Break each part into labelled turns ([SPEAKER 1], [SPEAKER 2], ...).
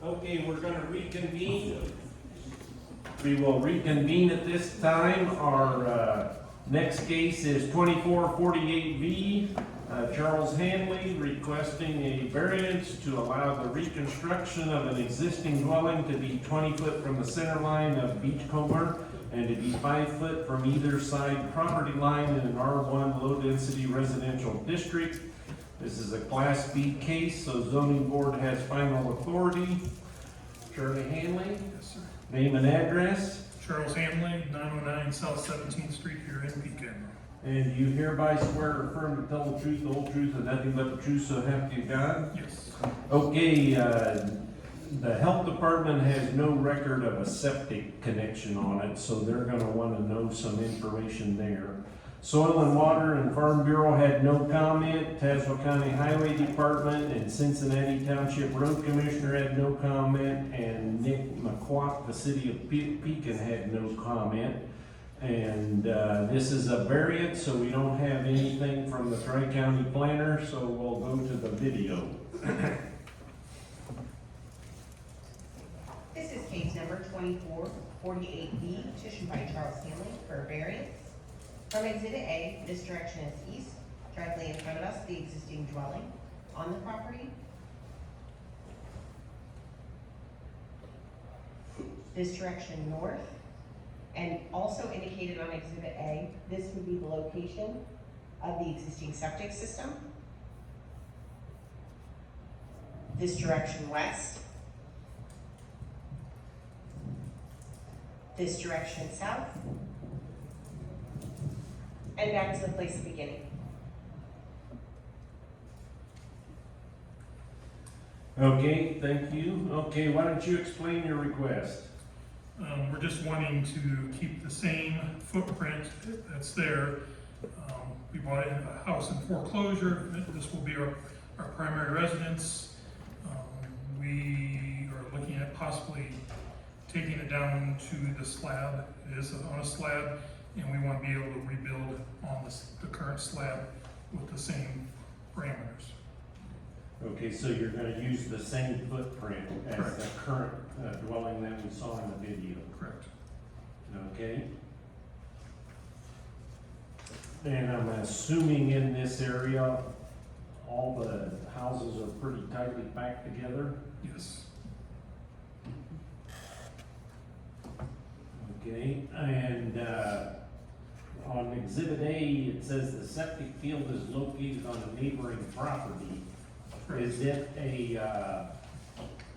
[SPEAKER 1] Okay, we're gonna reconvene. We will reconvene at this time. Our next case is 2448V. Charles Hanley requesting a variance to allow the reconstruction of an existing dwelling to be 20 foot from the center line of Beachcomber and to be 5 foot from either side property line in an R1 low-density residential district. This is a Class B case, so zoning board has final authority. Charlie Hanley,
[SPEAKER 2] Yes, sir.
[SPEAKER 1] name and address,
[SPEAKER 2] Charles Hanley, 909 South 17th Street here in Pecan.
[SPEAKER 1] and you hereby swear or affirm to tell the truth, the whole truth, and nothing but the truth, so help you God.
[SPEAKER 2] Yes.
[SPEAKER 1] Okay, the health department has no record of a septic connection on it, so they're gonna wanna know some information there. Soil and Water and Farm Bureau had no comment. Tazewell County Highway Department and Cincinnati Township Road Commissioner had no comment, and Nick McQuack, the city of Pekin, had no comment. And this is a variance, so we don't have anything from the Tri-County planner, so we'll go to the video.
[SPEAKER 3] This is case number 2448B, petition by Charles Hanley for a variance. From Exhibit A, this direction is east, directly in front of us, the existing dwelling on the property. This direction north, and also indicated on Exhibit A, this would be the location of the existing septic system. This direction west. This direction south. And back to the place of beginning.
[SPEAKER 1] Okay, thank you. Okay, why don't you explain your request?
[SPEAKER 2] We're just wanting to keep the same footprint that's there. We bought a house in foreclosure. This will be our primary residence. We are looking at possibly taking it down to the slab. It is on a slab, and we want to be able to rebuild on the current slab with the same parameters.
[SPEAKER 1] Okay, so you're gonna use the same footprint as
[SPEAKER 2] Correct.
[SPEAKER 1] the current dwelling that we saw in the video,
[SPEAKER 2] Correct.
[SPEAKER 1] okay? And I'm assuming in this area, all the houses are pretty tightly packed together,
[SPEAKER 2] Yes.
[SPEAKER 1] okay? And on Exhibit A, it says the septic field is located on a neighboring property. Is it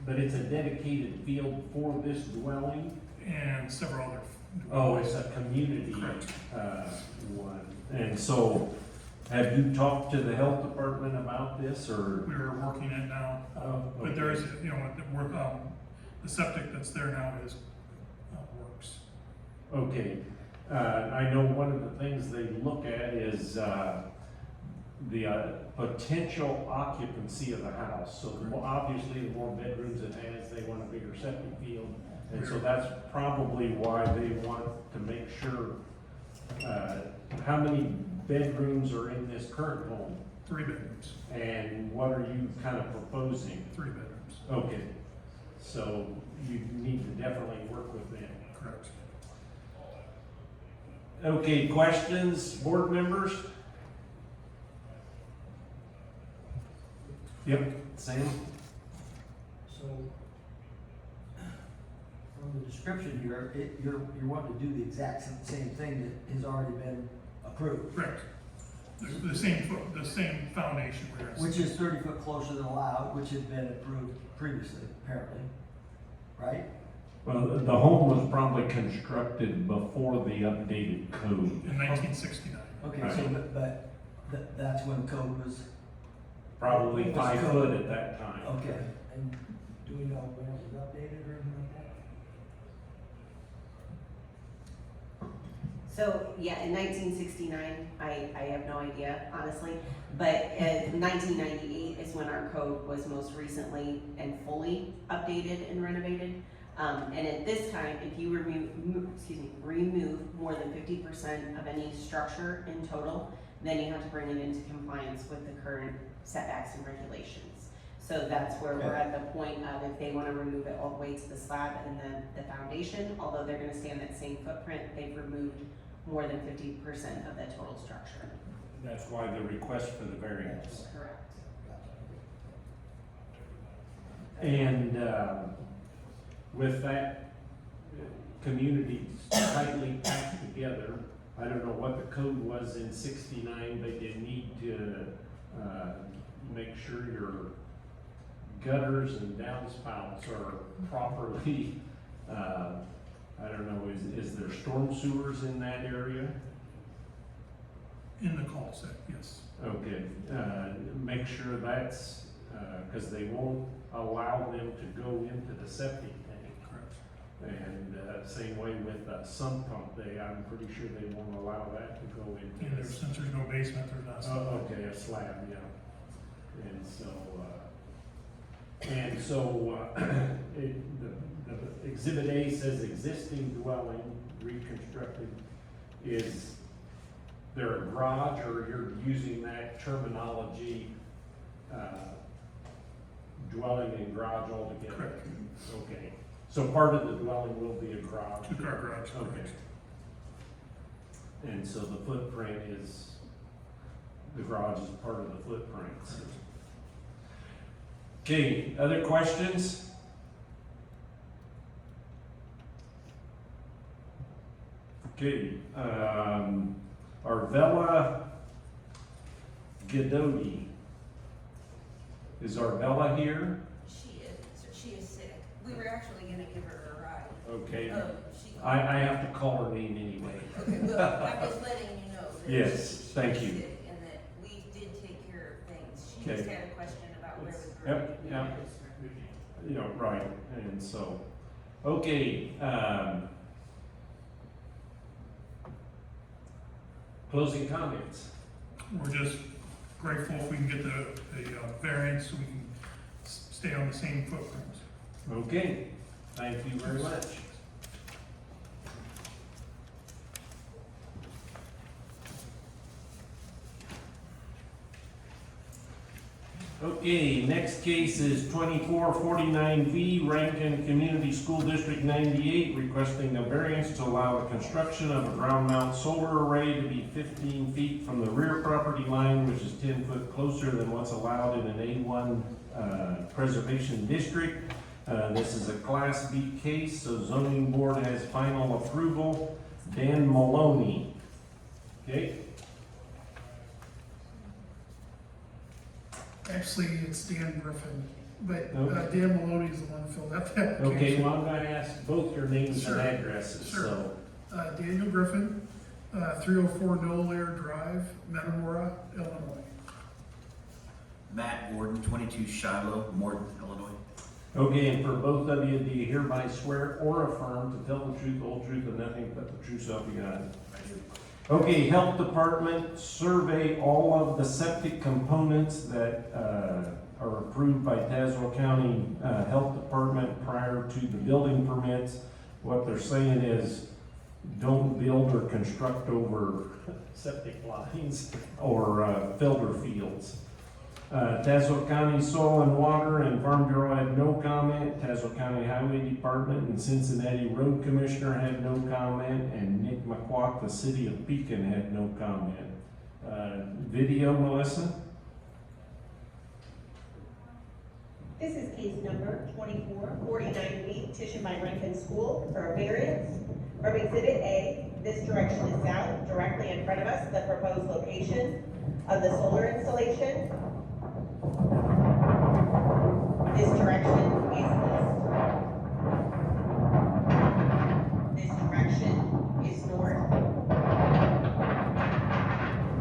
[SPEAKER 1] but it's a dedicated field for this dwelling?
[SPEAKER 2] And several other.
[SPEAKER 1] Oh, it's a community,
[SPEAKER 2] Correct.
[SPEAKER 1] one. And so, have you talked to the health department about this, or?
[SPEAKER 2] We are working it now.
[SPEAKER 1] Oh,
[SPEAKER 2] But there is, you know, the septic that's there now is, works.
[SPEAKER 1] Okay, I know one of the things they look at is, the potential occupancy of the house. So obviously, the more bedrooms it has, they want a bigger septic field. And so that's probably why they want to make sure, how many bedrooms are in this current home?
[SPEAKER 2] 3 bedrooms,
[SPEAKER 1] And what are you kind of proposing?
[SPEAKER 2] 3 bedrooms,
[SPEAKER 1] Okay, so you need to definitely work with them.
[SPEAKER 2] correct.
[SPEAKER 1] Okay, questions, board members? Yep, Sam?
[SPEAKER 4] So, from the description here, you're wanting to do the exact same thing that has already been approved,
[SPEAKER 2] Correct. The same foundation we're in.
[SPEAKER 4] which is 30 foot closer than allowed, which had been approved previously, apparently, right?
[SPEAKER 1] Well, the home was probably constructed before the updated code.
[SPEAKER 2] In 1969.
[SPEAKER 4] Okay,
[SPEAKER 1] Right.
[SPEAKER 4] so, that's when code was,
[SPEAKER 1] Probably
[SPEAKER 4] Was
[SPEAKER 1] 5
[SPEAKER 4] code.
[SPEAKER 1] foot at that time.
[SPEAKER 4] okay. And do we know when it was updated or anything like that?
[SPEAKER 3] So, yeah, in 1969, I have no idea, honestly, but in 1998 is when our code was most recently and fully updated and renovated. And at this time, if you remove more than 50% of any structure in total, then you have to bring it into compliance with the current setbacks and regulations. So that's where we're at the point of if they wanna remove it all the way to the slab and then the foundation, although they're gonna stay on that same footprint, they've removed more than 50% of the total structure.
[SPEAKER 1] That's why the request for the variance.
[SPEAKER 3] Correct.
[SPEAKER 1] And with that community tightly packed together, I don't know what the code was in 69, but you need to make sure your gutters and downspouts are properly, I don't know, is there storm sewers in that area?
[SPEAKER 2] In the cul-de-sac, yes.
[SPEAKER 1] Okay, make sure that's, cause they won't allow them to go into the septic tank.
[SPEAKER 2] Correct.
[SPEAKER 1] And same way with a sump pump, I'm pretty sure they won't allow that to go into
[SPEAKER 2] And there's, since there's no basement, there's not.
[SPEAKER 1] Oh, okay, a slab, yeah. And so, the exhibit A says existing dwelling reconstructed. Is there a garage, or you're using that terminology, dwelling and garage altogether?
[SPEAKER 2] Correct.
[SPEAKER 1] Okay, so part of the dwelling will be a garage?
[SPEAKER 2] 2-car garage,
[SPEAKER 1] Okay.
[SPEAKER 2] correct.
[SPEAKER 1] And so the footprint is, the garage is part of the footprint. Okay, other questions? Okay, Arvella Gadoti. Is Arvella here?
[SPEAKER 5] She is sick. We were actually gonna give her a ride.
[SPEAKER 1] Okay,
[SPEAKER 5] She.
[SPEAKER 1] I have to call her name anyway.
[SPEAKER 5] Okay, well, I'm just letting you know that.
[SPEAKER 1] Yes,
[SPEAKER 5] she
[SPEAKER 1] thank
[SPEAKER 5] is
[SPEAKER 1] you.
[SPEAKER 5] sick and that we did take care of things. She
[SPEAKER 1] Okay.
[SPEAKER 5] just had a question about where the.
[SPEAKER 1] Yep, yep. You know, right, and so, okay, closing comments.
[SPEAKER 2] We're just grateful if we can get the variance so we can stay on the same footprint.
[SPEAKER 1] Okay, thank you very much. Okay, next case is 2449V, Rankin Community School District 98, requesting a variance to allow the construction of a ground mount solar array to be 15 feet from the rear property line, which is 10 foot closer than what's allowed in an A1 preservation district. This is a Class B case, so zoning board has final approval. Dan Maloney. Okay?
[SPEAKER 2] Actually, it's Dan Griffin, but
[SPEAKER 1] Okay.
[SPEAKER 2] Dan Maloney is the one who filled out the application.
[SPEAKER 1] Okay, well, I'm gonna ask both your names
[SPEAKER 2] Sure,
[SPEAKER 1] and addresses,
[SPEAKER 2] sure.
[SPEAKER 1] so.
[SPEAKER 2] Daniel Griffin, 304 Noel Air Drive, Metamora, Illinois.
[SPEAKER 6] Matt Gordon, 22 Shiloh, Morton, Illinois.
[SPEAKER 1] Okay, and for both of you, do you hereby swear or affirm to tell the truth, the whole truth, and nothing but the truth, so help you God?
[SPEAKER 6] I do.
[SPEAKER 1] Okay, Health Department, survey all of the septic components that are approved by Tazewell County Health Department prior to the building permits. What they're saying is, don't build or construct over septic lines or filter fields. Tazewell County Soil and Water and Farm Bureau had no comment. Tazewell County Highway Department and Cincinnati Road Commissioner had no comment, and Nick McQuack, the City of Pekin, had no comment. Video, Melissa?
[SPEAKER 7] This is case number 2449B, petition by Rankin School for a variance from Exhibit A. This direction is south, directly in front of us, the proposed location of the solar installation. This direction is east. This direction is north.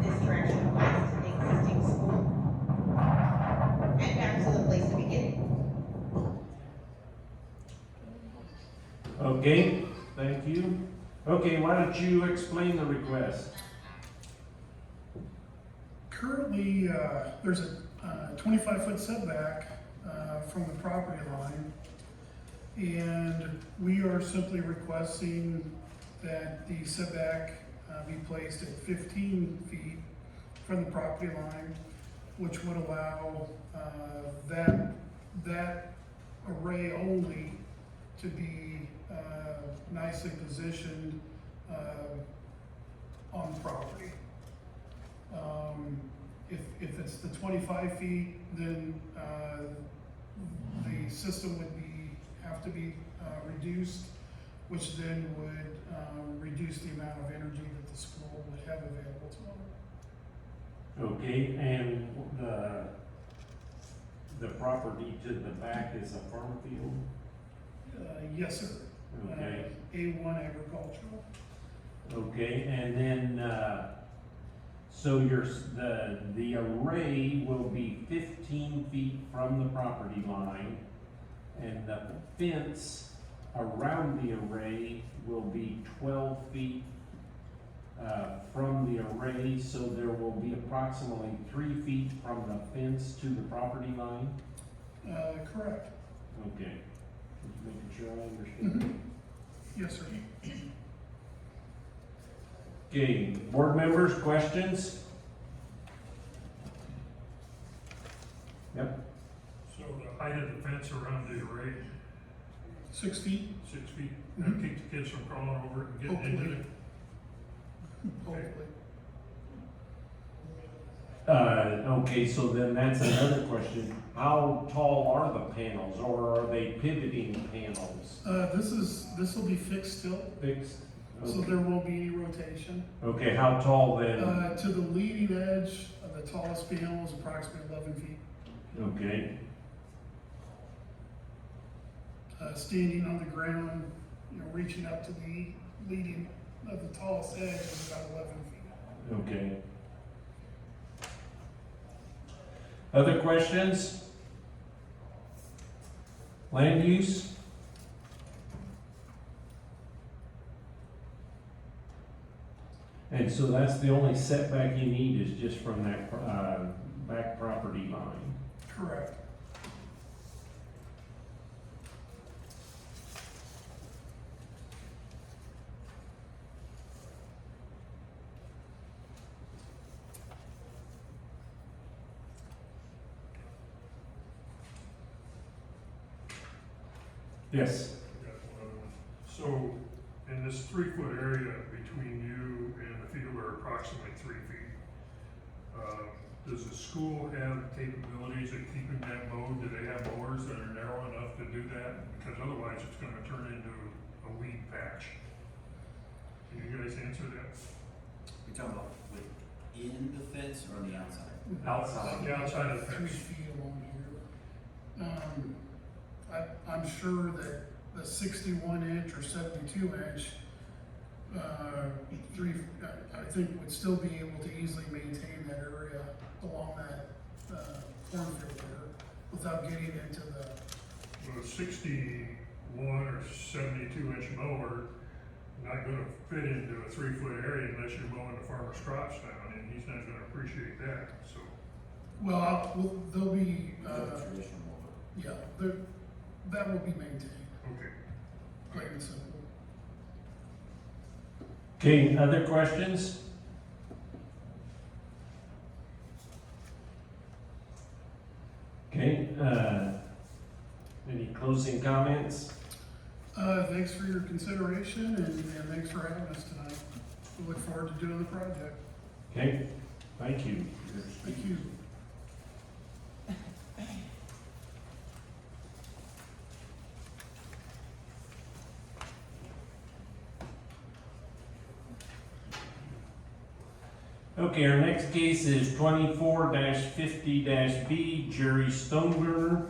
[SPEAKER 7] This direction west to the existing school. And back to the place of beginning.
[SPEAKER 1] Okay, thank you. Okay, why don't you explain the request?
[SPEAKER 2] Currently, there's a 25-foot setback from the property line, and we are simply requesting that the setback be placed at 15 feet from the property line. which would allow, that array only to be, nicely positioned, on the property. If it's the 25 feet, then, the system would have to be, reduced, which then would, reduce the amount of energy that the school would have available to them.
[SPEAKER 1] Okay, and the property to the back is a farm field?
[SPEAKER 2] Yes, sir.
[SPEAKER 1] Okay.
[SPEAKER 2] A1 agricultural.
[SPEAKER 1] Okay, and then, so the array will be 15 feet from the property line, and the fence around the array will be 12 feet from the array, so there will be approximately 3 feet from the fence to the property line?
[SPEAKER 2] Correct.
[SPEAKER 1] Okay, just making sure I understand.
[SPEAKER 2] Yes, sir.
[SPEAKER 1] Okay, board members, questions? Yep,
[SPEAKER 8] So the height of the fence around the array,
[SPEAKER 2] 6 feet,
[SPEAKER 8] 6 feet, that'll keep the kids from crawling over it and getting into
[SPEAKER 2] hopefully.
[SPEAKER 8] it.
[SPEAKER 2] Hopefully.
[SPEAKER 1] Okay, so then that's another question. How tall are the panels, or are they pivoting panels?
[SPEAKER 2] This will be fixed still,
[SPEAKER 1] Fixed?
[SPEAKER 2] so
[SPEAKER 1] Okay.
[SPEAKER 2] there won't be any rotation.
[SPEAKER 1] Okay, how tall then?
[SPEAKER 2] To the leading edge of the tallest panel is approximately 11 feet.
[SPEAKER 1] Okay,
[SPEAKER 2] Standing on the ground, reaching up to the leading of the tallest edge is about 11 feet.
[SPEAKER 1] okay. Other questions? Land use? And so that's the only setback you need is just from that, back property line?
[SPEAKER 2] Correct.
[SPEAKER 1] Yes.
[SPEAKER 8] I got one other one. So in this 3-foot area between you and the field are approximately 3 feet. Does the school have capabilities of keeping that mowed? Do they have mowers that are narrow enough to do that? Because otherwise it's gonna turn into a weed patch. Can you guys answer that?
[SPEAKER 6] You're talking about within the fence or on the outside?
[SPEAKER 1] Outside.
[SPEAKER 8] The outside of the
[SPEAKER 2] 3
[SPEAKER 8] fence.
[SPEAKER 2] feet along here. I'm sure that the 61-inch or 72-inch, I think would still be able to easily maintain that area along that, cornfield there without getting into the,
[SPEAKER 8] Well, a 61 or 72-inch mower, not gonna fit into a 3-foot area unless you're mowing the farmer's crops down, and he's not gonna appreciate that, so.
[SPEAKER 2] there'll be,
[SPEAKER 6] Traditional mower.
[SPEAKER 2] yeah, that will be maintained,
[SPEAKER 8] Okay.
[SPEAKER 2] plain and simple.
[SPEAKER 1] Okay, other questions? Okay, any closing comments?
[SPEAKER 2] Thanks for your consideration and thanks for having us tonight. We look forward to doing the project.
[SPEAKER 1] Okay, thank you.
[SPEAKER 2] Thank you.
[SPEAKER 1] Okay, our next case is 24-50-B, Jerry Stoneburner,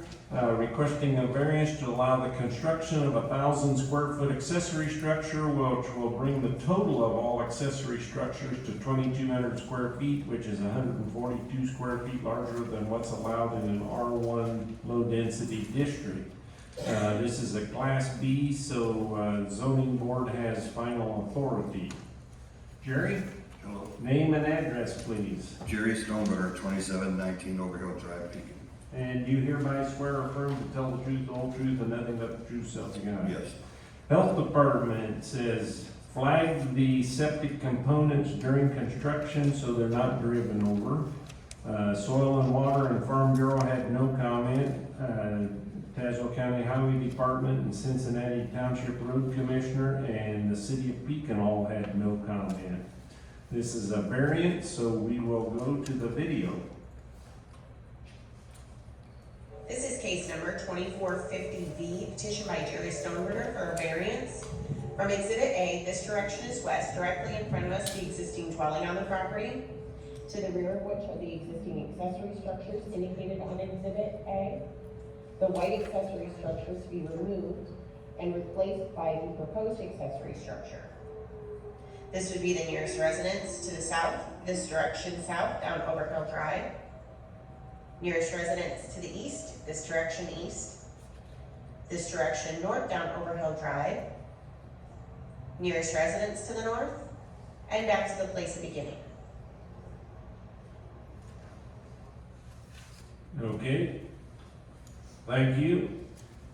[SPEAKER 1] requesting a variance to allow the construction of 1,000 square foot accessory structure, which will bring the total of all accessory structures to 2,200 square feet, which is 142 square feet larger than what's allowed in an R1 low-density district. This is a Class B, so zoning board has final authority. Jerry?
[SPEAKER 6] Hello,
[SPEAKER 1] Name and address, please.
[SPEAKER 6] Jerry Stoneberger, 2719 Overhill Drive, Pekin.
[SPEAKER 1] And you hereby swear or affirm to tell the truth, the whole truth, and nothing but the truth, so help you God.
[SPEAKER 6] Yes.
[SPEAKER 1] Health Department says, flag the septic components during construction so they're not driven over. Soil and Water and Farm Bureau had no comment. Tazewell County Highway Department and Cincinnati Township Road Commissioner and the City of Pekin all had no comment. This is a variance, so we will go to the video.
[SPEAKER 7] This is case number 2450V, petition by Jerry Stoneburner for a variance. From Exhibit A, this direction is west, directly in front of us, the existing dwelling on the property. To the rear of which are the existing accessory structures indicated on Exhibit A. The white accessory structures to be removed and replaced by the proposed accessory structure. This would be the nearest residence to the south, this direction south down Overhill Drive. Nearest residence to the east, this direction east. This direction north down Overhill Drive. Nearest residence to the north, and back to the place of beginning.
[SPEAKER 1] Okay. Thank you.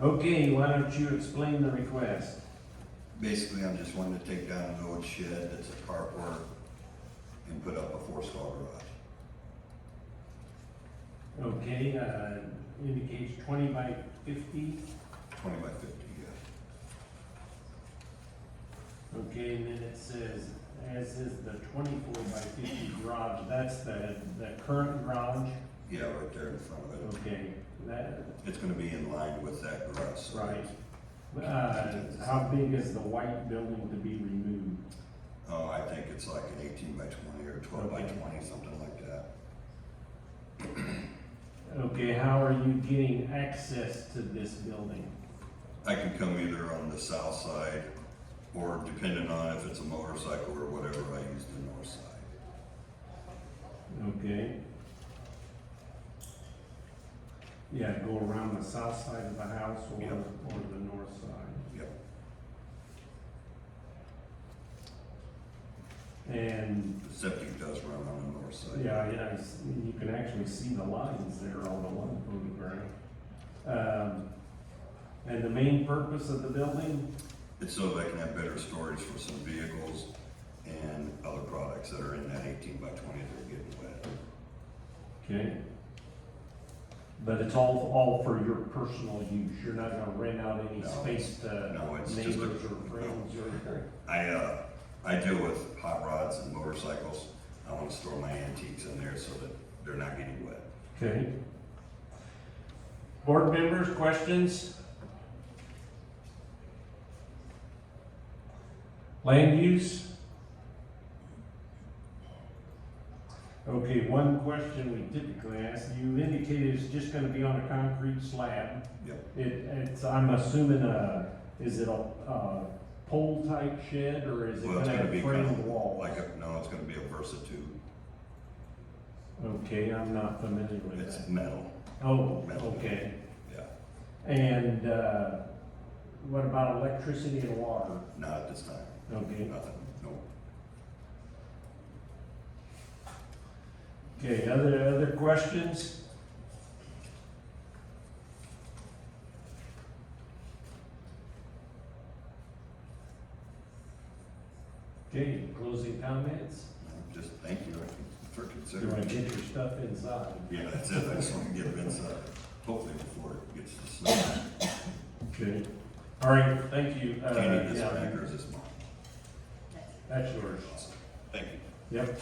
[SPEAKER 1] Okay, why don't you explain the request?
[SPEAKER 6] Basically, I'm just wanting to take down an old shed that's a carport and put up a 4-stall garage.
[SPEAKER 1] Okay, indicates 20 by 50.
[SPEAKER 6] 20 by 50, yeah.
[SPEAKER 1] Okay, and then it says, as is the 24 by 50 garage, that's the current garage?
[SPEAKER 6] Yeah, right there in front of it.
[SPEAKER 1] Okay, that,
[SPEAKER 6] It's gonna be in line with that garage. so
[SPEAKER 1] right. How big is the white building to be removed?
[SPEAKER 6] Oh, I think it's like an 18 by 20 or 12 by
[SPEAKER 1] Okay.
[SPEAKER 6] 20, something like that.
[SPEAKER 1] Okay, how are you getting access to this building?
[SPEAKER 6] I can come either on the south side, or depending on if it's a motorcycle or whatever, I use the north side.
[SPEAKER 1] Okay. Yeah, go around the south side of the house or
[SPEAKER 6] Yep.
[SPEAKER 1] the north side.
[SPEAKER 6] Yep.
[SPEAKER 1] And,
[SPEAKER 6] The septic does run on the north side.
[SPEAKER 1] yeah, you can actually see the lines there on the one photograph. And the main purpose of the building?
[SPEAKER 6] It's so they can have better storage for some vehicles and other products that are in that 18 by 20 that are getting wet.
[SPEAKER 1] Okay. But it's all for your personal use, you're not gonna rent out any
[SPEAKER 6] No.
[SPEAKER 1] space
[SPEAKER 6] No,
[SPEAKER 1] to
[SPEAKER 6] it's just
[SPEAKER 1] neighbors or friends or?
[SPEAKER 6] I deal with hot rods and motorcycles. I want to store my antiques in there so that they're not getting wet.
[SPEAKER 1] Okay. Board members, questions? Land use? Okay, one question we typically ask, you indicated it's just gonna be on a concrete slab.
[SPEAKER 6] Yep.
[SPEAKER 1] It's, I'm assuming is it a pole type shed or is it
[SPEAKER 6] Well, it's
[SPEAKER 1] gonna
[SPEAKER 6] gonna
[SPEAKER 1] have
[SPEAKER 6] be kind
[SPEAKER 1] framed
[SPEAKER 6] of
[SPEAKER 1] walls?
[SPEAKER 6] no, it's gonna be a Versatube.
[SPEAKER 1] Okay, I'm not familiar with
[SPEAKER 6] It's
[SPEAKER 1] that.
[SPEAKER 6] metal,
[SPEAKER 1] Oh,
[SPEAKER 6] metal.
[SPEAKER 1] okay.
[SPEAKER 6] yeah.
[SPEAKER 1] And, what about electricity and water?
[SPEAKER 6] Not at this time,
[SPEAKER 1] Okay,
[SPEAKER 6] nothing, no.
[SPEAKER 1] okay, other questions? Okay, closing comments?
[SPEAKER 6] Just thank you for
[SPEAKER 1] Do I
[SPEAKER 6] considering.
[SPEAKER 1] get your stuff inside?
[SPEAKER 6] Yeah, that's it, I just want to get it inside, hopefully before it gets to snow.
[SPEAKER 1] Okay, all right, thank you.
[SPEAKER 6] Candy, this
[SPEAKER 1] Yeah,
[SPEAKER 6] back or is this mine?
[SPEAKER 1] that's yours.
[SPEAKER 6] Awesome. Thank you.
[SPEAKER 1] Yep.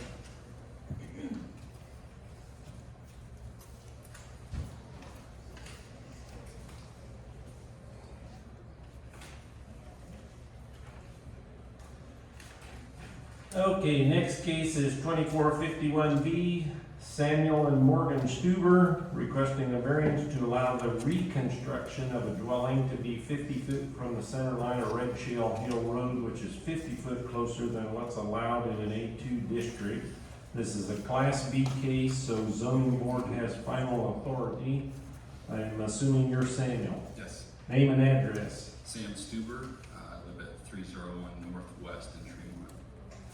[SPEAKER 1] Okay, next case is 2451V, Samuel and Morgan Stuber requesting a variance to allow the reconstruction of a dwelling to be 50 foot from the center line of Red Shell Hill Road, which is 50 foot closer than what's allowed in an A2 district. This is a Class B case, so zoning board has final authority. I'm assuming you're Samuel.
[SPEAKER 9] Yes,
[SPEAKER 1] Name and address.
[SPEAKER 9] Sam Stuber, I live at 301 Northwest in Tremont.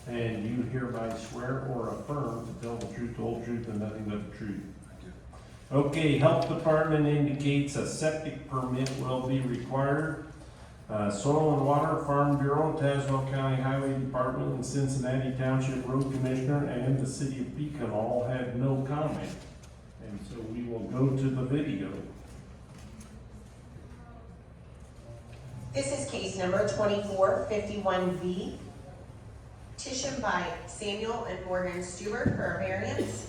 [SPEAKER 1] And you hereby swear or affirm to tell the truth, the whole truth, and nothing but the truth.
[SPEAKER 9] I do.
[SPEAKER 1] Okay, Health Department indicates a septic permit will be required. Soil and Water, Farm Bureau, Tazewell County Highway Department, and Cincinnati Township Road Commissioner, and the City of Beacon all had no comment. And so we will go to the video.
[SPEAKER 7] This is case number 2451V. Petition by Samuel and Morgan Stewart for a variance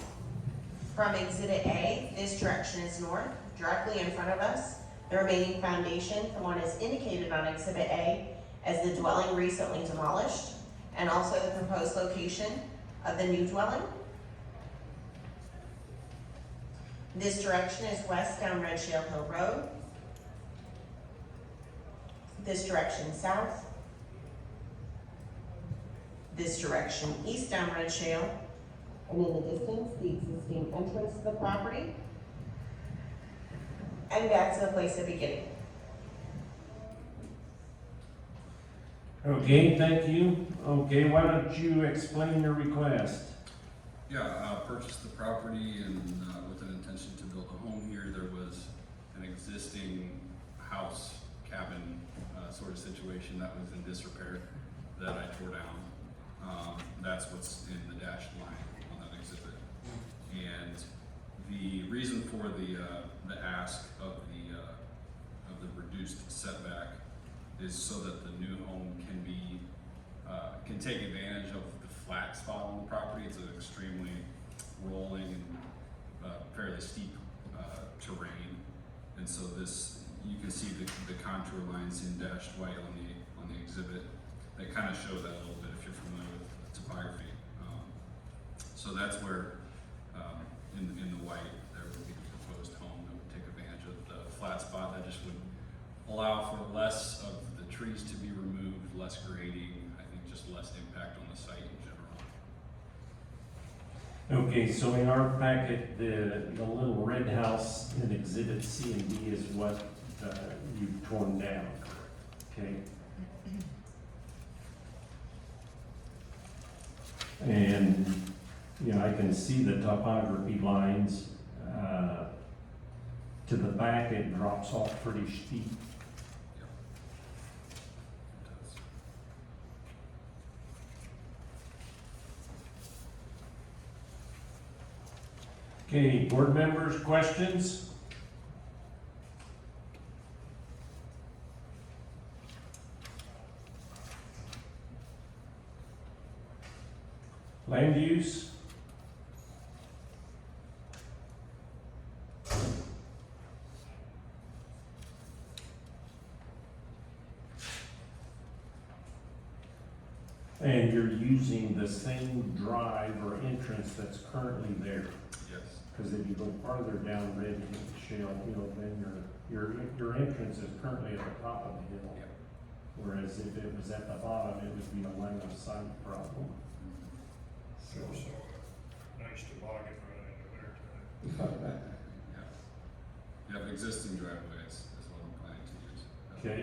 [SPEAKER 7] from Exhibit A. This direction is north, directly in front of us. The remaining foundation, the one is indicated on Exhibit A as the dwelling recently demolished, and also the proposed location of the new dwelling. This direction is west down Red Shale Hill Road. This direction south. This direction east down Red Shale. And in the distance, the existing entrance to the property. And that's the place of beginning.
[SPEAKER 1] Okay, thank you. Okay, why don't you explain your request?
[SPEAKER 9] Yeah, purchased the property and with an intention to build a home here. There was an existing house, cabin sort of situation that was in disrepair that I tore down. That's what's in the dashed line on that exhibit. And the reason for the ask of the reduced setback is so that the new home can take advantage of the flat spot on the property. It's an extremely rolling and fairly steep terrain, and so this, you can see the contour lines in dashed white on the exhibit that kind of show that a little bit if you're familiar with topography. So that's where in the white there would be the proposed home that would take advantage of the flat spot. That just would allow for less of the trees to be removed, less grading, I think just less impact on the site in general.
[SPEAKER 1] Okay, so in our packet, the little red house in Exhibit C and D is what you've torn down, okay? And, you know, I can see the topography lines. To the back, it drops off pretty steep.
[SPEAKER 9] It does.
[SPEAKER 1] Okay, board members, questions? Land use? And you're using the same drive or entrance that's currently there?
[SPEAKER 9] Yes.
[SPEAKER 1] Because if you go farther down Red Shale Hill, then your entrance is currently at the top of the hill.
[SPEAKER 9] Yep.
[SPEAKER 1] Whereas if it was at the bottom, it would be a line of sight problem.
[SPEAKER 8] So, nice toboggan run in the winter time.
[SPEAKER 9] Yeah. You have existing driveways is what I'm planning to use.
[SPEAKER 1] Okay.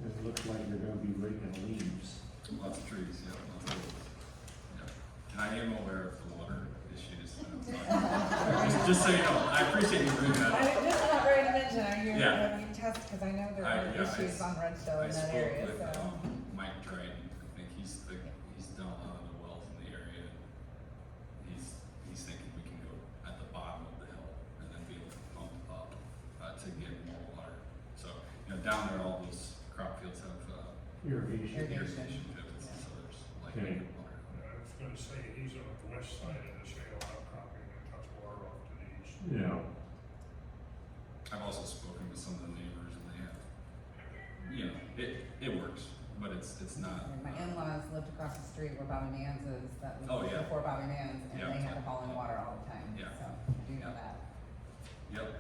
[SPEAKER 1] It looks like you're gonna be raking leaves.
[SPEAKER 9] Lots of trees, yeah, lots of trees. Yeah. And I am aware of the water issues. Just so you know, I appreciate you bringing that up.
[SPEAKER 10] Just about ready to mention, are you,
[SPEAKER 9] Yeah.
[SPEAKER 10] have you tested, because I know there
[SPEAKER 9] I-
[SPEAKER 10] are
[SPEAKER 9] yeah,
[SPEAKER 10] issues on Redstone
[SPEAKER 9] I
[SPEAKER 10] in that
[SPEAKER 9] spoke
[SPEAKER 10] area,
[SPEAKER 9] with
[SPEAKER 10] so.
[SPEAKER 9] Mike Dryden. I think he's done a lot of the wells in the area. He's thinking we can go at the bottom of the hill and then be able to pump up to get more water. So, you know, down there, all those crop fields have
[SPEAKER 1] Irrigation.
[SPEAKER 9] irrigation pivots, so there's like
[SPEAKER 1] Okay.
[SPEAKER 9] good water.
[SPEAKER 8] I was gonna say, he's on the west side of the shale outcropping that cuts water off to the east.
[SPEAKER 1] Yeah.
[SPEAKER 9] I've also spoken with some of the neighbors and they have, you know, it works, but it's not.
[SPEAKER 10] My in-laws lived across the street where Bobby Mann's is, that
[SPEAKER 9] Oh,
[SPEAKER 10] was
[SPEAKER 9] yeah.
[SPEAKER 10] before Bobby Mann's, and
[SPEAKER 9] Yeah.
[SPEAKER 10] they had to haul in water all the time,
[SPEAKER 9] Yeah.
[SPEAKER 10] so, do know that.
[SPEAKER 9] Yep.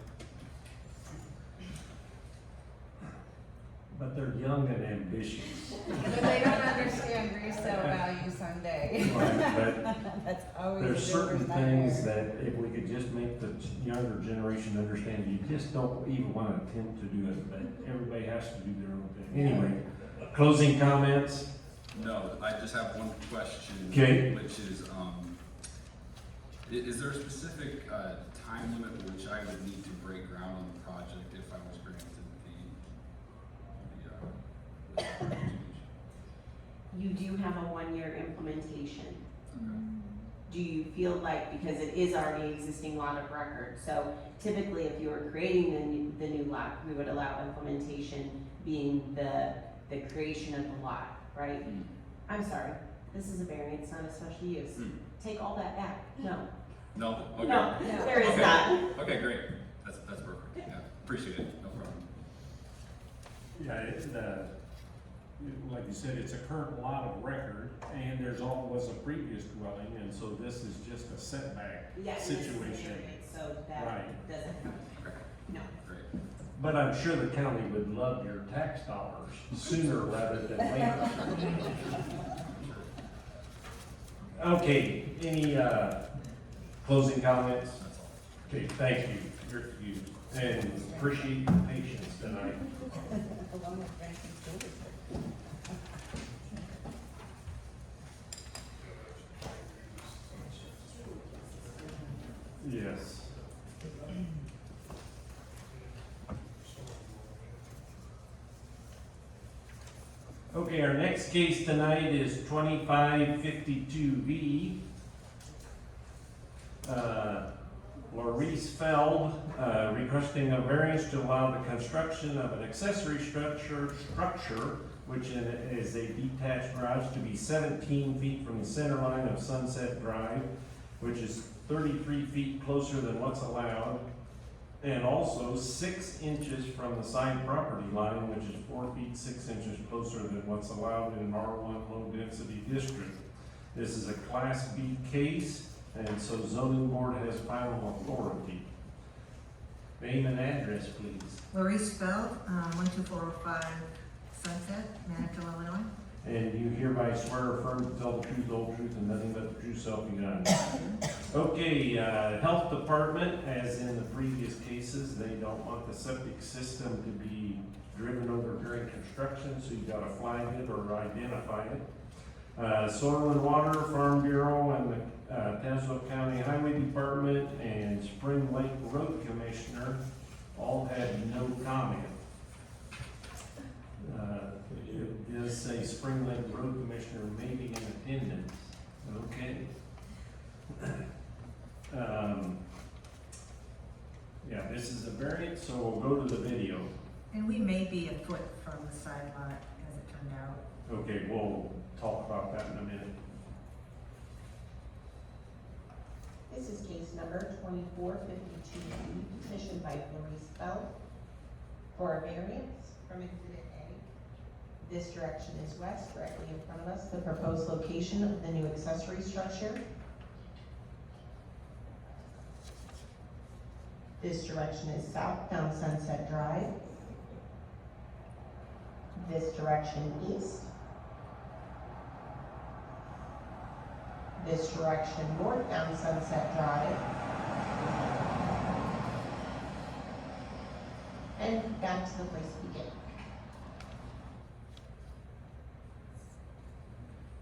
[SPEAKER 1] But they're young and ambitious.
[SPEAKER 10] But they don't understand resale value someday.
[SPEAKER 1] Right, but
[SPEAKER 10] That's always a
[SPEAKER 1] there's certain
[SPEAKER 10] builder's
[SPEAKER 1] things
[SPEAKER 10] nightmare.
[SPEAKER 1] that if we could just make the younger generation understand, you just don't even want to attempt to do it, but everybody has to do their own thing. Anyway, closing comments?
[SPEAKER 9] No, I just have one question.
[SPEAKER 1] Okay.
[SPEAKER 9] Which is there a specific time limit for which I would need to break ground on the project if I was granted
[SPEAKER 3] You do have a 1-year implementation.
[SPEAKER 9] Okay.
[SPEAKER 3] do you feel like, because it is already existing lot of record, so typically if you were creating the new lot, we would allow implementation being the creation of the lot, right? I'm sorry, this is a variance, not a special use. Take all that back, no.
[SPEAKER 9] No? Okay.
[SPEAKER 3] No, there is
[SPEAKER 9] Okay.
[SPEAKER 3] not.
[SPEAKER 9] Okay, great. That's perfect. Yeah, appreciate it. No problem.
[SPEAKER 1] Yeah, like you said, it's a current lot of record, and was a previous dwelling, and so this is just a setback
[SPEAKER 3] Yeah, and this is a
[SPEAKER 1] situation.
[SPEAKER 3] variance, so that
[SPEAKER 1] Right.
[SPEAKER 3] doesn't, no.
[SPEAKER 9] Great.
[SPEAKER 1] But I'm sure the county would love your tax dollars sooner rather than later. Okay, any, closing comments?
[SPEAKER 9] That's all.
[SPEAKER 1] Okay, thank you, you're excused, and appreciate your patience tonight. Yes. Okay, our next case tonight is 2552V. Maurice Feld, requesting a variance to allow the construction of an accessory structure, which is a detached garage, to be 17 feet from the center line of Sunset Drive, which is 33 feet closer than what's allowed, and also 6 inches from the side property line, which is 4 feet 6 inches closer than what's allowed in an R1 low-density district. This is a Class B case, and so zoning board has final authority. Name and address, please.
[SPEAKER 10] Maurice Feld, 12405 Sunset, Manatee, Illinois.
[SPEAKER 1] And you hereby swear or affirm to tell the truth, the whole truth, and nothing but the true self you got. Okay, health department, as in the previous cases, they don't want the septic system to be driven over during construction, so you gotta flag it or identify it. Soil and Water, Farm Bureau, and the Tazewell County Highway Department and Spring Lake Road Commissioner all had no comment. It does say Spring Lake Road Commissioner may be in attendance, okay? Yeah, this is a variance, so we'll go to the video.
[SPEAKER 10] And we may be a foot from the side lot, as it turned out.
[SPEAKER 1] Okay, we'll talk about that in a minute.
[SPEAKER 7] This is case number 2452, petition by Maurice Feld for a variance from Exhibit A. This direction is west, directly in front of us, the proposed location of the new accessory structure. This direction is south down Sunset Drive. This direction east. This direction north down Sunset Drive. And back to the place we began.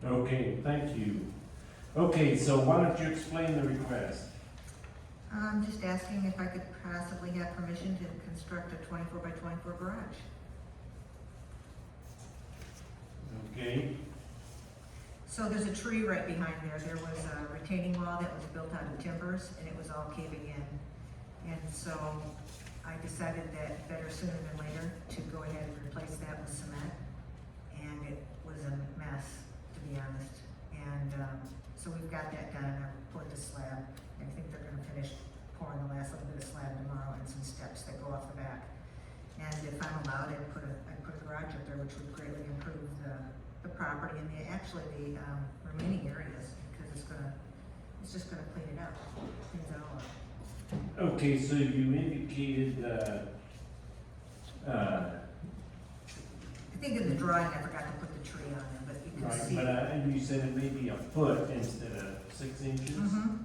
[SPEAKER 1] Okay, thank you. Okay, so why don't you explain the request?
[SPEAKER 10] I'm just asking if I could possibly have permission to construct a 24 by 24 garage.
[SPEAKER 1] Okay,
[SPEAKER 10] So there's a tree right behind there. There was a retaining wall that was built out of timbers and it was all caving in. And so I decided that better sooner than later to go ahead and replace that with cement. And it was a mess, to be honest. And so we've got that done and I've poured the slab. I think they're gonna finish pouring the last little bit of slab tomorrow and some steps that go off the back. And if I'm allowed, I'd put a garage up there, which would greatly improve the property and the remaining areas, because it's just gonna clean it up, cleans it all up.
[SPEAKER 1] okay, so you indicated,
[SPEAKER 10] I think in the drawing, I forgot to put the tree on there, but you can
[SPEAKER 1] right,
[SPEAKER 10] see.
[SPEAKER 1] but you said it may be a foot instead of 6 inches?
[SPEAKER 10] Mhm,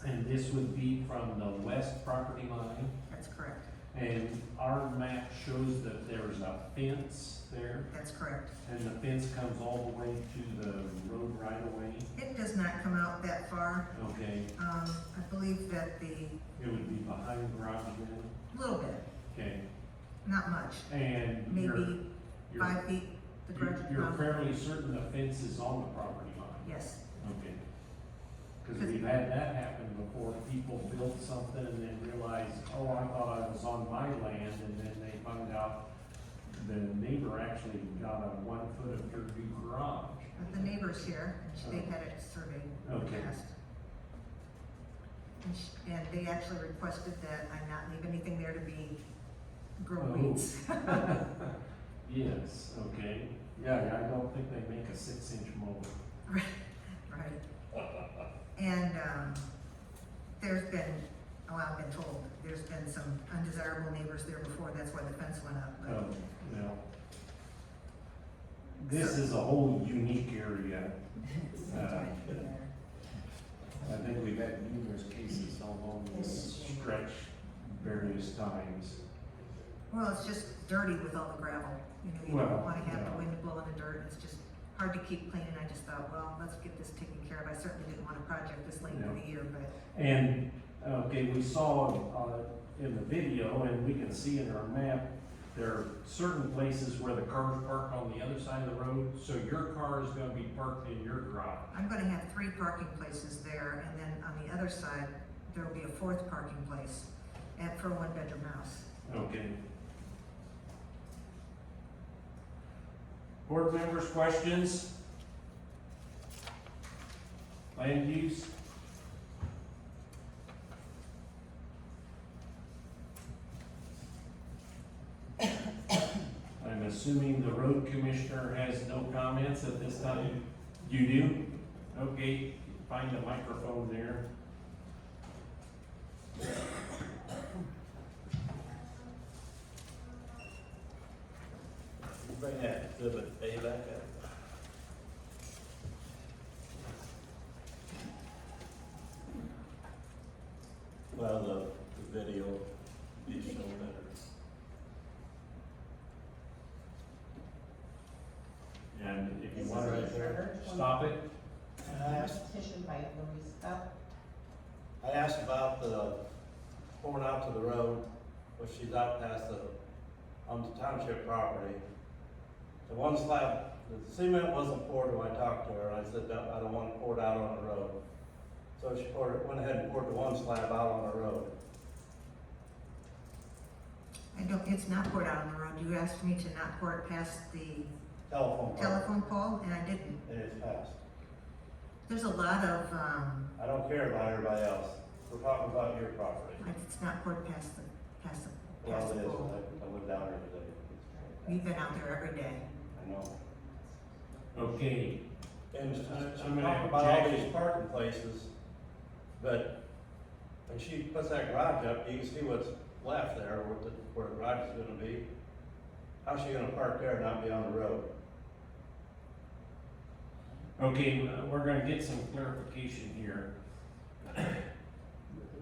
[SPEAKER 1] And this would be from the west property line?
[SPEAKER 10] that's correct,
[SPEAKER 1] And our map shows that there's a fence there,
[SPEAKER 10] that's correct.
[SPEAKER 1] and the fence comes all the way to the road right away.
[SPEAKER 10] It does not come out that far.
[SPEAKER 1] Okay,
[SPEAKER 10] I believe that
[SPEAKER 1] it would be behind the garage then?
[SPEAKER 10] a little bit,
[SPEAKER 1] Okay,
[SPEAKER 10] not much,
[SPEAKER 1] and
[SPEAKER 10] maybe
[SPEAKER 1] you're,
[SPEAKER 10] 5 feet, the garage.
[SPEAKER 1] you're fairly certain the fence is on the property line?
[SPEAKER 10] Yes,
[SPEAKER 1] Okay. Cause we've had that happen before, people built something and then realized, oh, I thought I was on my land, and then they find out the neighbor actually got a 1 foot of dirt garage.
[SPEAKER 10] But the neighbor's here, and they've had it surveyed in the
[SPEAKER 1] Okay.
[SPEAKER 10] past. And they actually requested that I not leave anything there to be grow
[SPEAKER 1] Oh.
[SPEAKER 10] weeds.
[SPEAKER 1] Yes, okay, yeah, I don't think they make a 6-inch mower.
[SPEAKER 10] Right. And, there's been, I've been told, there's been some undesirable neighbors there before, that's why the fence went up, but.
[SPEAKER 1] Oh, no. This is a whole unique area. I think we've had numerous cases along this stretch various times.
[SPEAKER 10] Well, it's just dirty with all the gravel, you know, you
[SPEAKER 1] Well,
[SPEAKER 10] don't wanna have
[SPEAKER 1] yeah.
[SPEAKER 10] the wind blowing the dirt, it's just hard to keep clean, and I just thought, well, let's get this taken care of. I certainly didn't want a project this late in
[SPEAKER 1] Yeah.
[SPEAKER 10] the year, but,
[SPEAKER 1] And, okay, we saw, in the video, and we can see in our map, there are certain places where the cars park on the other side of the road, so your car is gonna be parked in your garage.
[SPEAKER 10] I'm gonna have 3 parking places there, and then on the other side, there will be a 4th parking place for a 1-bedroom house.
[SPEAKER 1] Okay. Board members, questions? Land use? I'm assuming the road commissioner has no comments at this time? You do? Okay, find a microphone there.
[SPEAKER 11] Bring that exhibit A back up. Well, the video is shown better.
[SPEAKER 1] And if
[SPEAKER 7] This
[SPEAKER 1] you
[SPEAKER 7] is
[SPEAKER 1] want
[SPEAKER 7] right
[SPEAKER 1] to
[SPEAKER 7] there.
[SPEAKER 1] stop it,
[SPEAKER 7] Petition by Louise Bell.
[SPEAKER 11] I asked about the pouring out to the road, which she's out past on the township property. The one slab, the cement wasn't poured when I talked to her, and I said, "No, I don't want it poured out on the road." So she went ahead and poured the one slab out on the road.
[SPEAKER 10] It's not poured out on the road. You asked me to not pour it past the
[SPEAKER 11] Telephone pole.
[SPEAKER 10] telephone pole, and I didn't.
[SPEAKER 11] And it's passed.
[SPEAKER 10] There's a lot of,
[SPEAKER 11] I don't care about everybody else. We're talking about your property.
[SPEAKER 10] it's not poured past the
[SPEAKER 11] Well, it is.
[SPEAKER 10] pole.
[SPEAKER 11] I went down there today.
[SPEAKER 10] You've been out there every day.
[SPEAKER 11] I know.
[SPEAKER 1] okay,
[SPEAKER 11] And
[SPEAKER 1] I'm
[SPEAKER 11] she's
[SPEAKER 1] gonna
[SPEAKER 11] talking about all
[SPEAKER 1] Jackie-
[SPEAKER 11] these parking places, but when she puts that garage up, you can see what's left there, where the garage is gonna be. How's she gonna park there and not be on the road?
[SPEAKER 1] okay, we're gonna get some clarification here.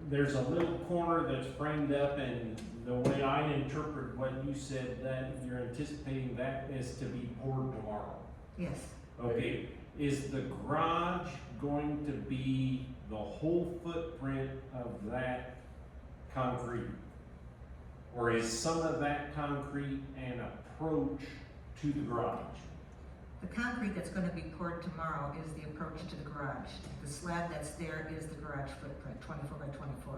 [SPEAKER 1] There's a little corner that's framed up, and the way I interpret what you said, that you're anticipating that is to be poured tomorrow.
[SPEAKER 10] Yes,
[SPEAKER 1] Okay, is the garage going to be the whole footprint of that concrete? Or is some of that concrete an approach to the garage?
[SPEAKER 10] the concrete that's gonna be poured tomorrow is the approach to the garage. The slab that's there is the garage footprint, 24 by 24.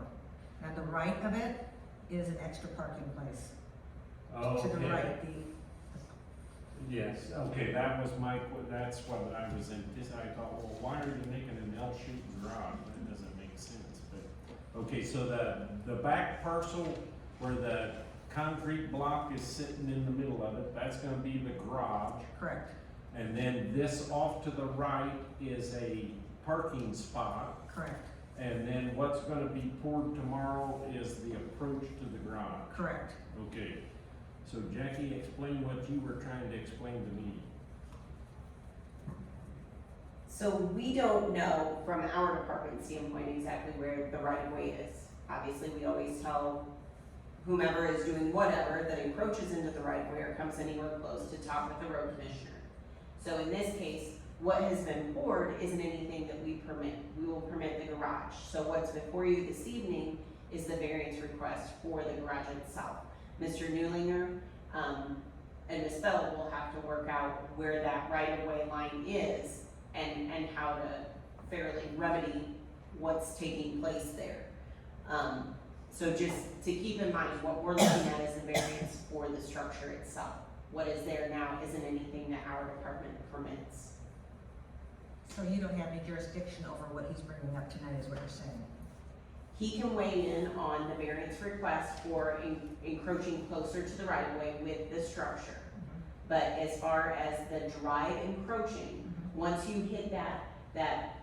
[SPEAKER 10] Now, the right of it is an extra parking place. To the
[SPEAKER 1] Okay.
[SPEAKER 10] right,
[SPEAKER 1] Yes, okay, that was that's what I was I thought, well, why are you making an L-shaped garage? That doesn't make sense, but, okay, so the back parcel where the concrete block is sitting in the middle of it, that's gonna be the garage.
[SPEAKER 10] correct,
[SPEAKER 1] And then this off to the right is a parking spot.
[SPEAKER 10] correct,
[SPEAKER 1] And then what's gonna be poured tomorrow is the approach to the garage.
[SPEAKER 10] correct.
[SPEAKER 1] Okay, so Jackie, explain what you were trying to explain to me.
[SPEAKER 3] So we don't know from our department standpoint exactly where the right of way is. Obviously, we always tell whomever is doing whatever that encroaches into the right of way or comes anywhere close to talk with the road commissioner. So in this case, what has been poured isn't anything that we permit. We will permit the garage. So what's before you this evening is the variance request for the garage itself. Mr. Newlinger, and Ms. Bell will have to work out where that right-of-way line is and how to fairly remedy what's taking place there. So just to keep in mind, what we're looking at is a variance for the structure itself. What is there now isn't anything that our department permits.
[SPEAKER 10] So you don't have any jurisdiction over what he's bringing up tonight, is what you're saying?
[SPEAKER 3] He can weigh in on the variance request for encroaching closer to the right of way with the structure. But as far as the drive encroaching, once you hit that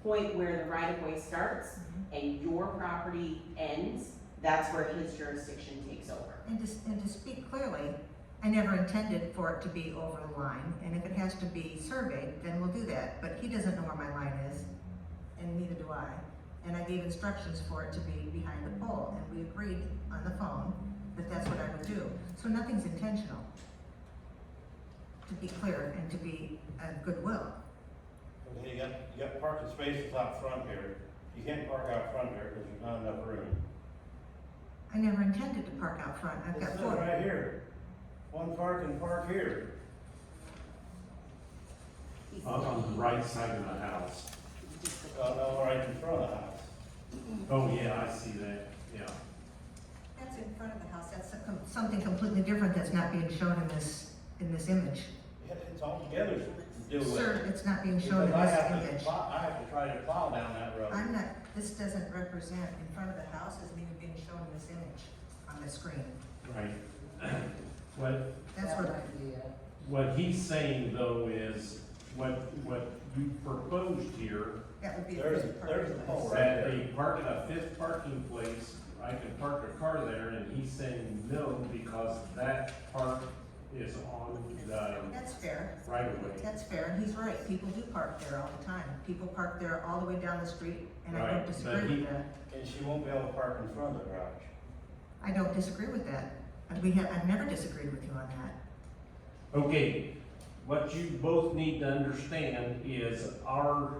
[SPEAKER 3] point where the right of way starts and your property ends, that's where his jurisdiction takes over.
[SPEAKER 10] And to speak clearly, I never intended for it to be over the line, and if it has to be surveyed, then we'll do that. But he doesn't know where my line is, and neither do I. And I gave instructions for it to be behind the pole, and we agreed on the phone that that's what I would do. So nothing's intentional, to be clear and to be goodwill.
[SPEAKER 11] Okay, you got parking spaces out front here. You can't park out front here because there's not enough room.
[SPEAKER 10] I never intended to park out front. I've
[SPEAKER 11] It's
[SPEAKER 10] got 4.
[SPEAKER 11] right here. One car can park here.
[SPEAKER 1] On the right side of the house.
[SPEAKER 11] No, right in front of the house.
[SPEAKER 1] Oh, yeah, I see that, yeah.
[SPEAKER 10] That's in front of the house. That's something completely different that's not being shown in this image.
[SPEAKER 11] Yeah, it's all together to deal with.
[SPEAKER 10] Sir, it's not being shown in
[SPEAKER 11] Because
[SPEAKER 10] this
[SPEAKER 11] I have
[SPEAKER 10] image.
[SPEAKER 11] I have to try to plow down that road.
[SPEAKER 10] I'm not, this doesn't represent, in front of the house isn't even being shown in this image on the screen.
[SPEAKER 1] Right.
[SPEAKER 10] That's
[SPEAKER 1] What he's saying though is, what you proposed here,
[SPEAKER 10] that would be the
[SPEAKER 11] There's
[SPEAKER 10] fifth
[SPEAKER 11] a
[SPEAKER 10] parking
[SPEAKER 11] pole
[SPEAKER 10] place.
[SPEAKER 11] right
[SPEAKER 1] that
[SPEAKER 11] there.
[SPEAKER 1] a fifth parking place, I can park a car there, and he's saying no, because that park is on the
[SPEAKER 10] That's fair.
[SPEAKER 1] right of way.
[SPEAKER 10] That's fair, and he's right. People do park there all the time. People park there all the way down the street, and I
[SPEAKER 1] Right,
[SPEAKER 10] don't
[SPEAKER 1] but
[SPEAKER 10] disagree
[SPEAKER 1] he-
[SPEAKER 10] with that.
[SPEAKER 11] And she won't be able to park in front of the garage.
[SPEAKER 10] I don't disagree with that. And I've never disagreed with you on that.
[SPEAKER 1] Okay, what you both need to understand is our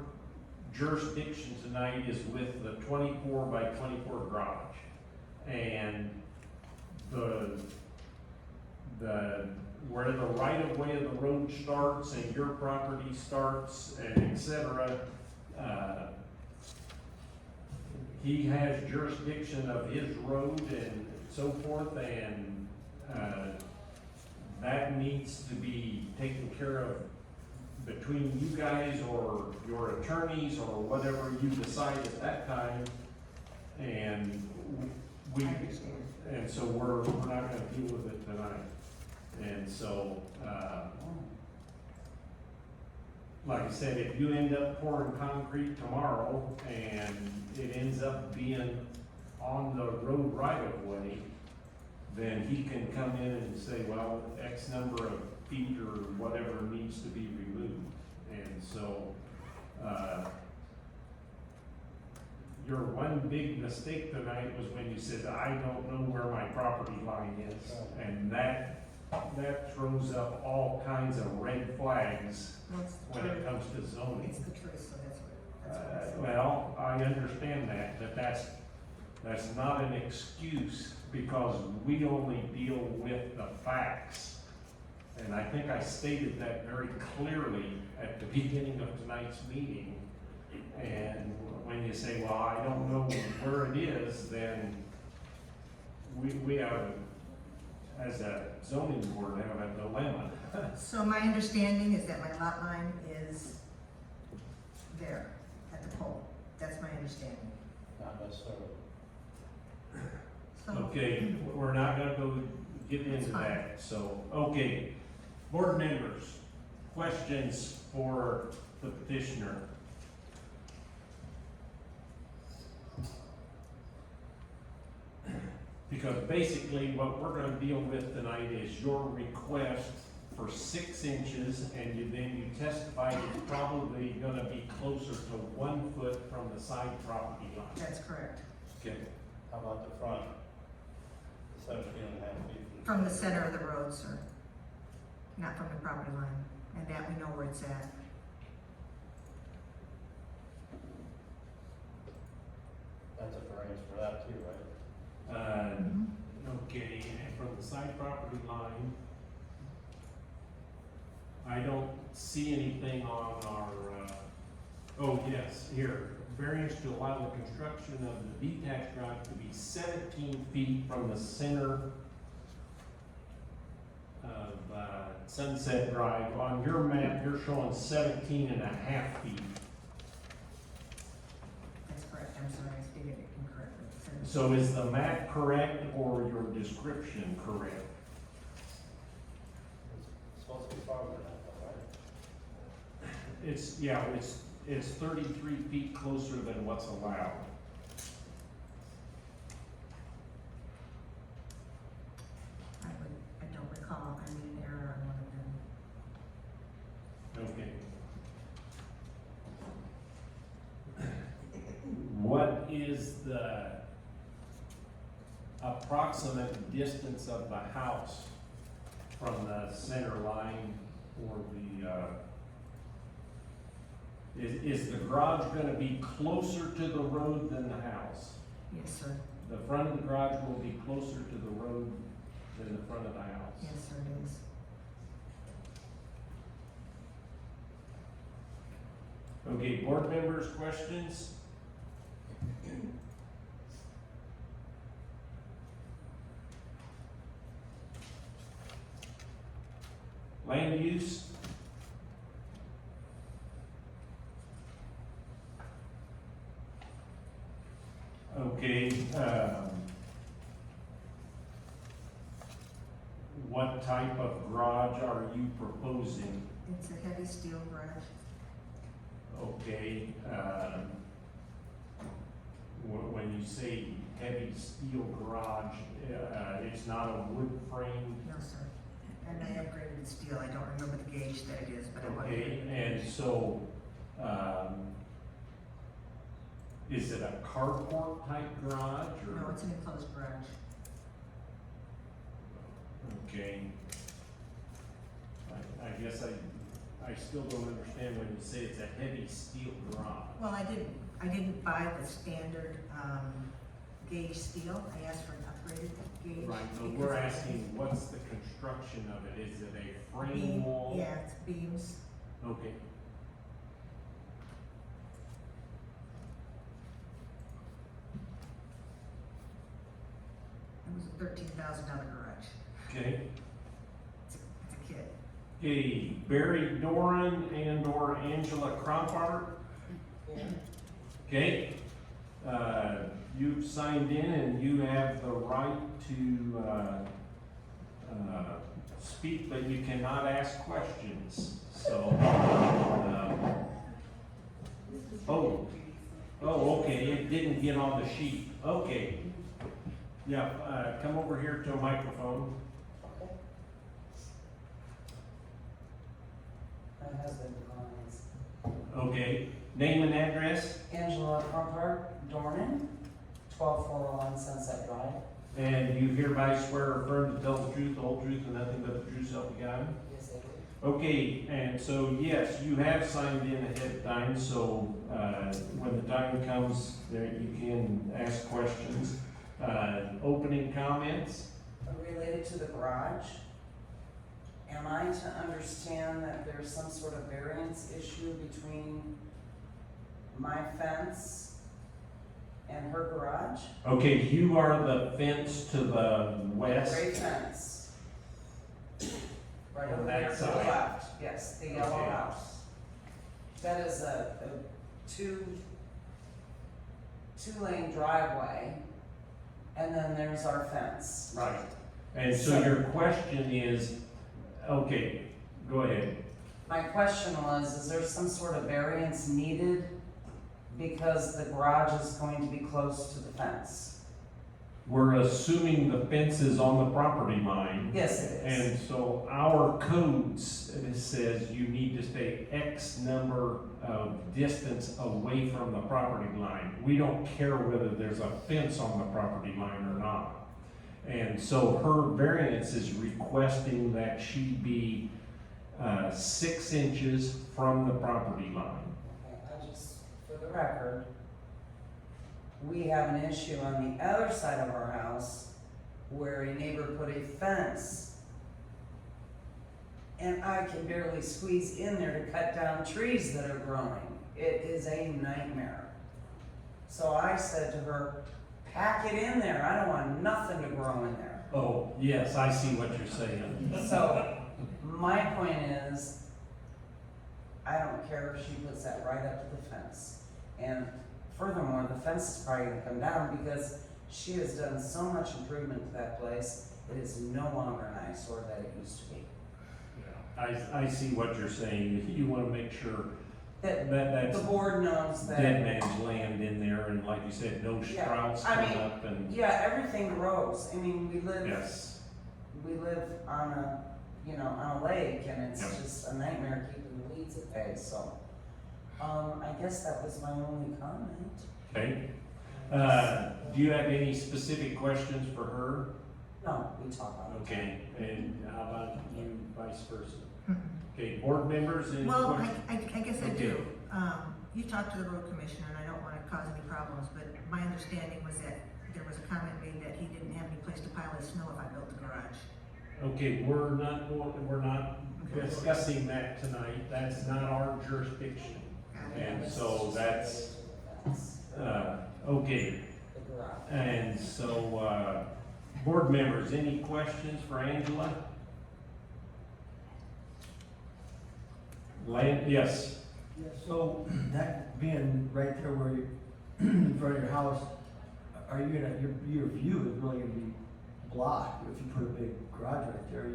[SPEAKER 1] jurisdiction tonight is with the 24 by 24 garage. And where the right of way of the road starts and your property starts and et cetera, he has jurisdiction of his road and so forth, and that needs to be taken care of between you guys or your attorneys or whatever you decide at that time. And and so we're not gonna deal with it tonight. And so, like I said, if you end up pouring concrete tomorrow and it ends up being on the road right of way, then he can come in and say, well, X number of feet or whatever needs to be removed. And so, your one big mistake tonight was when you said, I don't know where my property line is. And that throws up all kinds of red flags
[SPEAKER 10] Well, it's the
[SPEAKER 1] when it
[SPEAKER 10] truth.
[SPEAKER 1] comes to zoning.
[SPEAKER 10] It's the truth, so that's what.
[SPEAKER 1] Well, I understand that, but that's not an excuse, because we only deal with the facts. And I think I stated that very clearly at the beginning of tonight's meeting. And when you say, well, I don't know where it is, then we have, as a zoning board, have a dilemma.
[SPEAKER 10] So my understanding is that my lot line is there at the pole. That's my understanding.
[SPEAKER 11] Not necessarily.
[SPEAKER 10] So,
[SPEAKER 1] Okay, we're not gonna go get
[SPEAKER 10] That's
[SPEAKER 1] into
[SPEAKER 10] fine.
[SPEAKER 1] that, so, okay. Board members, questions for the petitioner? Because basically what we're gonna deal with tonight is your request for 6 inches, and then you testified it's probably gonna be closer to 1 foot from the side property line.
[SPEAKER 10] that's correct.
[SPEAKER 1] Okay.
[SPEAKER 11] How about the front? 17.5 feet.
[SPEAKER 10] From the center of the road, sir. Not from the property line. And that we know where it's at.
[SPEAKER 11] That's a variance for that too, right?
[SPEAKER 1] Okay, and from the side property line, I don't see anything on our, oh yes, here, variance to allow the construction of the detached garage to be 17 feet from the center of Sunset Drive. On your map, you're showing 17 and a half feet.
[SPEAKER 10] That's correct, I'm sorry, I stated it incorrectly.
[SPEAKER 1] So is the map correct or your description correct?
[SPEAKER 11] It's supposed to be farther than that, though, right?
[SPEAKER 1] It's, yeah, it's 33 feet closer than what's allowed.
[SPEAKER 10] I don't recall, I made an error on one of them.
[SPEAKER 1] Okay. What is the approximate distance of the house from the center line or the, is the garage gonna be closer to the road than the house?
[SPEAKER 10] Yes, sir.
[SPEAKER 1] The front of the garage will be closer to the road than the front of the house?
[SPEAKER 10] Yes, sir, it is.
[SPEAKER 1] Okay, board members, questions? Land use? Okay, what type of garage are you proposing?
[SPEAKER 10] It's a heavy steel garage.
[SPEAKER 1] Okay, when you say heavy steel garage, it's not a wood frame?
[SPEAKER 10] No, sir. And I upgraded the steel, I don't remember the gauge that it is, but I want
[SPEAKER 1] Okay, and so, is it a carport type garage or?
[SPEAKER 10] No, it's an enclosed garage.
[SPEAKER 1] Okay. I guess I still don't understand when you say it's a heavy steel garage.
[SPEAKER 10] Well, I didn't buy the standard, gauge steel, I asked for an upgraded gauge.
[SPEAKER 1] Right, but
[SPEAKER 10] because
[SPEAKER 1] we're
[SPEAKER 10] I-
[SPEAKER 1] asking, what's the construction of it? Is it a frame
[SPEAKER 10] Beam,
[SPEAKER 1] wall?
[SPEAKER 10] yeah, it's beams.
[SPEAKER 1] Okay.
[SPEAKER 10] It was a $13,000 garage.
[SPEAKER 1] Okay.
[SPEAKER 10] It's a kid.
[SPEAKER 1] Okay, Barry Doran and or Angela Crompart? Okay. You've signed in and you have the right to, speak, but you cannot ask questions, so, okay, it didn't get on the sheet, okay. Yeah, come over here to a microphone.
[SPEAKER 12] My husband declines.
[SPEAKER 1] Okay, name and address,
[SPEAKER 12] Angela Crumpart, Dornan, 12401 Sunset Drive.
[SPEAKER 1] and you hereby swear or affirm to tell the truth, the whole truth, and nothing but the truth, so help you God?
[SPEAKER 12] Yes, I do.
[SPEAKER 1] Okay, and so, yes, you have signed in ahead of time, so, when the time comes, there you can ask questions. Opening comments?
[SPEAKER 12] Related to the garage, am I to understand that there's some sort of variance issue between my fence and her garage?
[SPEAKER 1] Okay, you are the fence to the west?
[SPEAKER 12] Gray fence. Right
[SPEAKER 1] On
[SPEAKER 12] over
[SPEAKER 1] that
[SPEAKER 12] there to the
[SPEAKER 1] side.
[SPEAKER 12] left, yes, the yellow
[SPEAKER 1] Okay.
[SPEAKER 12] house. That is a two-lane driveway, and then there's our fence.
[SPEAKER 1] Right. And so your question is, okay, go ahead.
[SPEAKER 12] My question was, is there some sort of variance needed because the garage is going to be close to the fence?
[SPEAKER 1] We're assuming the fence is on the property line.
[SPEAKER 12] Yes, it is.
[SPEAKER 1] And so our codes, it says you need to stay X number of distance away from the property line. We don't care whether there's a fence on the property line or not. And so her variance is requesting that she be 6 inches from the property line.
[SPEAKER 12] Okay, for the record, we have an issue on the other side of our house where a neighbor put a fence, and I can barely squeeze in there to cut down trees that are growing. It is a nightmare. So I said to her, pack it in there, I don't want nothing to grow in there.
[SPEAKER 1] Oh, yes, I see what you're saying.
[SPEAKER 12] So, my point is, I don't care if she puts that right up to the fence. And furthermore, the fence is probably gonna come down because she has done so much improvement to that place, it is no longer an eyesore that it used to be.
[SPEAKER 1] I see what you're saying. You wanna make sure
[SPEAKER 12] That
[SPEAKER 1] that's
[SPEAKER 12] the board knows that.
[SPEAKER 1] dead man's land in there, and like you said, no
[SPEAKER 12] Yeah,
[SPEAKER 1] sprouts
[SPEAKER 12] I
[SPEAKER 1] come
[SPEAKER 12] mean,
[SPEAKER 1] up and,
[SPEAKER 12] Yeah, everything grows. I mean,
[SPEAKER 1] yes.
[SPEAKER 12] we live on a, on a lake, and it's
[SPEAKER 1] Yep.
[SPEAKER 12] just a nightmare keeping the weeds at bay, so. I guess that was my only comment.
[SPEAKER 1] Okay. Do you have any specific questions for her?
[SPEAKER 12] No, we talk about it.
[SPEAKER 1] Okay, and how about you, vice versa? Okay, board members, any
[SPEAKER 10] Well,
[SPEAKER 1] questions?
[SPEAKER 10] I guess I
[SPEAKER 1] Okay.
[SPEAKER 10] do. You talked to the road commissioner, and I don't wanna cause any problems, but my understanding was that there was a comment made that he didn't have any place to pile his snow if I built the garage.
[SPEAKER 1] Okay, we're not discussing that tonight. That's not our jurisdiction. And so that's, okay.
[SPEAKER 12] The garage.
[SPEAKER 1] And so, board members, any questions for Angela? Yes.
[SPEAKER 4] Yeah, so that being right there where you, in front of your house, are you gonna, your view is really gonna be blocked if you put a big garage right there?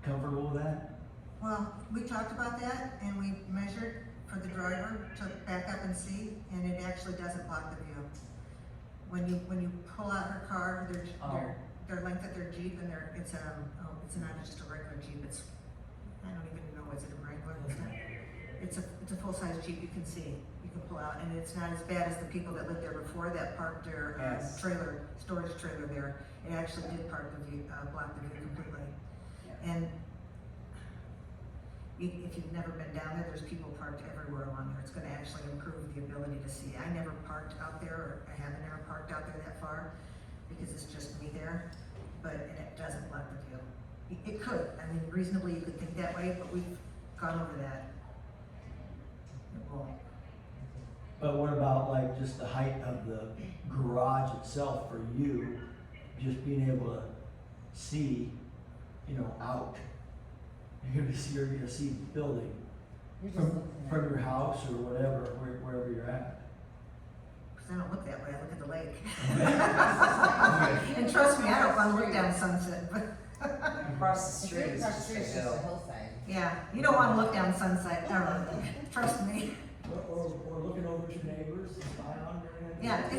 [SPEAKER 4] Comfortable with that?
[SPEAKER 10] Well, we talked about that, and we measured for the driver to back up and see, and it actually doesn't block the view. When you pull out her car, their length of their Jeep, and it's not just a regular Jeep, I don't even know, is it a Wrangler? It's a full-size Jeep, you can see, you can pull out, and it's not as bad as the people that lived there before that parked their
[SPEAKER 12] Yes.
[SPEAKER 10] storage trailer there. It actually did block the view completely.
[SPEAKER 12] Yeah.
[SPEAKER 10] And if you've never been down there, there's people parked everywhere along there. It's gonna actually improve the ability to see. I never parked out there, or I haven't ever parked out there that far, because it's just me there, and it doesn't block the view. It could, I mean, reasonably you could think that way, but we've gone over that. It won't.
[SPEAKER 4] But what about like just the height of the garage itself for you, just being able to see, out? You're gonna see the building from your house or whatever, wherever you're at.
[SPEAKER 10] Because I don't look that way, I look at the lake. And trust me, I don't wanna look down Sunset, but,
[SPEAKER 12] Across the street is just a hill.
[SPEAKER 10] yeah, you don't wanna look down Sunset, trust me.
[SPEAKER 4] Or looking over at your neighbors, spy on your.
[SPEAKER 10] Yeah,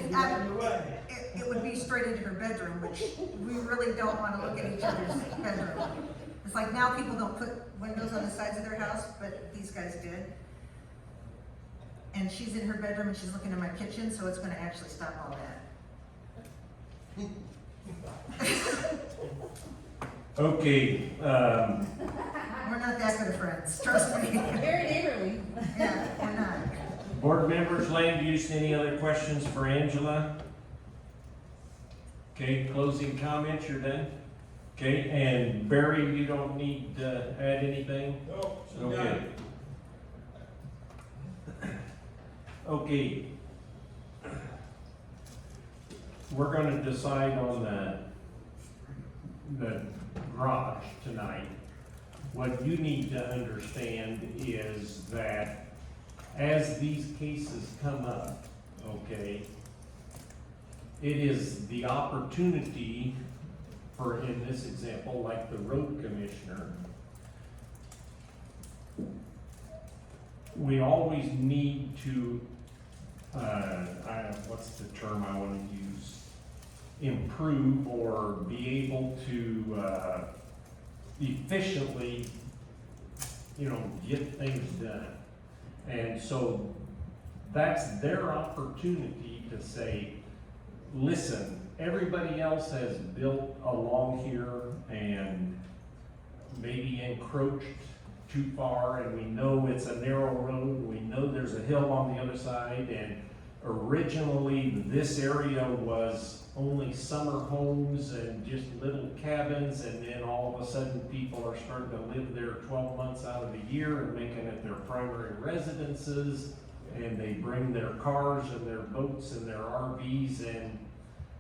[SPEAKER 10] it would be straight into her bedroom, which we really don't wanna look at each other's bedroom. It's like now people don't put windows on the sides of their house, but these guys did. And she's in her bedroom and she's looking in my kitchen, so it's gonna actually stop all that.
[SPEAKER 1] Okay,
[SPEAKER 10] We're not that good of friends, trust me.
[SPEAKER 5] Very neighborly.
[SPEAKER 10] Yeah, we're not.
[SPEAKER 1] board members, land use, any other questions for Angela? Okay, closing comments, you're done? Okay, and Barry, you don't need to add anything?
[SPEAKER 8] No, she's
[SPEAKER 1] Okay.
[SPEAKER 8] done.
[SPEAKER 1] Okay. We're gonna decide on the garage tonight. What you need to understand is that as these cases come up, okay, it is the opportunity for, in this example, like the road commissioner, we always need to, what's the term I wanna use? Improve or be able to, efficiently, get things done. And so that's their opportunity to say, listen, everybody else has built along here and maybe encroached too far, and we know it's a narrow road, we know there's a hill on the other side, and originally this area was only summer homes and just little cabins, and then all of a sudden people are starting to live there 12 months out of the year and making it their primary residences. and they bring their cars and their boats and their RVs,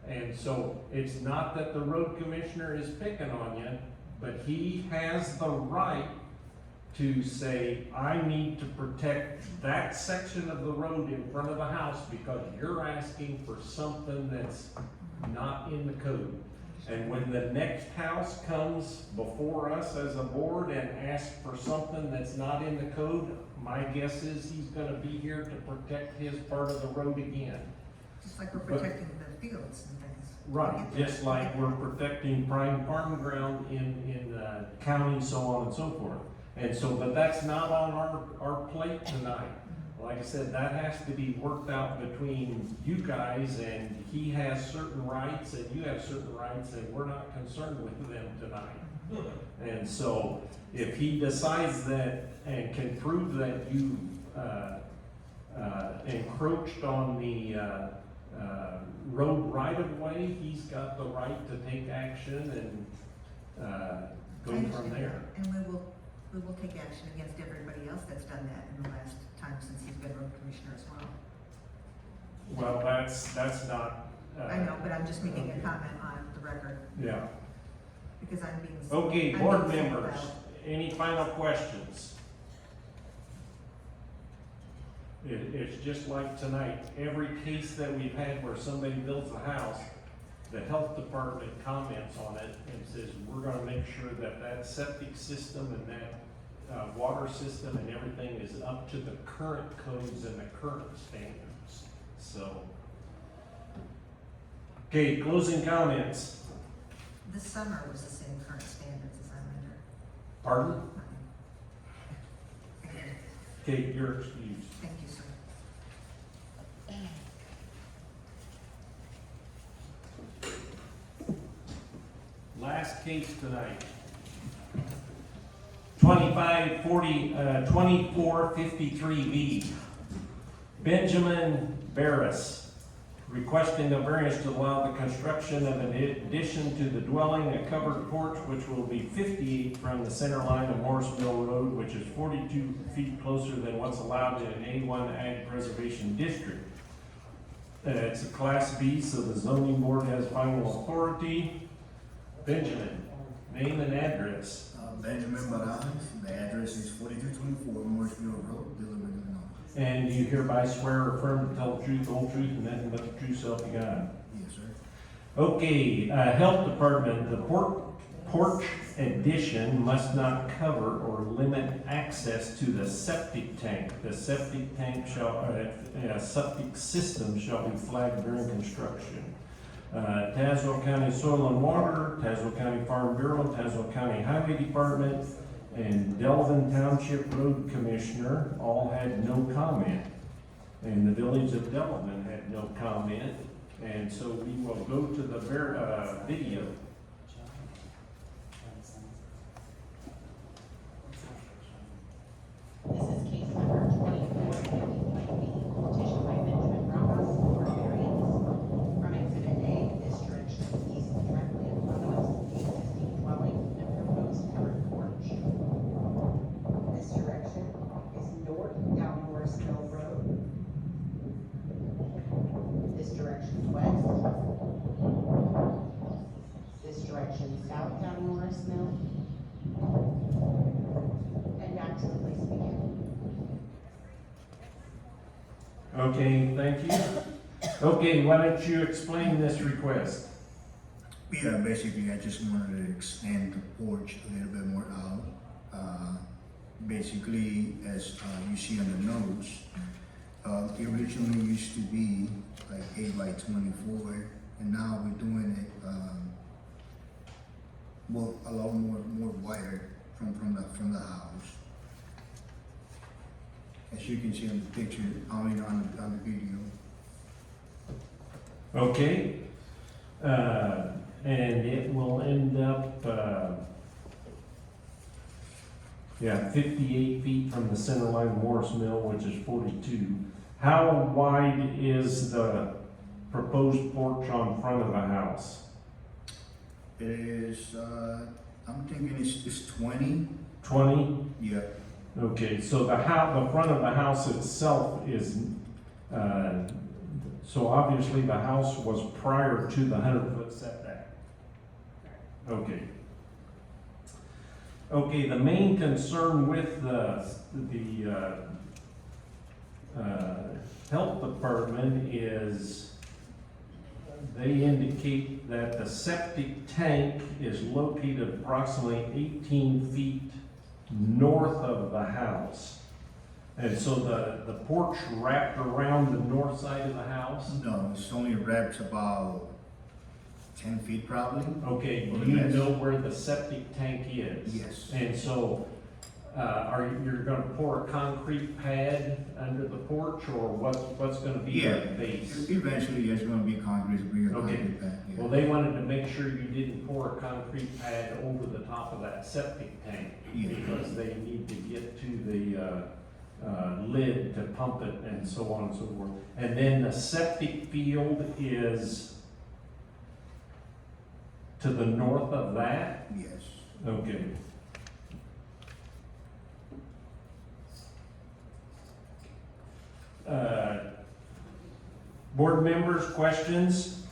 [SPEAKER 1] and so it's not that the road commissioner is picking on you, but he has the right to say, I need to protect that section of the road in front of the house because you're asking for something that's not in the code. And when the next house comes before us as a board and asks for something that's not in the code, my guess is he's gonna be here to protect his part of the road again.
[SPEAKER 10] Just like we're protecting the fields and things.
[SPEAKER 1] Right, just like we're protecting prime farm ground in county, so on and so forth. And so, but that's not on our plate tonight. Like I said, that has to be worked out between you guys, and he has certain rights and you have certain rights, and we're not concerned with them tonight. And so, if he decides that and can prove that you encroached on the road right of way, he's got the right to take action and go from there.
[SPEAKER 10] And we will take action against everybody else that's done that in the last time since he's been road commissioner as well.
[SPEAKER 1] Well, that's not.
[SPEAKER 10] I know, but I'm just making a comment on the record
[SPEAKER 1] Yeah.
[SPEAKER 10] because I'm being.
[SPEAKER 1] Okay,
[SPEAKER 10] I'm
[SPEAKER 1] board
[SPEAKER 10] being
[SPEAKER 1] members,
[SPEAKER 10] singled out.
[SPEAKER 1] any final questions? It's just like tonight, every case that we've had where somebody builds a house, the health department comments on it and says, we're gonna make sure that that septic system and that water system and everything is up to the current codes and the current standards, so. Okay, closing comments.
[SPEAKER 10] This summer was the same current standards as I'm under.
[SPEAKER 1] Pardon? Okay, you're excused.
[SPEAKER 10] Thank you, sir.
[SPEAKER 1] Last case tonight. 2453V. Benjamin Barris, requesting a variance to allow the construction of an addition to the dwelling, a covered porch, which will be 58 from the center line of Morris Mill Road, which is 42 feet closer than what's allowed in an A1 Ag Preservation District. It's a Class B, so the zoning board has final authority. Benjamin, name and address.
[SPEAKER 13] Benjamin Barajas, the address is 4224 Morrisville Road, Dillon, Illinois.
[SPEAKER 1] And you hereby swear or affirm to tell the truth, the whole truth, and nothing but the true self you got.
[SPEAKER 13] Yes, sir.
[SPEAKER 1] Okay, Health Department, the porch addition must not cover or limit access to the septic tank. The septic tank septic system shall be flagged during construction. Tazewell County Soil and Water, Tazewell County Farm Bureau, Tazewell County Highway Department, and Delvin Township Road Commissioner all had no comment. And the Village of Delvin had no comment. And so we will go to the video.
[SPEAKER 7] This is case number 2450, petition by Benjamin Ramos for variance from Exhibit A. This direction is east directly in front of us, the existing dwelling and proposed covered porch. This direction is north down Morris Mill Road. This direction is west. This direction south down Morris Mill. And back to the place we began.
[SPEAKER 1] Okay, thank you. Okay, why don't you explain this request?
[SPEAKER 13] Yeah, basically, I just wanted to extend the porch a little bit more out. Basically, as you see on the notes, it originally used to be like 8 by 24, and now we're doing it a lot more wider from the house. As you can see on the picture, on the video.
[SPEAKER 1] Okay. And it will end up, 58 feet from the center line of Morris Mill, which is 42. How wide is the proposed porch on front of the house?
[SPEAKER 13] It is, I'm thinking it's 20.
[SPEAKER 1] 20?
[SPEAKER 13] Yeah.
[SPEAKER 1] Okay, so the front of the house itself is, so obviously the house was prior to the 100-foot setback. Okay. Okay, the main concern with the health department is they indicate that the septic tank is located approximately 18 feet north of the house. And so the porch wrapped around the north side of the house?
[SPEAKER 13] No, it's only wrapped about 10 feet probably.
[SPEAKER 1] Okay,
[SPEAKER 13] Or
[SPEAKER 1] do you
[SPEAKER 13] less.
[SPEAKER 1] know where the septic tank is?
[SPEAKER 13] Yes.
[SPEAKER 1] And so, you're gonna pour a concrete pad under the porch, or what's gonna be
[SPEAKER 13] Yeah,
[SPEAKER 1] the base?
[SPEAKER 13] eventually it's gonna be concrete, bigger
[SPEAKER 1] Okay.
[SPEAKER 13] concrete pad, yeah.
[SPEAKER 1] Well, they wanted to make sure you didn't pour a concrete pad over the top of that septic tank,
[SPEAKER 13] Yeah.
[SPEAKER 1] because they need to get to the, lid to pump it and so on and so forth. And then the septic field is to the north of that?
[SPEAKER 13] Yes.
[SPEAKER 1] Okay. Board members, questions?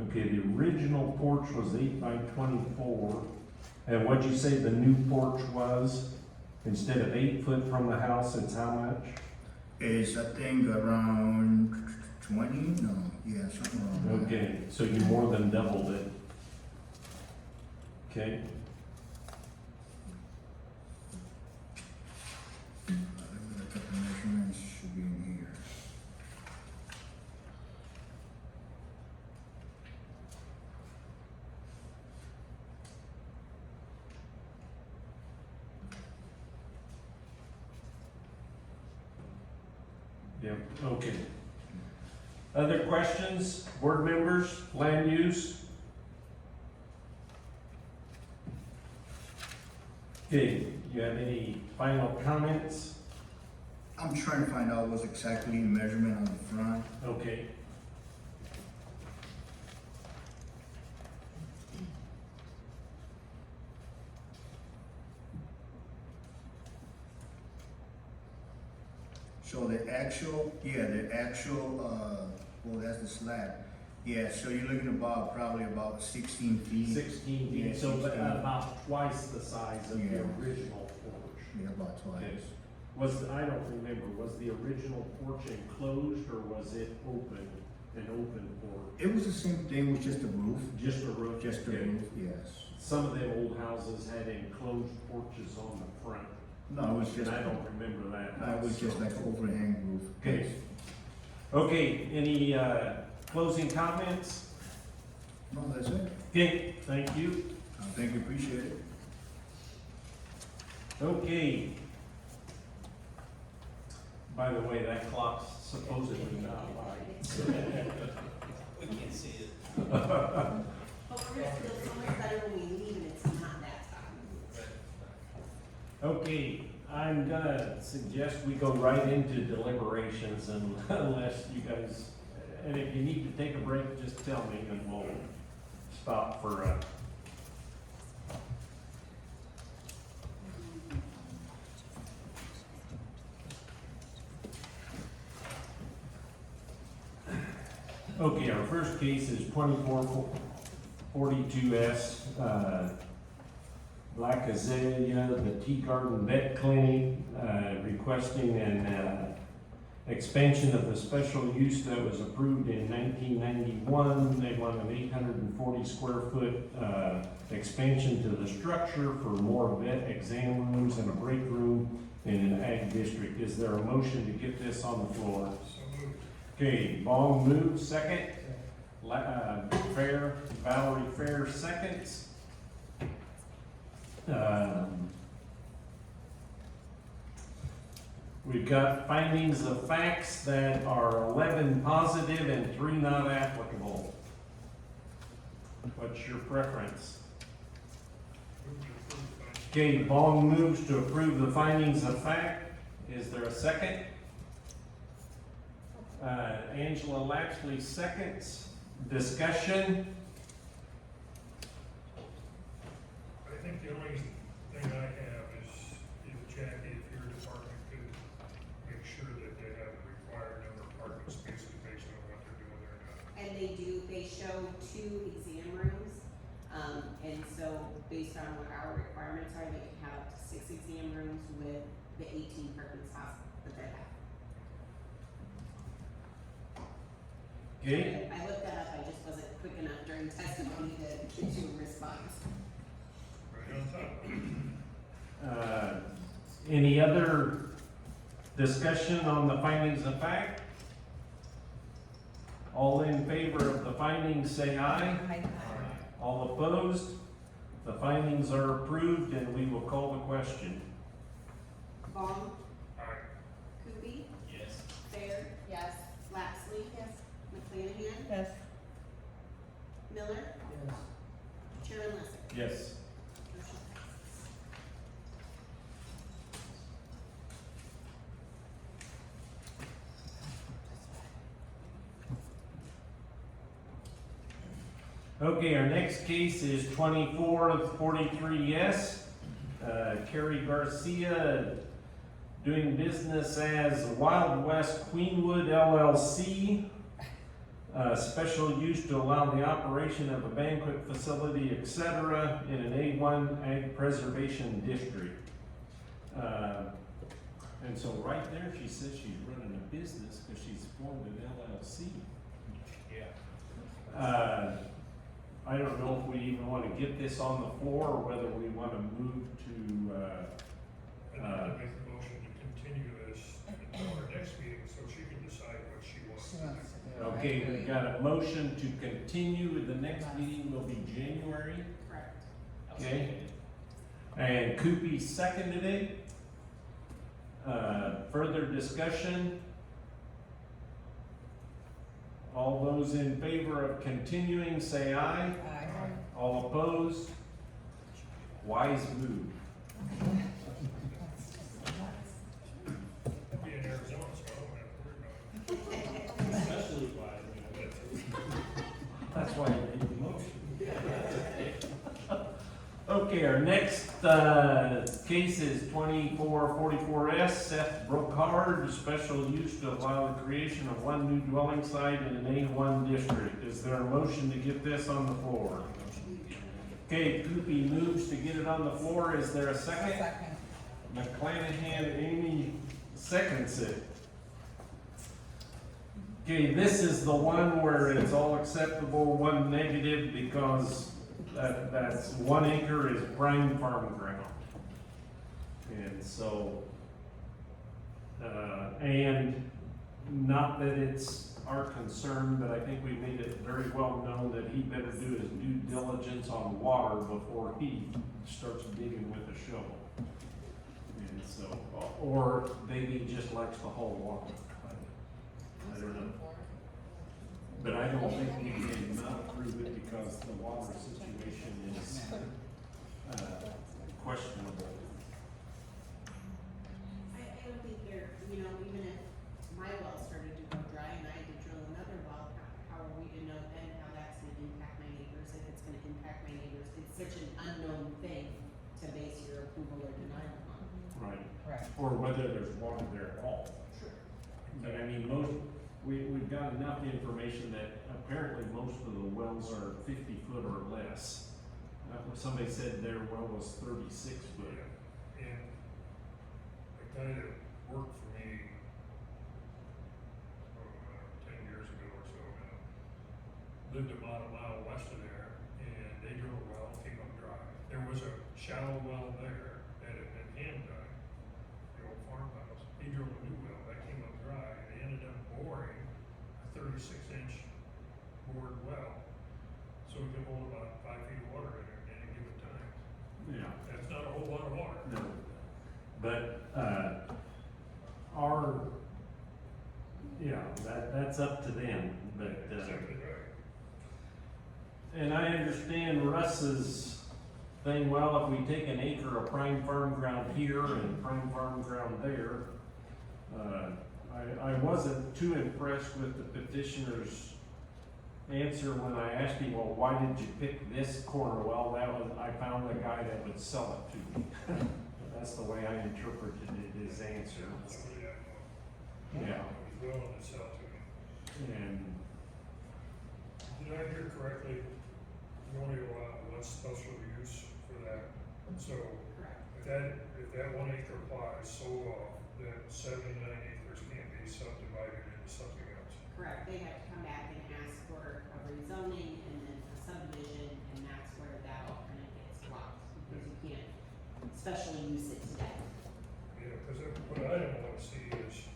[SPEAKER 1] Okay, the original porch was 8 by 24, and what'd you say the new porch was? Instead of 8 foot from the house, it's how much?
[SPEAKER 13] It's, I think, around 20, no, yeah, something around that.
[SPEAKER 1] Okay, so you more than doubled it. Okay,
[SPEAKER 13] Let me look at the measurements, should be in here.
[SPEAKER 1] yep, okay. Other questions, board members, land use? Okay, you have any final comments?
[SPEAKER 13] I'm trying to find out what's exactly the measurement on the front.
[SPEAKER 1] Okay.
[SPEAKER 13] So the actual, well, that's the slab. Yeah, so you're looking about, probably about 16 feet.
[SPEAKER 1] 16 feet,
[SPEAKER 13] Yeah,
[SPEAKER 1] so
[SPEAKER 13] 16.
[SPEAKER 1] about twice the size of the
[SPEAKER 13] Yeah.
[SPEAKER 1] original porch.
[SPEAKER 13] Yeah, about twice.
[SPEAKER 1] Okay. Was, I don't remember, was the original porch enclosed or was it open, an open porch?
[SPEAKER 13] It was the same thing, it was just a roof.
[SPEAKER 1] Just a roof?
[SPEAKER 13] Just a
[SPEAKER 1] Okay.
[SPEAKER 13] roof, yes.
[SPEAKER 1] Some of them old houses had enclosed porches on the front.
[SPEAKER 13] No, it was just,
[SPEAKER 1] And I don't remember that.
[SPEAKER 13] no, it was just like an overhang roof.
[SPEAKER 1] Okay. Okay, any, closing comments?
[SPEAKER 13] No, that's it.
[SPEAKER 1] Okay, thank you.
[SPEAKER 13] Thank you, appreciate it.
[SPEAKER 1] Okay. By the way, that clock's supposedly not right.
[SPEAKER 3] We can't see it. But we're gonna feel so much better when we leave and it's not that time.
[SPEAKER 1] Okay, I'm gonna suggest we go right into deliberations unless you guys, and if you need to take a break, just tell me and we'll stop for Okay, our first case is 2442S, Black Azalea, the Tea Garden Vet Clinic, requesting an expansion of the special use that was approved in 1991. They want an 840 square foot expansion to the structure for more vet exam rooms and a break room in an ag district. Is there a motion to get this on the floor?
[SPEAKER 8] So moved.
[SPEAKER 1] Okay, Bong moves, second. Valerie Fair seconds. We've got findings of facts that are 11 positive and 3 not applicable. What's your preference?
[SPEAKER 8] Move to approve findings
[SPEAKER 1] Okay, Vaughn moves to approve the findings of fact. Is there a second? Angela Lapsley seconds. Discussion?
[SPEAKER 8] I think the only thing I have is, Jackie, if your department could make sure that they have the required number of parking spaces based on what they're doing there now.
[SPEAKER 3] And they show 2 exam rooms. And so based on what our requirements are, they can have up to 6 exam rooms with the 18 parking spots that they have.
[SPEAKER 1] Okay,
[SPEAKER 3] I looked that up, I just wasn't quick enough during testimony to give you a response.
[SPEAKER 8] Right on top.
[SPEAKER 1] any other discussion on the findings of fact? All in favor of the findings say aye. All opposed? The findings are approved and we will call the question.
[SPEAKER 3] Vaughn,
[SPEAKER 8] Aye.
[SPEAKER 3] Kuby,
[SPEAKER 1] Yes.
[SPEAKER 3] Fair,
[SPEAKER 5] Yes.
[SPEAKER 3] Lapsley,
[SPEAKER 5] Yes.
[SPEAKER 3] McClanahan,
[SPEAKER 5] Yes.
[SPEAKER 3] Miller,
[SPEAKER 4] Yes.
[SPEAKER 3] Chairman Lesser.
[SPEAKER 1] Yes.
[SPEAKER 3] Motion passes.
[SPEAKER 1] Okay, our next case is 2443S. Kerry Garcia doing business as Wild West Queenwood LLC. Special use to allow the operation of a banquet facility, etc. in an A1 Ag Preservation District. And so right there, she says she's running a business because she's formed an LLC. Yeah. I don't know if we even want to get this on the floor or whether we want to move to,
[SPEAKER 8] I'd like to make the motion to continue this until our next meeting, so she can decide what she wants to do.
[SPEAKER 1] okay, we've got a motion to continue. The next meeting will be January,
[SPEAKER 3] Correct.
[SPEAKER 1] okay? And Koopy seconded it. Further discussion? All those in favor of continuing say aye. All opposed? Wise move.
[SPEAKER 8] I'll be in Arizona, so I don't have to worry about it. Especially by,
[SPEAKER 1] That's why you made the motion. Okay, our next case is 2444S, Seth Brookhard, special use to allow the creation of 1 new dwelling site in an A1 district. Is there a motion to get this on the floor? Okay, Koopy moves to get it on the floor. Is there a second?
[SPEAKER 5] Second.
[SPEAKER 1] McClanahan, Amy seconds it. Okay, this is the one where it's all acceptable, 1 negative, because that's 1 acre is prime farm ground. And so, and not that it's our concern, but I think we made it very well known that he better do his due diligence on water before he starts digging with a shovel. And so, or maybe he just likes to haul water. I don't know. But I don't think we can not approve it because the water situation is questionable.
[SPEAKER 3] I don't think they're, even if my well started to go dry and I had to drill another well, how are we to know then how that's gonna impact my neighbors, if it's gonna impact my neighbors? It's such an unknown thing to base your approval or denial on.
[SPEAKER 1] Right.
[SPEAKER 5] Right.
[SPEAKER 1] Or whether there's water there at all.
[SPEAKER 3] Sure.
[SPEAKER 1] But I mean, we've got enough information that apparently most of the wells are 50 foot or less. Somebody said their well was 36 foot.
[SPEAKER 8] And the guy that worked for me, 10 years ago or so now, lived about a mile west of there, and they drilled a well, came up dry. There was a shallow well there that had been hand dug, the old farmhouse. He drilled a new well, that came up dry, and they ended up boring a 36-inch bored well, so we could hold about 5 feet of water in there at any given time.
[SPEAKER 1] Yeah.
[SPEAKER 8] That's not a whole lot of water.
[SPEAKER 1] No. But, that's up to them, but,
[SPEAKER 8] Exactly right.
[SPEAKER 1] and I understand Russ's thing, well, if we take an acre of prime farm ground here and prime farm ground there, I wasn't too impressed with the petitioner's answer when I asked him, well, why did you pick this corner? Well, I found a guy that would sell it to me. That's the way I interpreted his answer. Yeah,
[SPEAKER 8] He's willing to sell to me.
[SPEAKER 1] and,
[SPEAKER 8] Did I hear correctly, you only allow one special use for that? So
[SPEAKER 3] Correct.
[SPEAKER 8] if that 1 acre plot is sold off, then 79 acres can't be subdivided into something else.
[SPEAKER 3] Correct, they have to come back and ask for a rezoning and then a subdivision, and that's where that all kind of gets blocked, because you can't special use it today.
[SPEAKER 8] Yeah, because what I don't want to see is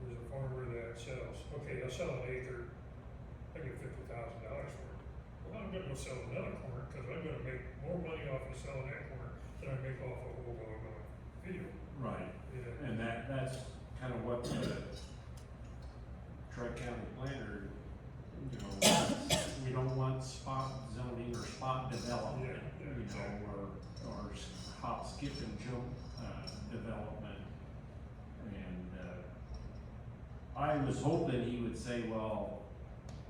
[SPEAKER 8] a farmer that sells, okay, I'll sell an acre, I get $50,000 for it. Well, I'm gonna go sell another corner, because I'm gonna make more money off of selling that corner than I make off a whole field.
[SPEAKER 1] right.
[SPEAKER 8] Yeah.
[SPEAKER 1] And that's kind of what the Tri-County planner, you know, we don't want spot zoning or spot development,
[SPEAKER 8] Yeah,
[SPEAKER 1] you
[SPEAKER 8] exactly.
[SPEAKER 1] know, or hop, skip and jump, development. And, I was hoping he would say, well,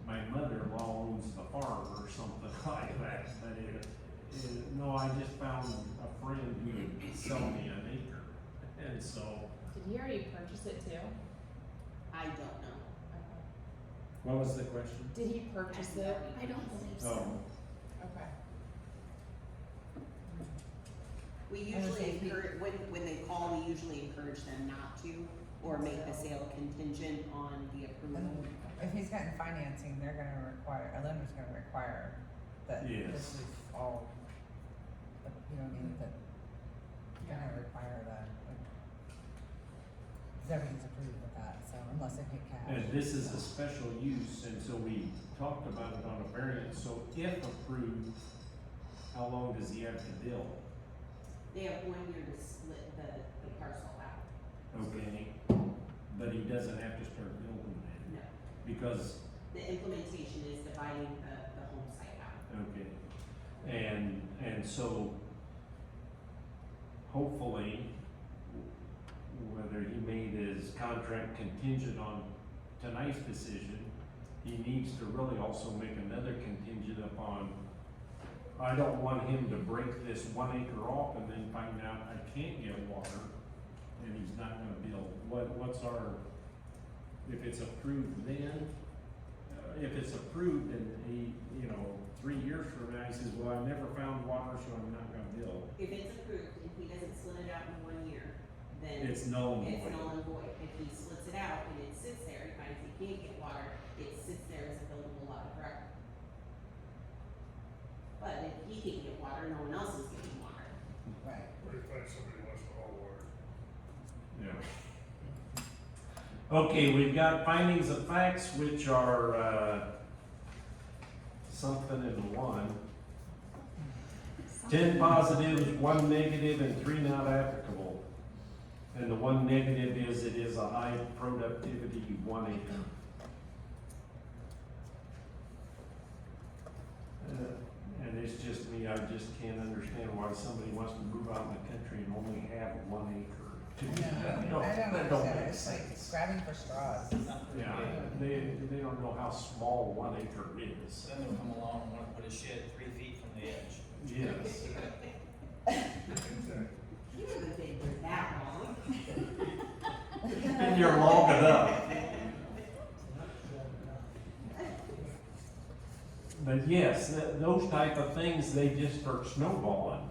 [SPEAKER 1] my mother-in-law owns the farm or something like that, but no, I just found a friend who would sell me an acre, and so,
[SPEAKER 14] Did he already purchase it too?
[SPEAKER 3] I don't know.
[SPEAKER 1] what was the question?
[SPEAKER 14] Did he purchase it?
[SPEAKER 3] I don't believe
[SPEAKER 1] Oh,
[SPEAKER 14] Okay.
[SPEAKER 3] We usually encourage, when they call, we usually encourage them not to, or make the sale contingent on the approval.
[SPEAKER 15] If he's getting financing, they're gonna require, a lender's gonna require that
[SPEAKER 1] Yes.
[SPEAKER 15] this is all, you know, that, gonna require that. Cause everything's approved with that, so unless they pay cash.
[SPEAKER 1] and this is a special use, and so we talked about it on a variance, so if approved, how long does he have to build?
[SPEAKER 3] They have 1 year to split the parcel out.
[SPEAKER 1] Okay, but he doesn't have to start building
[SPEAKER 3] No,
[SPEAKER 1] it, because,
[SPEAKER 3] the implementation is dividing the home site out.
[SPEAKER 1] okay, and so hopefully, whether he made his contract contingent on tonight's decision, he needs to really also make another contingent upon, I don't want him to break this 1 acre off and then find out I can't get water and he's not gonna build. What's our, if it's approved then, if it's approved and he, 3 years from now, he says, well, I never found water, so I'm not gonna build.
[SPEAKER 3] If it's approved, if he doesn't split it out in 1 year, then
[SPEAKER 1] It's null and
[SPEAKER 3] it's
[SPEAKER 1] void.
[SPEAKER 3] null and void. If he splits it out and it sits there, he finds he can't get water, it sits there as a buildable lot of record. But if he can't get water, no one else is getting water.
[SPEAKER 15] Right.
[SPEAKER 8] What if somebody wants to haul water?
[SPEAKER 1] Yeah. Okay, we've got findings of facts, which are, something in one. 10 positives, 1 negative, and 3 not applicable. And the 1 negative is it is a high productivity 1 acre. And it's just me, I just can't understand why somebody wants to move out in the country and only have 1 acre.
[SPEAKER 15] I don't
[SPEAKER 1] That don't
[SPEAKER 15] understand,
[SPEAKER 1] make
[SPEAKER 15] it's like
[SPEAKER 1] sense.
[SPEAKER 15] grabbing for straws.
[SPEAKER 1] Yeah, they don't know how small 1 acre is.
[SPEAKER 16] Then they'll come along and wanna put a shed 3 feet from the edge.
[SPEAKER 1] Yes.
[SPEAKER 3] You haven't been here that long.
[SPEAKER 1] And you're logging up. But yes, those type of things, they just start snowballing,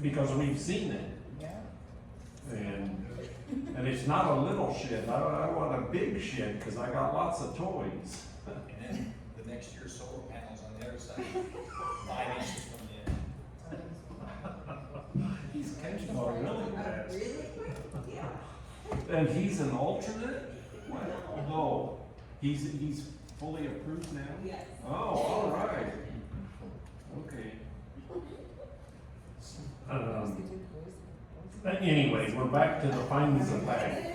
[SPEAKER 1] because we've seen it.
[SPEAKER 15] Yeah.
[SPEAKER 1] And it's not a little shed, I want a big shed, because I got lots of toys.
[SPEAKER 16] And then the next year, solar panels on the other side, 5 inches from the edge.
[SPEAKER 1] He's catching on really fast.
[SPEAKER 3] Really? Yeah.
[SPEAKER 1] And he's an alternate? No, he's fully approved now?
[SPEAKER 3] Yes.
[SPEAKER 1] Oh, all right. Okay. Anyway, we're back to the findings of fact.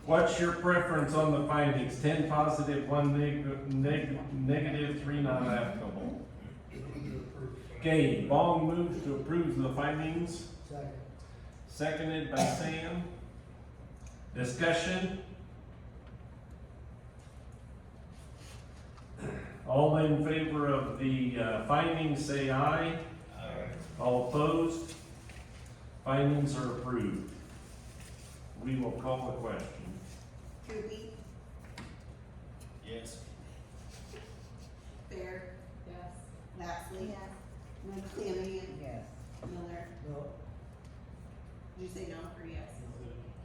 [SPEAKER 1] What's your preference on the findings? 10 positive, 1 negative, 3 not applicable. Okay, Bong moves to approve the findings.
[SPEAKER 4] Second.
[SPEAKER 1] Seconded by Sam. Discussion? All in favor of the findings say aye. All opposed? Findings are approved. We will call the question.
[SPEAKER 3] Coopy,
[SPEAKER 16] Yes.
[SPEAKER 3] Fair,
[SPEAKER 14] Yes.
[SPEAKER 3] Lapsley. McClanahan,
[SPEAKER 15] Yes.
[SPEAKER 3] Miller.
[SPEAKER 4] No.
[SPEAKER 3] Did you say no or yes?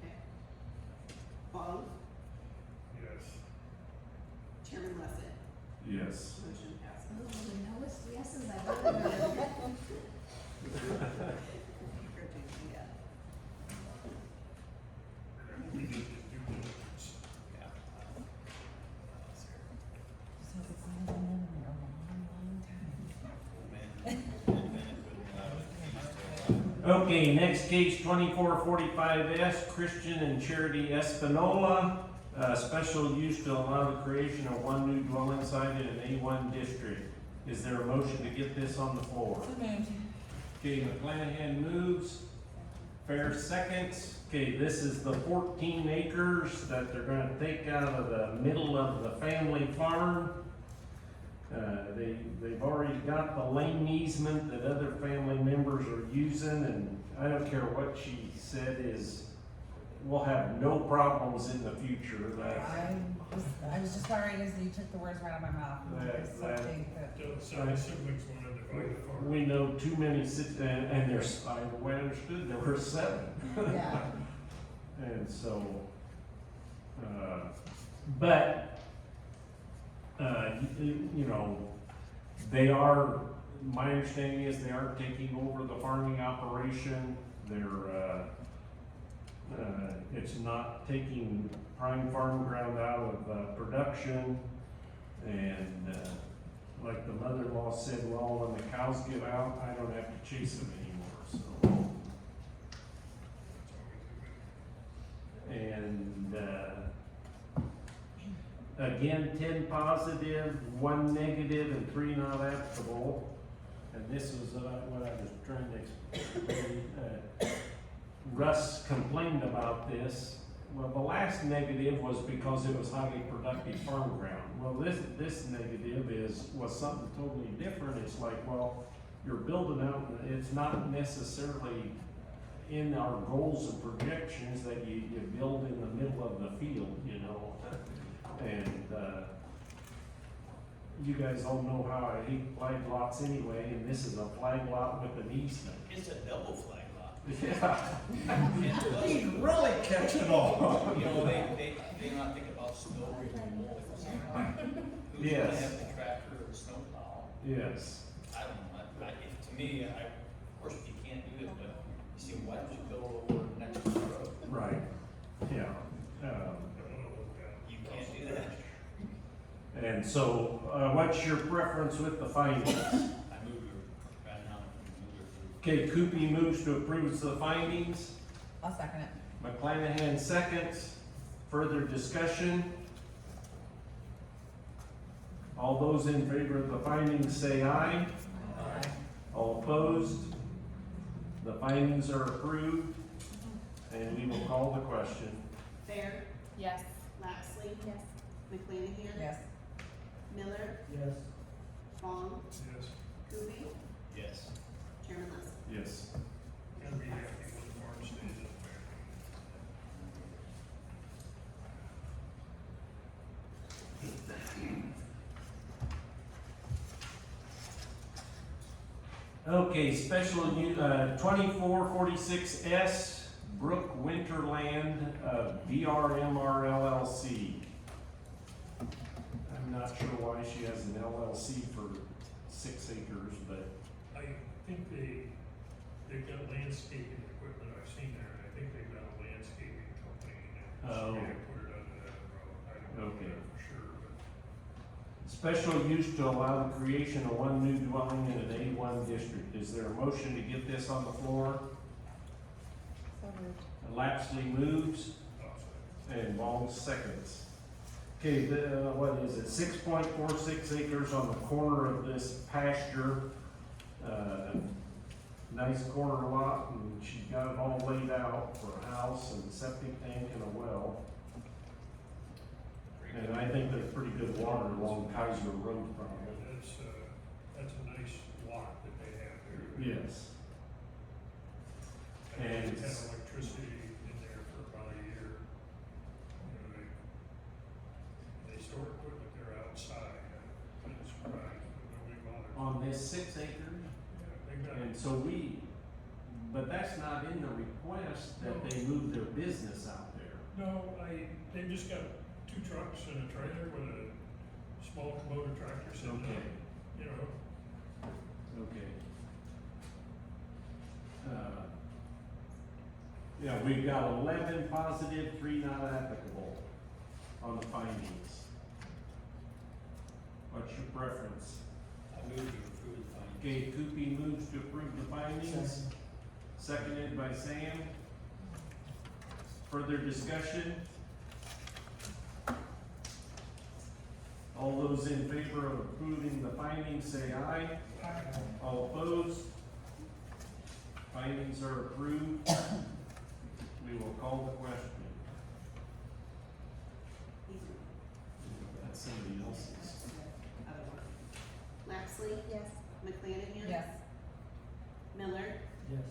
[SPEAKER 3] Okay. Bong,
[SPEAKER 8] Yes.
[SPEAKER 3] Chairman Lussett,
[SPEAKER 1] Yes.
[SPEAKER 3] motion passes.
[SPEAKER 5] Oh, the lowest yeses I've ever heard.
[SPEAKER 3] Yeah.
[SPEAKER 8] We just get due diligence.
[SPEAKER 16] Yeah.
[SPEAKER 15] So it's not been in there a long time.
[SPEAKER 1] Okay, next case 2445S, Christian and Charity Espinola. Special use to allow the creation of one new dwelling site in an A1 district. Is there a motion to get this on the floor?
[SPEAKER 15] So moved.
[SPEAKER 1] Okay, McClanahan moves. Fair seconds. Okay, this is the 14 acres that they're gonna take out of the middle of the family farm. They've already got the lane easement that other family members are using, and I don't care what she said is, we'll have no problems in the future.
[SPEAKER 15] I was just wondering, as you took the words right out of my mouth. It's something that-
[SPEAKER 8] The seven siblings wanted to divide the farm.
[SPEAKER 1] We know too many, and there's, I understood there were 7.
[SPEAKER 15] Yeah.
[SPEAKER 1] And so, but, you know, they are, my understanding is they are taking over the farming operation. They're, it's not taking prime farm ground out of, production. And, like the mother-in-law said, well, when the cows get out, I don't have to chase them anymore, so. And, again, 10 positive, 1 negative, and 3 not applicable. And this was what I was trying to explain. Russ complained about this. Well, the last negative was because it was highly productive farm ground. Well, this negative was something totally different. It's like, well, you're building out, it's not necessarily in our goals and projections that you build in the middle of the field, you know. And, you guys all know how I hate flag lots anyway, and this is a flag lot with an easement.
[SPEAKER 16] It's a double flag lot.
[SPEAKER 1] Yeah. He's really catching on.
[SPEAKER 16] You know, they not think about snow removal. Who's gonna
[SPEAKER 1] Yes.
[SPEAKER 16] have the tractor or the snow plow?
[SPEAKER 1] Yes.
[SPEAKER 16] I don't know, to me, of course, you can't do it, but you see, why don't you build over next to the road?
[SPEAKER 1] Right, yeah.
[SPEAKER 16] You can't do that.
[SPEAKER 1] And so, what's your preference with the findings?
[SPEAKER 16] I move right now,
[SPEAKER 1] Okay, Coopy moves to approve the findings.
[SPEAKER 15] I'll second it.
[SPEAKER 1] McClanahan seconds. Further discussion? All those in favor of the findings say aye.
[SPEAKER 15] Aye.
[SPEAKER 1] All opposed? The findings are approved, and we will call the question.
[SPEAKER 3] Fair,
[SPEAKER 14] Yes.
[SPEAKER 3] Lapsley.
[SPEAKER 14] Yes.
[SPEAKER 3] McClanahan.
[SPEAKER 15] Yes.
[SPEAKER 3] Miller,
[SPEAKER 4] Yes.
[SPEAKER 3] Bong,
[SPEAKER 8] Yes.
[SPEAKER 3] Coopy,
[SPEAKER 16] yes.
[SPEAKER 3] Chairman Lussett.
[SPEAKER 1] Yes.
[SPEAKER 8] Gotta be happy when the farm stays that
[SPEAKER 1] Okay, special, 2446S, Brook Winterland, BRMR LLC. I'm not sure why she has an LLC for 6 acres, but,
[SPEAKER 8] I think they've got landscaping equipment I've seen there, and I think they've got a landscaping company now.
[SPEAKER 1] Oh.
[SPEAKER 8] So they put it under that road. I don't know
[SPEAKER 1] Okay.
[SPEAKER 8] that for sure, but.
[SPEAKER 1] special use to allow the creation of one new dwelling in an A1 district. Is there a motion to get this on the floor?
[SPEAKER 14] So moved.
[SPEAKER 1] Lapsley moves, And Long seconds. Okay, what is it, 6.46 acres on the corner of this pasture. Nice corner lot, and she's got it all laid out for a house and septic tank and a well. And I think there's pretty good water along Kaiser Road from it.
[SPEAKER 8] That's a nice lot that they have there.
[SPEAKER 1] Yes.
[SPEAKER 8] And
[SPEAKER 1] And
[SPEAKER 8] they had electricity in there for about a year. You know, they store equipment there outside. I'm surprised, but nobody bothered.
[SPEAKER 1] on this 6 acres,
[SPEAKER 8] Yeah, they got
[SPEAKER 1] and so but that's not in the request that they move their business out there.
[SPEAKER 8] No, they just got 2 trucks and a trailer with a small Kubota tractor sitting
[SPEAKER 1] Okay.
[SPEAKER 8] there, you know.
[SPEAKER 1] Okay. Yeah, we've got 11 positive, 3 not applicable on the findings. What's your preference?
[SPEAKER 16] I move to approve the findings.
[SPEAKER 1] Okay, Coopy moves to approve the findings, seconded by Sam. Further discussion? All those in favor of approving the findings say aye. All opposed? Findings are approved. We will call the question. That's somebody else's.
[SPEAKER 3] Other one. Lapsley?
[SPEAKER 5] Yes.
[SPEAKER 3] McClanahan?
[SPEAKER 15] Yes.
[SPEAKER 3] Miller?
[SPEAKER 4] Yes.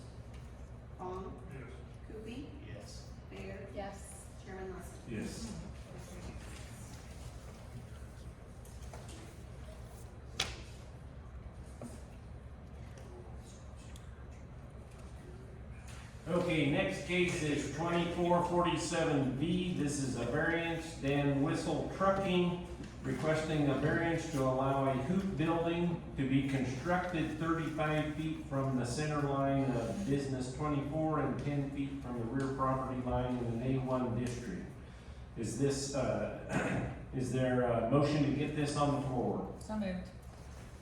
[SPEAKER 3] Vaughn?
[SPEAKER 8] Yes.
[SPEAKER 3] Kupi?
[SPEAKER 16] Yes.
[SPEAKER 3] Bayer?
[SPEAKER 14] Yes.
[SPEAKER 3] Chairman Russell?
[SPEAKER 1] Yes. Okay, next case is 2447V. This is a variance. Dan Whistle Trucking requesting a variance to allow a hoop building to be constructed 35 feet from the center line of Business 24 and 10 feet from the rear property line in an A1 district. Is this, is there a motion to get this on the floor?
[SPEAKER 15] So moved.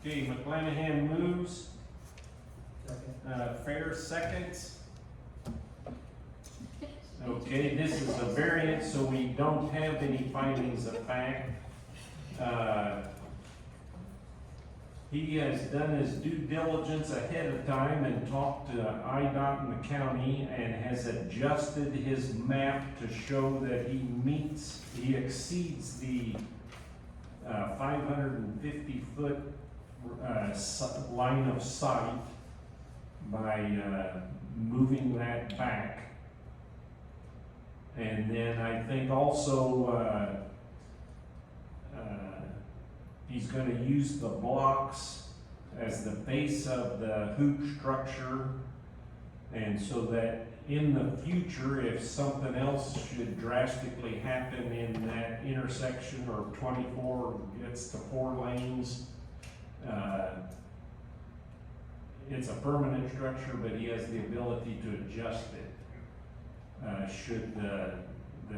[SPEAKER 1] Okay, McClanahan moves.
[SPEAKER 4] Second.
[SPEAKER 1] Fair seconds. Okay, this is a variance, so we don't have any findings of fact. He has done his due diligence ahead of time and talked to IDOT and the county and has adjusted his map to show that he exceeds the 550-foot line of sight by moving that back. And then I think also he's gonna use the blocks as the base of the hoop structure. And so that in the future, if something else should drastically happen in that intersection or 24 gets to 4 lanes, it's a permanent structure, but he has the ability to adjust it. Should the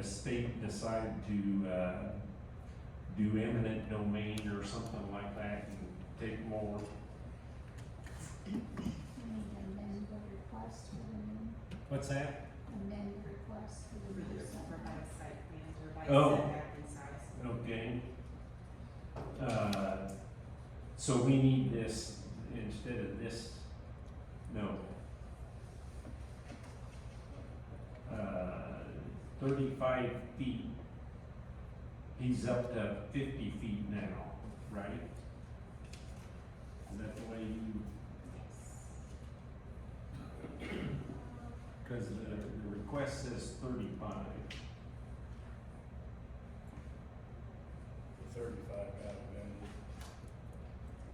[SPEAKER 1] state decide to do eminent domain or something like that and take more. What's that?
[SPEAKER 3] Amend request for the provide site plans or by
[SPEAKER 1] Oh.
[SPEAKER 3] setback and size.
[SPEAKER 1] Okay. So we need this instead of this, no. 35 feet. He's up to 50 feet now, right? Is that the way you? Because the request says 35.
[SPEAKER 11] The 35 got amended.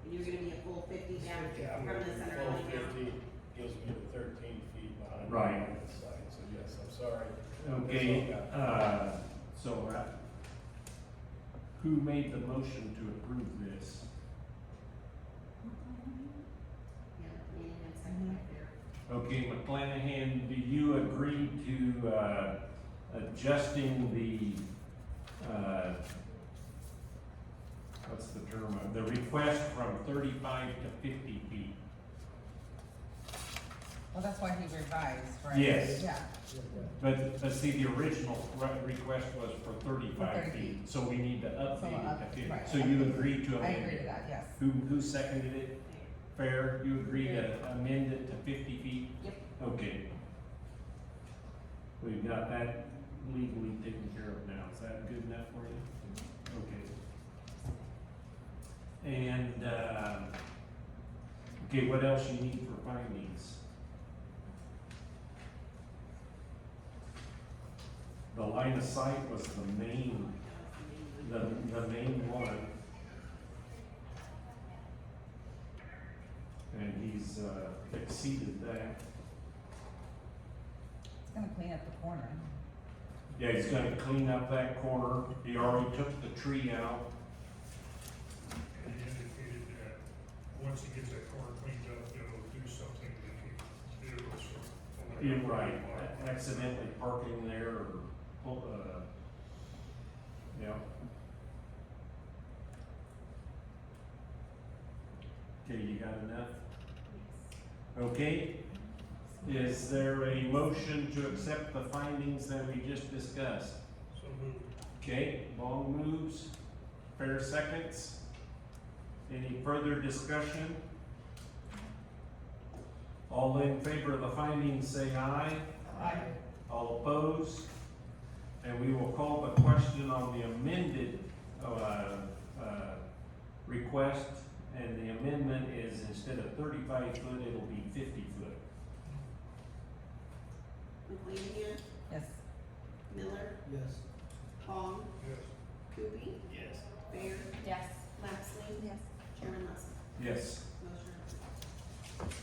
[SPEAKER 3] And you're gonna be a full 50 down
[SPEAKER 11] Yeah, I'm
[SPEAKER 3] from the
[SPEAKER 11] gonna-
[SPEAKER 3] center
[SPEAKER 11] full
[SPEAKER 3] line down.
[SPEAKER 11] 50 gives me the 13 feet behind.
[SPEAKER 1] Right.
[SPEAKER 11] the side, so yes, I'm sorry.
[SPEAKER 1] Okay, so who made the motion to approve this?
[SPEAKER 3] Yeah, and second right there.
[SPEAKER 1] Okay, McClanahan, do you agree to adjusting the, what's the term, the request from 35 to 50 feet?
[SPEAKER 15] Well, that's why he revised, right?
[SPEAKER 1] Yes.
[SPEAKER 15] Yeah,
[SPEAKER 1] But see, the original request was for 35
[SPEAKER 15] 30
[SPEAKER 1] feet,
[SPEAKER 15] feet.
[SPEAKER 1] so we need to
[SPEAKER 15] So,
[SPEAKER 1] update it to 50.
[SPEAKER 15] right.
[SPEAKER 1] So you agreed to
[SPEAKER 15] I
[SPEAKER 1] amend
[SPEAKER 15] agree
[SPEAKER 1] it?
[SPEAKER 15] to that, yes.
[SPEAKER 1] Who seconded it? Fair, you agree to amend it to 50 feet?
[SPEAKER 3] Yep.
[SPEAKER 1] Okay. We've got that legally taken care of now, is that good enough for you? Okay. And, okay, what else you need for findings? The line of sight was the main one. And he's exceeded that.
[SPEAKER 15] It's gonna clean up the corner.
[SPEAKER 1] Yeah, he's gonna clean up that corner. He already took the tree out.
[SPEAKER 8] And he indicated that once he gets that corner cleaned up, they'll do something to keep vehicles from.
[SPEAKER 1] You're right, accidentally parking there or, yeah. Okay, you got enough? Okay, is there a motion to accept the findings that we just discussed?
[SPEAKER 8] So moved.
[SPEAKER 1] Okay, Long moves, Fair seconds. Any further discussion? All in favor of the findings say aye.
[SPEAKER 15] Aye.
[SPEAKER 1] All opposed? And we will call the question on the amended, request, and the amendment is instead of 35 foot, it'll be 50 foot.
[SPEAKER 3] McLean,
[SPEAKER 15] Yes.
[SPEAKER 3] Miller,
[SPEAKER 4] Yes.
[SPEAKER 3] Pong,
[SPEAKER 8] Yes.
[SPEAKER 3] Coopy,
[SPEAKER 16] Yes.
[SPEAKER 3] Bear,
[SPEAKER 14] Yes.
[SPEAKER 3] Lapsley,
[SPEAKER 14] Yes.
[SPEAKER 3] Chairman Russell.
[SPEAKER 1] Yes.
[SPEAKER 3] Motion approved.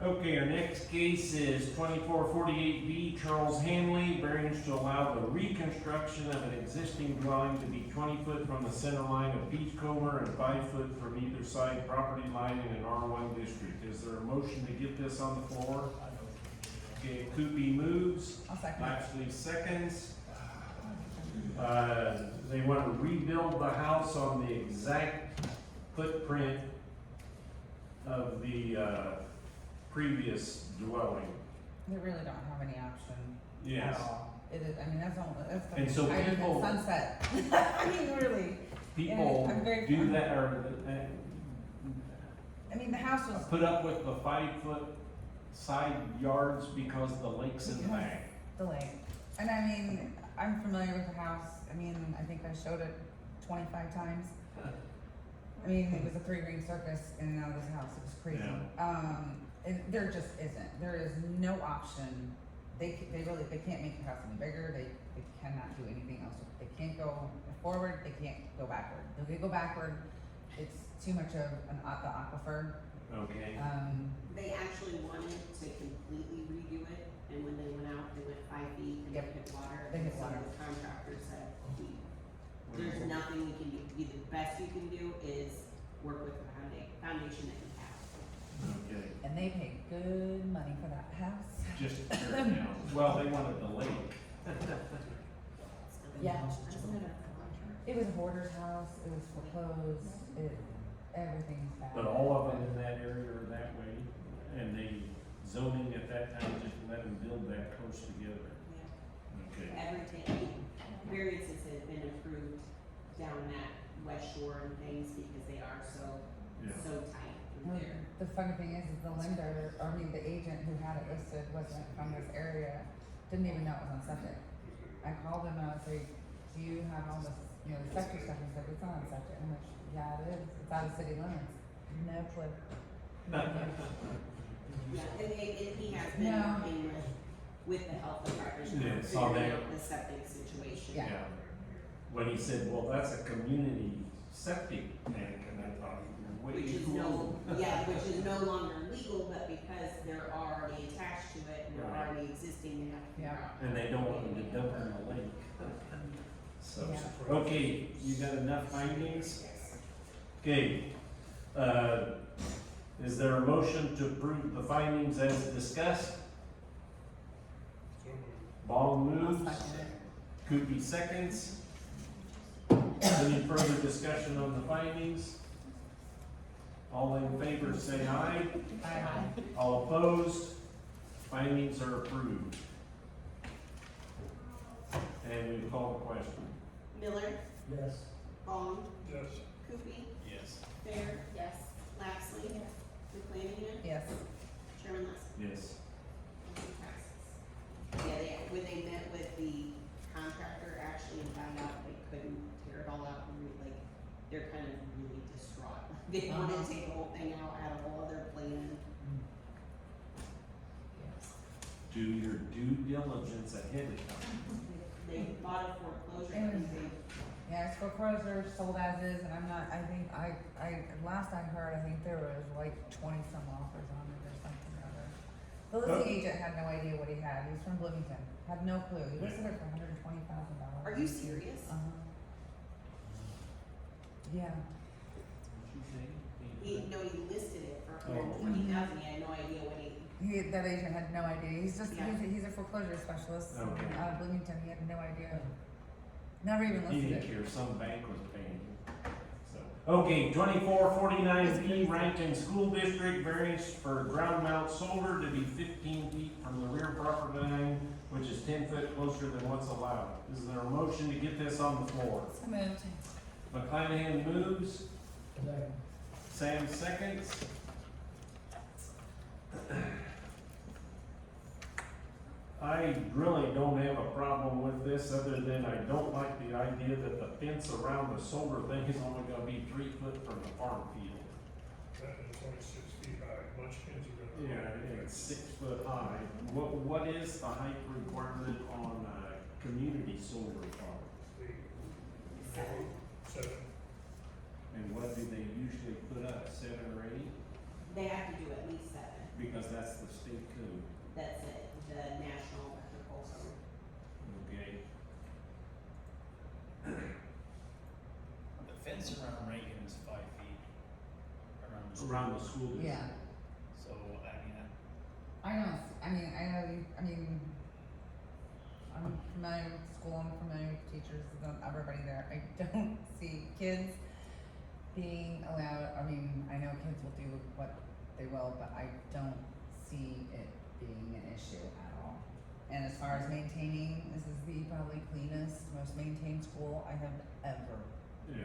[SPEAKER 1] Okay, our next case is 2448B, Charles Hanley, variance to allow the reconstruction of an existing dwelling to be 20 foot from the center line of Beachcomber and 5 foot from either side property line in an R1 district. Is there a motion to get this on the floor? Okay, Coopy moves,
[SPEAKER 15] I'll second.
[SPEAKER 1] Lapsley seconds. They want to rebuild the house on the exact footprint of the, previous dwelling.
[SPEAKER 15] They really don't have any option
[SPEAKER 1] Yes.
[SPEAKER 15] at all. It is, I mean, that's
[SPEAKER 1] And so
[SPEAKER 15] tighter
[SPEAKER 1] people-
[SPEAKER 15] than sunset. I mean, really.
[SPEAKER 1] People
[SPEAKER 15] I'm very
[SPEAKER 1] do
[SPEAKER 15] fond.
[SPEAKER 1] that, or,
[SPEAKER 15] I mean, the house was,
[SPEAKER 1] put up with the 5 foot side yards because the lake's in the back.
[SPEAKER 15] the lake. And I mean, I'm familiar with the house. I mean, I think I showed it 25 times. I mean, it was a 3-ring circus in and out of this house. It was crazy. And there just isn't. There is no option. They can't make the house any bigger. They cannot do anything else. They can't go forward. They can't go backward. If they go backward, it's too much of the aquifer.
[SPEAKER 1] Okay.
[SPEAKER 3] They actually wanted to completely redo it, and when they went out, they went 5 feet and they
[SPEAKER 15] Yep.
[SPEAKER 3] hit water.
[SPEAKER 15] They hit
[SPEAKER 3] So
[SPEAKER 15] water.
[SPEAKER 3] the contractor said, there's nothing we can do. The best you can do is work with the foundation that you have.
[SPEAKER 1] Okay,
[SPEAKER 15] And they paid good money for that house.
[SPEAKER 1] just tear it down. Well, they wanted the lake.
[SPEAKER 15] Yeah. It was a hoarder's house. It was foreclosed. Everything's bad.
[SPEAKER 1] But all of them in that area are that way, and the zoning at that time just let them build that close together. Okay.
[SPEAKER 3] Everything, variances have been approved down that west shore and things because they are so tight in
[SPEAKER 15] Well,
[SPEAKER 3] there.
[SPEAKER 15] the funny thing is the lender, or I mean, the agent who had it listed wasn't from this area, didn't even know it was on septic. I called him and I was like, do you have all this, the septic stuff? He said, it's not on septic. I'm like, yeah, it is. It's out of city limits. No clue.
[SPEAKER 3] Yeah, and he has been
[SPEAKER 15] No.
[SPEAKER 3] working with the health department,
[SPEAKER 1] Yeah,
[SPEAKER 3] to
[SPEAKER 1] so
[SPEAKER 3] figure
[SPEAKER 1] they-
[SPEAKER 3] out the septic situation.
[SPEAKER 15] Yeah.
[SPEAKER 1] When he said, well, that's a community septic tank, and I thought, way
[SPEAKER 3] Which is
[SPEAKER 1] cool.
[SPEAKER 3] which is no longer legal, but because they're already attached to it and they're
[SPEAKER 1] Right.
[SPEAKER 3] already existing, they have to figure
[SPEAKER 15] Yeah.
[SPEAKER 3] out.
[SPEAKER 1] And they don't want them to dump in the lake. So,
[SPEAKER 15] Yeah.
[SPEAKER 1] okay, you got enough findings?
[SPEAKER 3] Yes.
[SPEAKER 1] Okay, is there a motion to approve the findings as discussed?
[SPEAKER 8] So moved.
[SPEAKER 1] Ball moves,
[SPEAKER 15] I'll second it.
[SPEAKER 1] Coopy seconds. Any further discussion on the findings? All in favor say aye.
[SPEAKER 10] Aye.
[SPEAKER 1] All opposed? Findings are approved. And we call the question.
[SPEAKER 3] Miller,
[SPEAKER 4] Yes.
[SPEAKER 3] Vaughn,
[SPEAKER 8] Yes.
[SPEAKER 3] Coopey,
[SPEAKER 16] Yes.
[SPEAKER 3] Fair,
[SPEAKER 14] Yes.
[SPEAKER 3] Lapsley, McClanahan,
[SPEAKER 15] Yes.
[SPEAKER 3] Chairman Lester.
[SPEAKER 1] Yes.
[SPEAKER 3] Motion passes. Yeah, when they met with the contractor actually and found out they couldn't tear it all out and they're kind of really distraught. They wanted to take the whole thing out, add a whole other plan.
[SPEAKER 1] Do your due diligence ahead of time.
[SPEAKER 3] They bought a foreclosure,
[SPEAKER 15] And-
[SPEAKER 3] they,
[SPEAKER 15] Yeah, it's foreclosure, sold as is, and I'm not, I think, last I heard, I think there was like 20-some offers on it or something or other. The listing agent had no idea what he had, he was from Bloomington, had no clue, he listed it for $120,000.
[SPEAKER 3] are you serious?
[SPEAKER 15] Yeah,
[SPEAKER 3] He listed it for
[SPEAKER 1] Oh.
[SPEAKER 3] $120,000, he had no idea what
[SPEAKER 15] that agent had no idea, he's just,
[SPEAKER 3] Yeah.
[SPEAKER 15] he's a foreclosure specialist
[SPEAKER 1] Okay.
[SPEAKER 15] out of Bloomington, he had no idea. Never even
[SPEAKER 1] He
[SPEAKER 15] listed
[SPEAKER 1] didn't
[SPEAKER 15] it.
[SPEAKER 1] care, some bank was paying him. So, okay, 2449B, Rankin School District variance for ground mount solar to be 15 feet from the rear property line, which is 10 foot closer than what's allowed. Is there a motion to get this on the floor?
[SPEAKER 15] So moved.
[SPEAKER 1] McClanahan moves,
[SPEAKER 4] Second.
[SPEAKER 1] Sam seconds. I really don't have a problem with this, other than I don't like the idea that the fence around the solar thing is only gonna be 3 foot from the farm field.
[SPEAKER 8] That is only 6 feet high, much kids are gonna.
[SPEAKER 1] Yeah, and it's 6 foot high. What is the height requirement on a community solar farm?
[SPEAKER 8] Seven.
[SPEAKER 1] And what do they usually put up, 7 or 8?
[SPEAKER 3] they have to do at least 7.
[SPEAKER 1] Because that's the state code,
[SPEAKER 3] That's it, the National Electrical Code.
[SPEAKER 1] okay?
[SPEAKER 16] The fence around Reagan is 5 feet around the school.
[SPEAKER 1] Around the school district.
[SPEAKER 15] Yeah.
[SPEAKER 16] So, I mean,
[SPEAKER 15] I know, I'm familiar with the school, I'm familiar with teachers, everybody there. I don't see kids being allowed, I know kids will do what they will, but I don't see it being an issue at all. And as far as maintaining, this is the probably cleanest, most maintained school I have ever.
[SPEAKER 1] Yeah,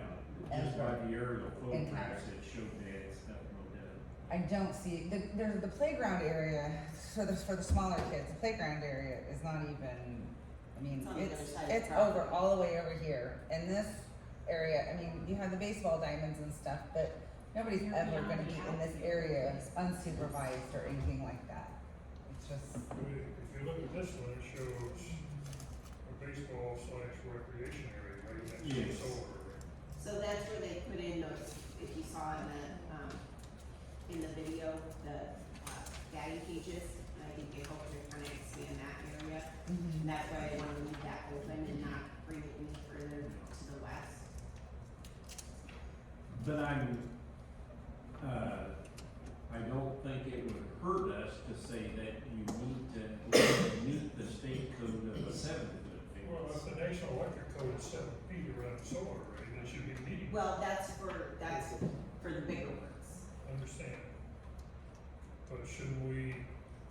[SPEAKER 1] just by the aerial
[SPEAKER 15] Encountered.
[SPEAKER 1] photographs, it showed bad stuff, no doubt.
[SPEAKER 15] I don't see, there's the playground area, for the smaller kids, the playground area is not even,
[SPEAKER 3] It's on the other
[SPEAKER 15] it's,
[SPEAKER 3] side of the
[SPEAKER 15] it's
[SPEAKER 3] property.
[SPEAKER 15] over, all the way over here. And this area, you have the baseball diamonds and stuff, but nobody's ever gonna be in this area unsupervised or anything like that. It's just,
[SPEAKER 8] If you look at this one, it shows a baseball / recreation area right next to the
[SPEAKER 1] Yes.
[SPEAKER 8] solar array.
[SPEAKER 3] So that's where they put in those, if you saw in the video, the batting cages, and I think they hope to kind of expand that area. And that's why they want to leave that open and not bring it any further to the west.
[SPEAKER 1] But I don't think it would hurt us to say that you need to meet the state code of a 7 foot
[SPEAKER 8] Well, if
[SPEAKER 1] fence.
[SPEAKER 8] the National Electric Code is 7 feet around the solar array, then it should be meeting.
[SPEAKER 3] Well, that's for the bigger ones.
[SPEAKER 8] Understand. But shouldn't we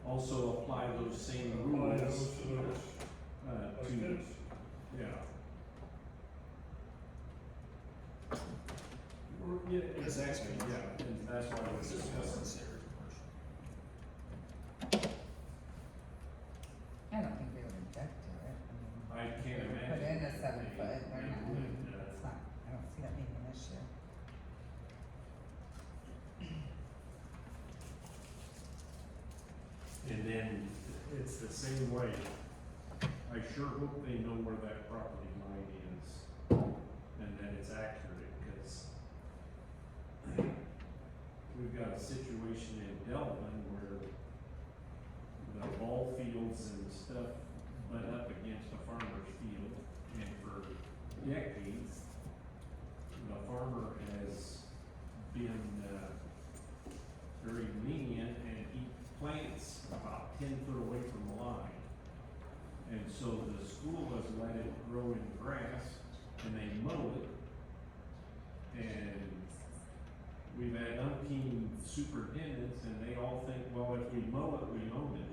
[SPEAKER 1] Also apply those same
[SPEAKER 8] apply
[SPEAKER 1] rules.
[SPEAKER 8] those to those
[SPEAKER 1] To,
[SPEAKER 8] kids?
[SPEAKER 1] yeah. Yeah, exactly, yeah, and that's why we're
[SPEAKER 16] this is what's
[SPEAKER 1] discussing.
[SPEAKER 16] considered commercial.
[SPEAKER 15] I don't think they would object to it.
[SPEAKER 1] I can't
[SPEAKER 15] Put
[SPEAKER 1] imagine.
[SPEAKER 15] in a 7 foot, they're
[SPEAKER 1] They
[SPEAKER 15] not,
[SPEAKER 1] would,
[SPEAKER 15] it's not, I don't see that being an issue.
[SPEAKER 1] And then it's the same way. I sure hope they know where that property line is and that it's accurate, because we've got a situation in Delvin where the ball fields and stuff butt up against a farmer's field, and for decades, the farmer has been, very lenient, and he plants about 10 foot away from the line. And so the school has let it grow in grass, and they mow it, And we've had umpteen superintendents, and they all think, well, if we mow it, we own it.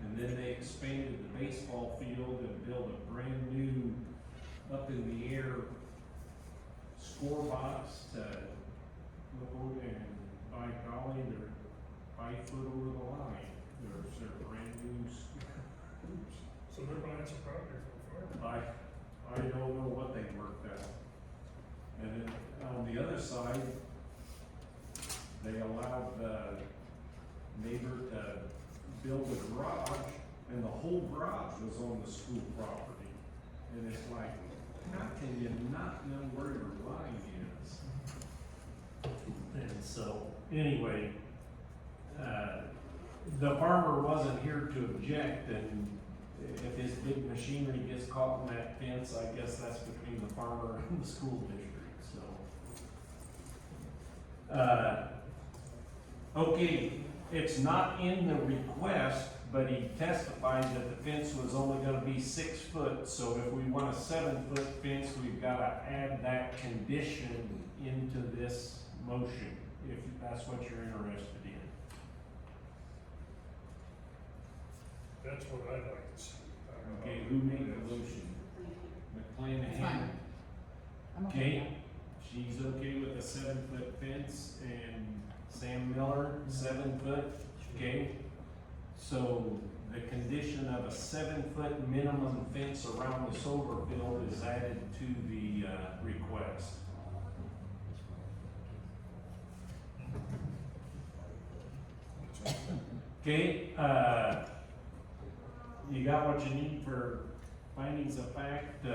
[SPEAKER 1] And then they expanded the baseball field and built a brand new, up in the air score box to look over, and by golly, they're 5 foot over the line. They're brand new.
[SPEAKER 8] So they're buying some property from the farm.
[SPEAKER 1] I don't know what they worked out. And then on the other side, they allowed the neighbor to build a garage, and the whole garage was on the school property. And it's like, how can you not know where your line is? And so, anyway, the farmer wasn't here to object, and if his big machinery gets caught in that fence, I guess that's between the farmer and the school district, so. Okay, it's not in the request, but he testified that the fence was only gonna be 6 foot, so if we want a 7-foot fence, we've gotta add that condition into this motion, if that's what you're interested in.
[SPEAKER 8] That's what I'd like to see.
[SPEAKER 1] Okay, who made the motion? McClanahan.
[SPEAKER 15] I'm
[SPEAKER 1] Okay, she's okay with a 7-foot fence, and Sam Miller, 7 foot, okay? So the condition of a 7-foot minimum fence around the solar field is added to the request. Okay, you got what you need for findings of fact?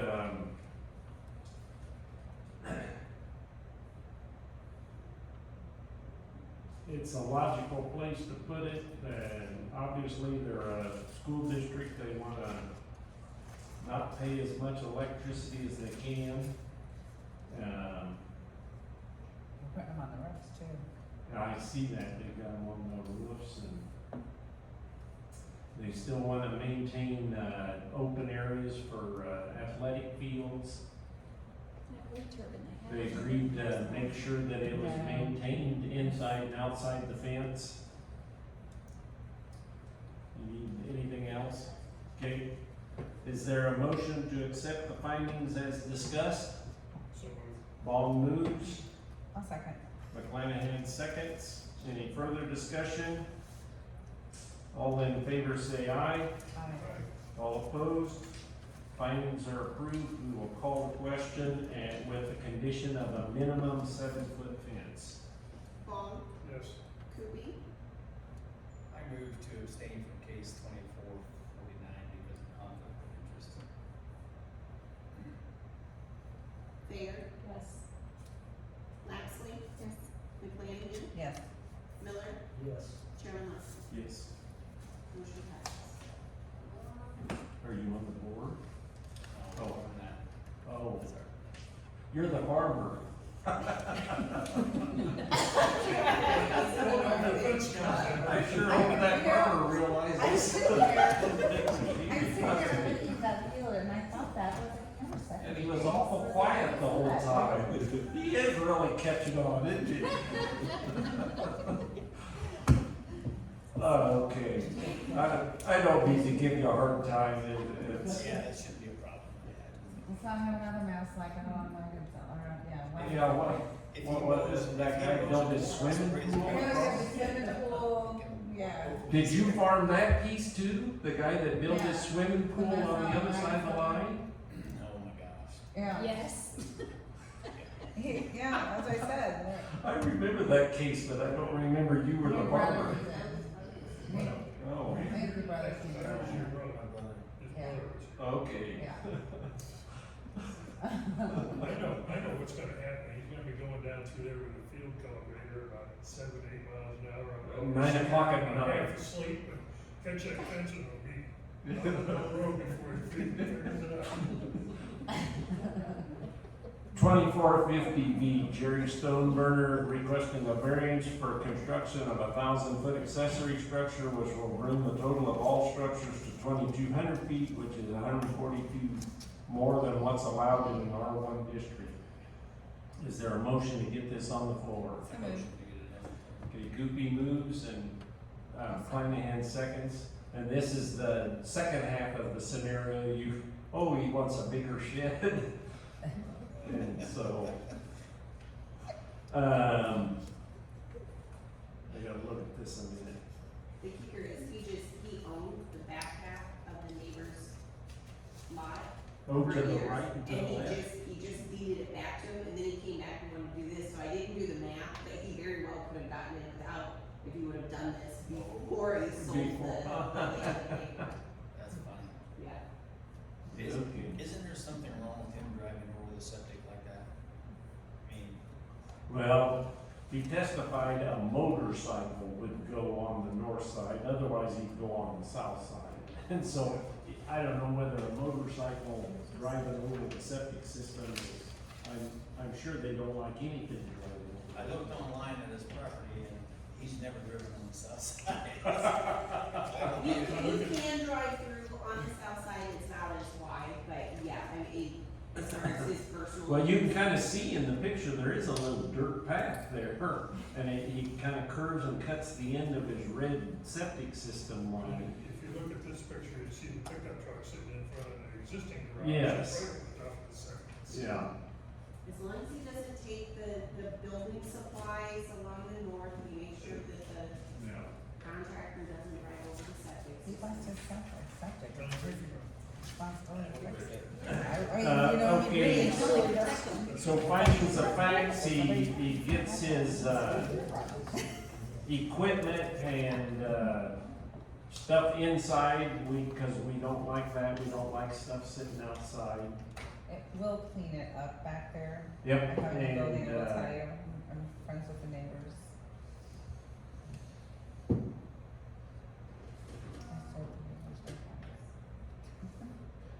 [SPEAKER 1] It's a logical place to put it, and obviously they're a school district, they wanna not pay as much electricity as they can.
[SPEAKER 15] We're putting them on the roofs too.
[SPEAKER 1] I see that, they've got them on the roofs, and they still wanna maintain, open areas for, athletic fields. They agreed to make sure that it was maintained inside and outside the fence. You need anything else? Okay, is there a motion to accept the findings as discussed?
[SPEAKER 8] So
[SPEAKER 1] Ball moves,
[SPEAKER 15] I'll second.
[SPEAKER 1] McClanahan seconds. Any further discussion? All in favor say aye. All opposed? Findings are approved. We will call the question and with the condition of a minimum 7-foot fence.
[SPEAKER 3] Vaughn,
[SPEAKER 8] yes.
[SPEAKER 3] Kuby,
[SPEAKER 16] I move to abstain from case 2449 because of conflict of interest.
[SPEAKER 3] Thayer,
[SPEAKER 14] Yes.
[SPEAKER 3] Lapsley,
[SPEAKER 14] Yes.
[SPEAKER 3] McClanahan,
[SPEAKER 15] Yes.
[SPEAKER 3] Miller,
[SPEAKER 4] Yes.
[SPEAKER 3] Chairman Lawson.
[SPEAKER 1] Yes.
[SPEAKER 3] Motion passes.
[SPEAKER 1] Are you on the board?
[SPEAKER 16] On that.
[SPEAKER 1] Oh, you're the farmer. I sure hope that farmer realizes.
[SPEAKER 15] I'm sitting there looking at that field and I thought that was an intersection.
[SPEAKER 1] And he was awful quiet the whole time. He is really catching on, isn't he? Okay. I don't mean to give you a hard time. It's,
[SPEAKER 16] Yeah, that shouldn't be a problem.
[SPEAKER 15] Let's not have another mess like I don't want to,
[SPEAKER 1] yeah, what is that guy built his swimming pool?
[SPEAKER 15] Yeah.
[SPEAKER 1] Did you farm that piece too? The guy that built his
[SPEAKER 15] Yeah.
[SPEAKER 1] swimming pool on the other side of the line?
[SPEAKER 16] Oh my gosh.
[SPEAKER 15] Yeah.
[SPEAKER 14] Yes.
[SPEAKER 15] Yeah, as I said.
[SPEAKER 1] I remember that case, but I don't remember you were the farmer. Oh,
[SPEAKER 15] Thank you, brother.
[SPEAKER 8] That was your brother. His
[SPEAKER 15] Yeah.
[SPEAKER 8] brother was.
[SPEAKER 1] okay.
[SPEAKER 15] Yeah.
[SPEAKER 8] I know what's gonna happen. He's gonna be going down through there with a field cultivator about 7, 8 miles an hour.
[SPEAKER 1] 9 o'clock at
[SPEAKER 8] I'm
[SPEAKER 1] night.
[SPEAKER 8] half asleep, but catch that fence and it'll be on the road before he figures it out.
[SPEAKER 1] 2450V, Jerry Stoneburner requesting a variance for construction of a 1,000-foot accessory structure which will bring the total of all structures to 2,200 feet, which is 142 more than what's allowed in an R1 district. Is there a motion to get this on the floor?
[SPEAKER 16] I motion to get it done.
[SPEAKER 1] Okay, Goopy moves and Flanagan seconds. And this is the second half of the scenario. He wants a bigger shed. And so, I gotta look at this a minute.
[SPEAKER 3] The kicker is, he owned the back half of the neighbor's lot.
[SPEAKER 1] Oh,
[SPEAKER 3] for
[SPEAKER 1] to the
[SPEAKER 3] years,
[SPEAKER 1] right and to the left?
[SPEAKER 3] And he just deeded it back to him, and then he came back and wanted to do this, so I didn't do the math, but he very well could have gotten it without, if he would have done this before he sold the other neighbor.
[SPEAKER 16] That's funny.
[SPEAKER 3] Yeah.
[SPEAKER 16] Isn't there something wrong with him driving over the septic like that? I mean,
[SPEAKER 1] Well, he testified a motorcycle would go on the north side, otherwise he'd go on the south side. And so, I don't know whether a motorcycle driving over the septic system, I'm sure they don't like anything driving over.
[SPEAKER 16] I looked online at his property and he's never driven on the south side.
[SPEAKER 3] You can drive through on the south side, it's not as wide, but yeah, I mean, as far as his personal.
[SPEAKER 1] Well, you can kind of see in the picture, there is a little dirt path there, and he kind of curves and cuts the end of his red septic system line.
[SPEAKER 8] If you look at this picture, you see the pickup truck sitting in front of the existing garage.
[SPEAKER 1] Yes.
[SPEAKER 8] Right on the top of the second.
[SPEAKER 1] Yeah.
[SPEAKER 3] As long as he doesn't take the building supplies along the north, we make sure that the
[SPEAKER 1] Yeah.
[SPEAKER 3] contractor doesn't drive over the septic.
[SPEAKER 15] He wants his septic.
[SPEAKER 8] John Ricky.
[SPEAKER 15] Responsibility to fix it.
[SPEAKER 1] Okay, so findings of facts, he gets his, equipment and, stuff inside, because we don't like that, we don't like stuff sitting outside.
[SPEAKER 15] We'll clean it up back there.
[SPEAKER 1] Yep,
[SPEAKER 15] I have a building,
[SPEAKER 1] and,
[SPEAKER 15] I'll tell you, I'm friends with the neighbors.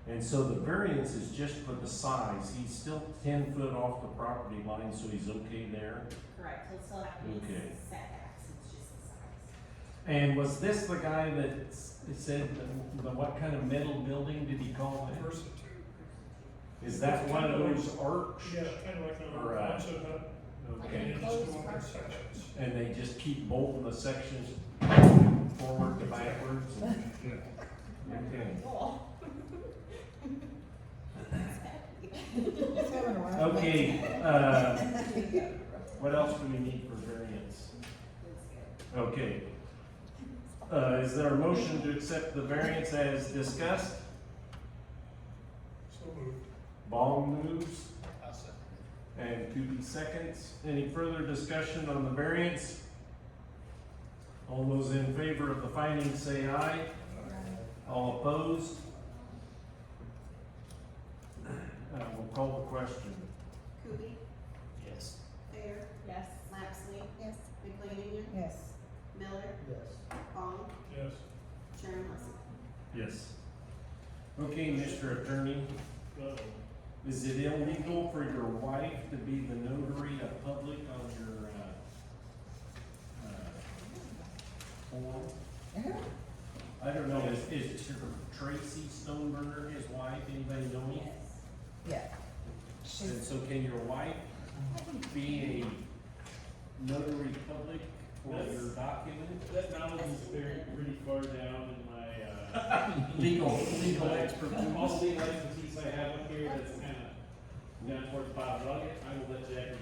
[SPEAKER 1] And so the variance is just for the size, he's still 10 foot off the property line, so he's okay there.
[SPEAKER 3] Correct, he'll still have to meet
[SPEAKER 1] Okay.
[SPEAKER 3] setbacks, it's just the size.
[SPEAKER 1] And was this the guy that said, what kind of metal building did he call it?
[SPEAKER 8] Versatile.
[SPEAKER 1] Is that one of those arcs?
[SPEAKER 8] Yeah, kind of like
[SPEAKER 1] Or,
[SPEAKER 8] a onset hut.
[SPEAKER 1] Okay.
[SPEAKER 8] And they just go up in sections.
[SPEAKER 1] And they just keep bolting the sections forward to backwards? Okay. Okay, what else do we need for variance? Okay. Is there a motion to accept the variance as discussed?
[SPEAKER 8] So moved.
[SPEAKER 1] Ball moves
[SPEAKER 16] I'll second it.
[SPEAKER 1] and Kuby seconds. Any further discussion on the variance? All those in favor of the findings say aye. All opposed? We'll call the question.
[SPEAKER 3] Kuby,
[SPEAKER 16] Yes.
[SPEAKER 3] Thayer,
[SPEAKER 14] Yes.
[SPEAKER 3] Lapsley,
[SPEAKER 14] Yes.
[SPEAKER 3] McLean,
[SPEAKER 15] Yes.
[SPEAKER 3] Miller,
[SPEAKER 4] Yes.
[SPEAKER 3] Vaughn,
[SPEAKER 8] Yes.
[SPEAKER 3] Chairman Russell.
[SPEAKER 1] Yes. Okay, Mr. Attorney, is it illegal for your wife to be the notary of public on your, form? I don't know, is Tracy Stoneberger his wife, anybody know him?
[SPEAKER 15] Yeah.
[SPEAKER 1] And so can your wife be a notary public for your document?
[SPEAKER 17] That knowledge is pretty far down in my,
[SPEAKER 1] Legal expertise.
[SPEAKER 17] all the legal expertise I have up here, that's kind of down towards Bob Rugged, I will let Jackie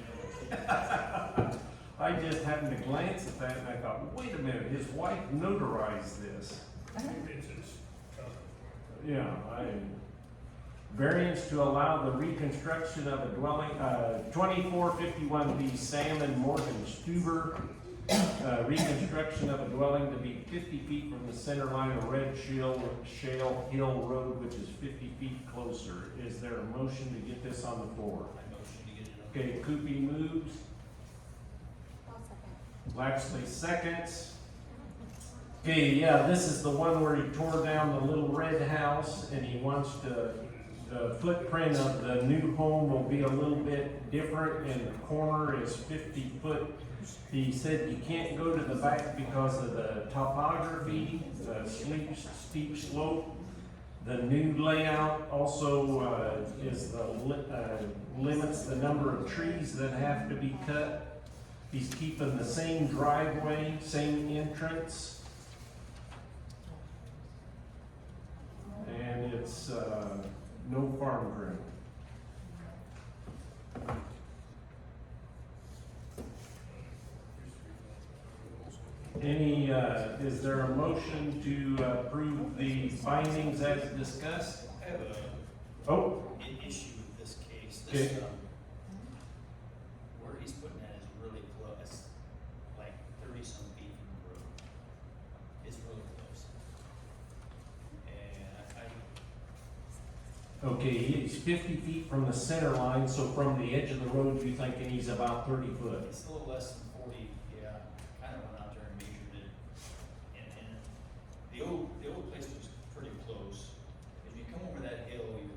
[SPEAKER 17] know.
[SPEAKER 1] I just happened to glance at that and I thought, wait a minute, his wife notarized this.
[SPEAKER 8] It's his cousin.
[SPEAKER 1] Yeah, variance to allow the reconstruction of a dwelling, 2451B Salmon Morgan Stuber. Reconstruction of a dwelling to be 50 feet from the center line of Red Shale Hill Road, which is 50 feet closer. Is there a motion to get this on the floor?
[SPEAKER 16] I motion to get it on.
[SPEAKER 1] Okay, Kupi moves. Lapsley seconds. Okay, yeah, this is the one where he tore down the little red house and he wants to, the footprint of the new home will be a little bit different and the corner is 50 foot. He said you can't go to the back because of the topography, the steep slope. The new layout also is limits the number of trees that have to be cut. He's keeping the same driveway, same entrance. And it's no farm ground. Is there a motion to approve the findings as discussed?
[SPEAKER 16] I have an issue with this case. This,
[SPEAKER 1] Okay.
[SPEAKER 16] where he's putting that is really close, like 30-some feet from the road. It's really close. And
[SPEAKER 1] Okay, he's 50 feet from the center line, so from the edge of the road, you're thinking he's about 30 foot.
[SPEAKER 16] it's a little less than 40, yeah. Kind of went out there and measured it. And the old place was pretty close. If you come over that hill, you're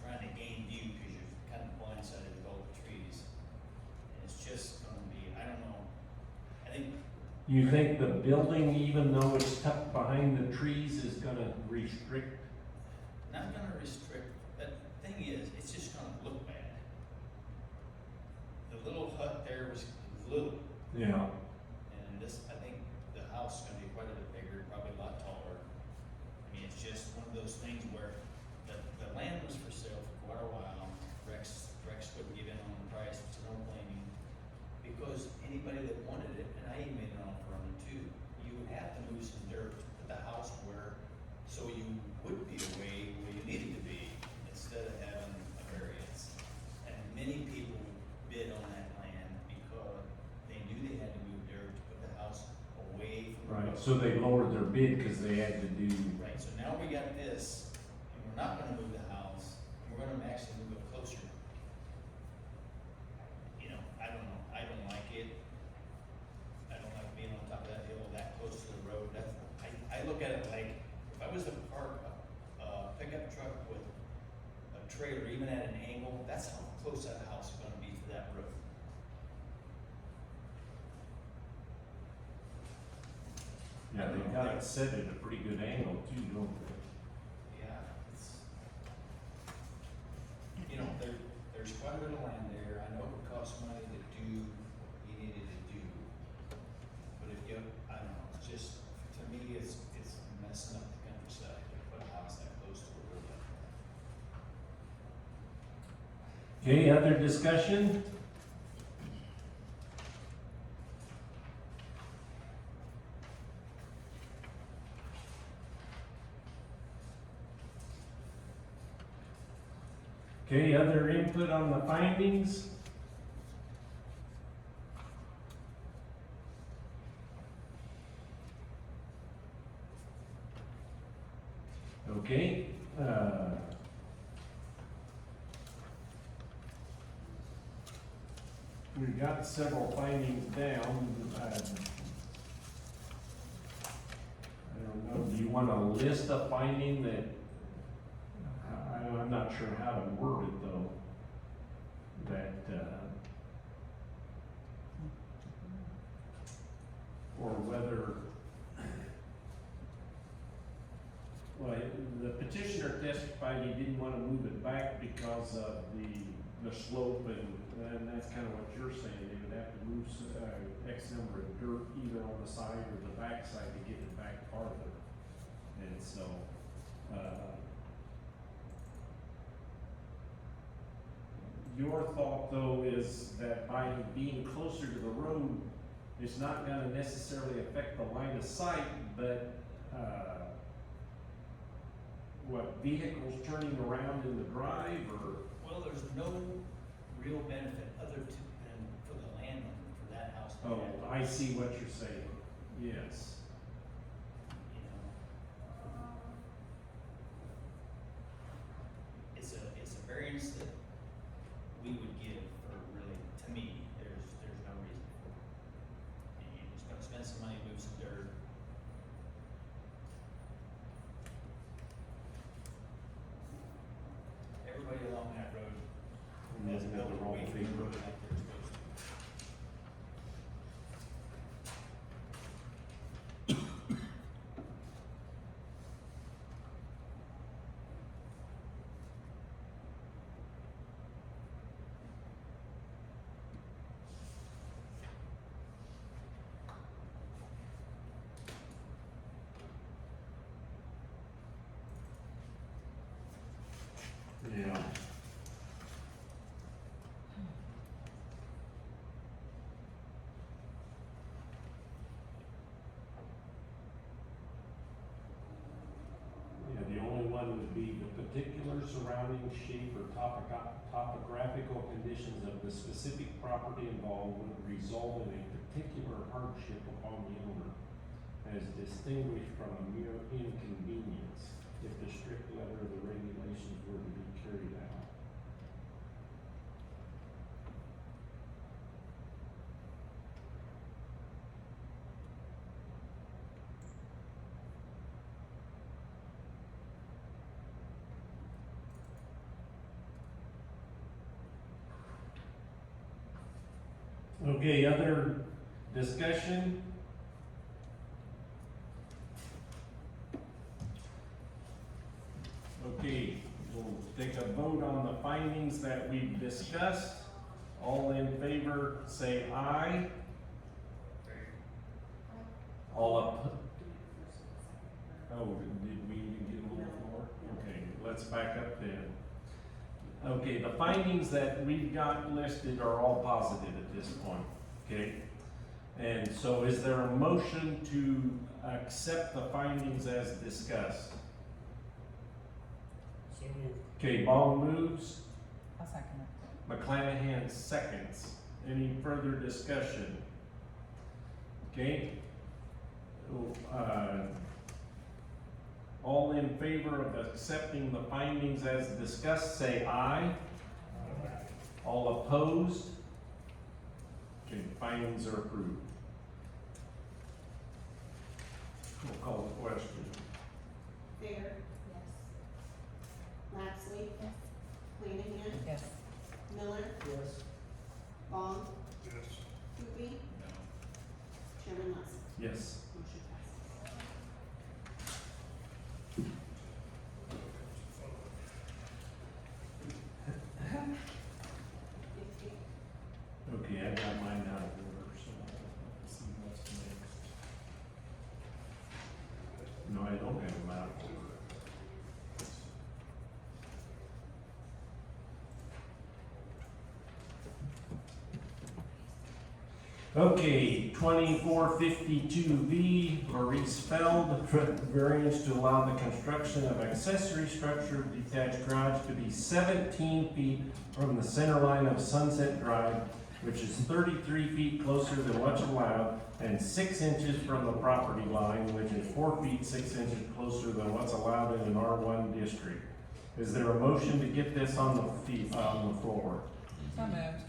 [SPEAKER 16] trying to gain view because you're kind of blindsided with all the trees. And it's just gonna be, I don't know. I think
[SPEAKER 1] You think the building, even though it's tucked behind the trees, is gonna restrict?
[SPEAKER 16] not gonna restrict, that thing is, it's just gonna look bad. The little hut there was little,
[SPEAKER 1] Yeah.
[SPEAKER 16] and this, I think the house is gonna be quite a bit bigger, probably a lot taller. I mean, it's just one of those things where the land was for sale for quite a while. Rex wouldn't give in on the price, so don't blame him. Because anybody that wanted it, and I even made an offer on it too, you would have to move some dirt to put the house where, so you would be away where you needed to be, instead of having a variance. And many people bid on that land because they knew they had to move dirt to put the house away from the
[SPEAKER 1] Right,
[SPEAKER 16] road.
[SPEAKER 1] so they lowered their bid because they had to do.
[SPEAKER 16] Right, so now we got this, and we're not gonna move the house, and we're gonna actually move it closer. You know, I don't know, I don't like it. I don't like being on top of that hill that close to the road. That's, I look at it like, if I was to park a pickup truck with a trailer, even at an angle, that's how close that house is gonna be to that road.
[SPEAKER 1] Yeah, they got it set at a pretty good angle too, don't they?
[SPEAKER 16] Yeah, it's, you know, there's quite a bit of land there. I know it would cost money to do what he needed to do. But if you, I don't know, it's just, to me, it's messing up the countryside to put a house that close to a road like that.
[SPEAKER 1] Okay, other discussion? Okay, other input on the findings? Okay, we've got several findings down. I don't know, do you want to list a finding that, I'm not sure how to word it though, that, or whether, well, the petitioner testified he didn't want to move it back because of the slope, and that's kind of what you're saying, they would have to move X number of dirt either on the side or the back side to get it back farther. And so, your thought though is that by being closer to the road, it's not gonna necessarily affect the line of sight, but, what, vehicles turning around in the drive, or?
[SPEAKER 16] Well, there's no real benefit other than for the landowner, for that house. to
[SPEAKER 1] Oh,
[SPEAKER 16] have.
[SPEAKER 1] I see what you're saying, yes.
[SPEAKER 16] You know? It's a variance that we would give for really, to me, there's no reason for it. And you're just gonna spend some money, move some dirt. Everybody along that road has
[SPEAKER 1] Isn't that
[SPEAKER 16] built
[SPEAKER 1] the
[SPEAKER 16] a
[SPEAKER 1] wrong
[SPEAKER 16] way from
[SPEAKER 1] thing?
[SPEAKER 16] the road like they're supposed to.
[SPEAKER 1] Yeah. Yeah, the only one would be the particular surrounding shape or topographical conditions of the specific property involved would result in a particular hardship upon the owner, as distinguished from a mere inconvenience, if the strict letter of the regulations were to be carried out. Okay, other discussion? Okay, we'll take a vote on the findings that we've discussed. All in favor, say aye. All up. Oh, did we get a little more? Okay, let's back up then. Okay, the findings that we've got listed are all positive at this point, okay? And so is there a motion to accept the findings as discussed?
[SPEAKER 8] So moved.
[SPEAKER 1] Okay, Ball moves,
[SPEAKER 15] I'll second it.
[SPEAKER 1] McClanahan seconds. Any further discussion? Okay? All in favor of accepting the findings as discussed, say aye. All opposed? Okay, findings are approved. We'll call the question.
[SPEAKER 3] Fair.
[SPEAKER 14] Yes.
[SPEAKER 3] Lapsley.
[SPEAKER 14] Yes.
[SPEAKER 3] Flanagan.
[SPEAKER 15] Yes.
[SPEAKER 3] Miller.
[SPEAKER 4] Yes.
[SPEAKER 3] Vaughn.
[SPEAKER 8] Yes.
[SPEAKER 3] Coopey.
[SPEAKER 9] No.
[SPEAKER 3] Chairman Lutz.
[SPEAKER 1] Yes.
[SPEAKER 3] Motion passes.
[SPEAKER 1] Okay, I got mine out of order, so let's see what's next. No, I don't have them out of order. Okay, 2452V, Maurice Feld, variance to allow the construction of accessory structure detached garage to be 17 feet from the center line of Sunset Drive, which is 33 feet closer than what's allowed, and 6 inches from the property line, which is 4 feet 6 inches closer than what's allowed in an R1 district. Is there a motion to get this on the floor?
[SPEAKER 15] So moved.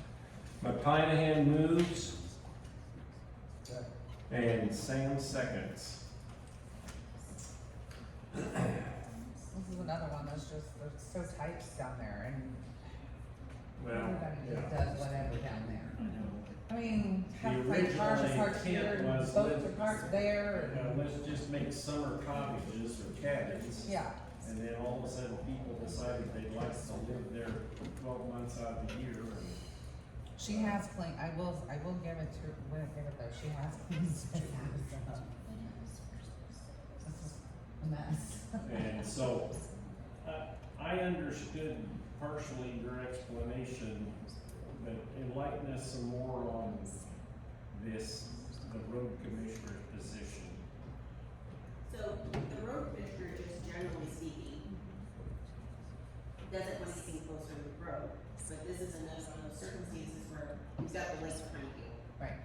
[SPEAKER 1] McClanahan moves. And Sam seconds.
[SPEAKER 15] This is another one that's just, there's so tight down there and
[SPEAKER 1] Well,
[SPEAKER 15] everybody just
[SPEAKER 1] yeah.
[SPEAKER 15] does whatever down there. I mean,
[SPEAKER 1] The
[SPEAKER 15] half my cars are parked
[SPEAKER 1] original
[SPEAKER 15] here,
[SPEAKER 1] intent was
[SPEAKER 15] boats are parked there,
[SPEAKER 1] Let's just make summer cottages or cabins.
[SPEAKER 15] and, yeah.
[SPEAKER 1] And then all of a sudden people decided they'd like to live there 12 months out of the year. And
[SPEAKER 15] She has clean, I will give it to, when I give it though, she has cleaned spaces up. This is a mess.
[SPEAKER 1] And so, I understood partially your explanation, but enlighten us some more on this, the road commissioner's position.
[SPEAKER 3] So the road commissioner, just generally speaking, doesn't want anything closer to the road, but this is another one of those circumstances where you've got the lake behind you.
[SPEAKER 15] Right.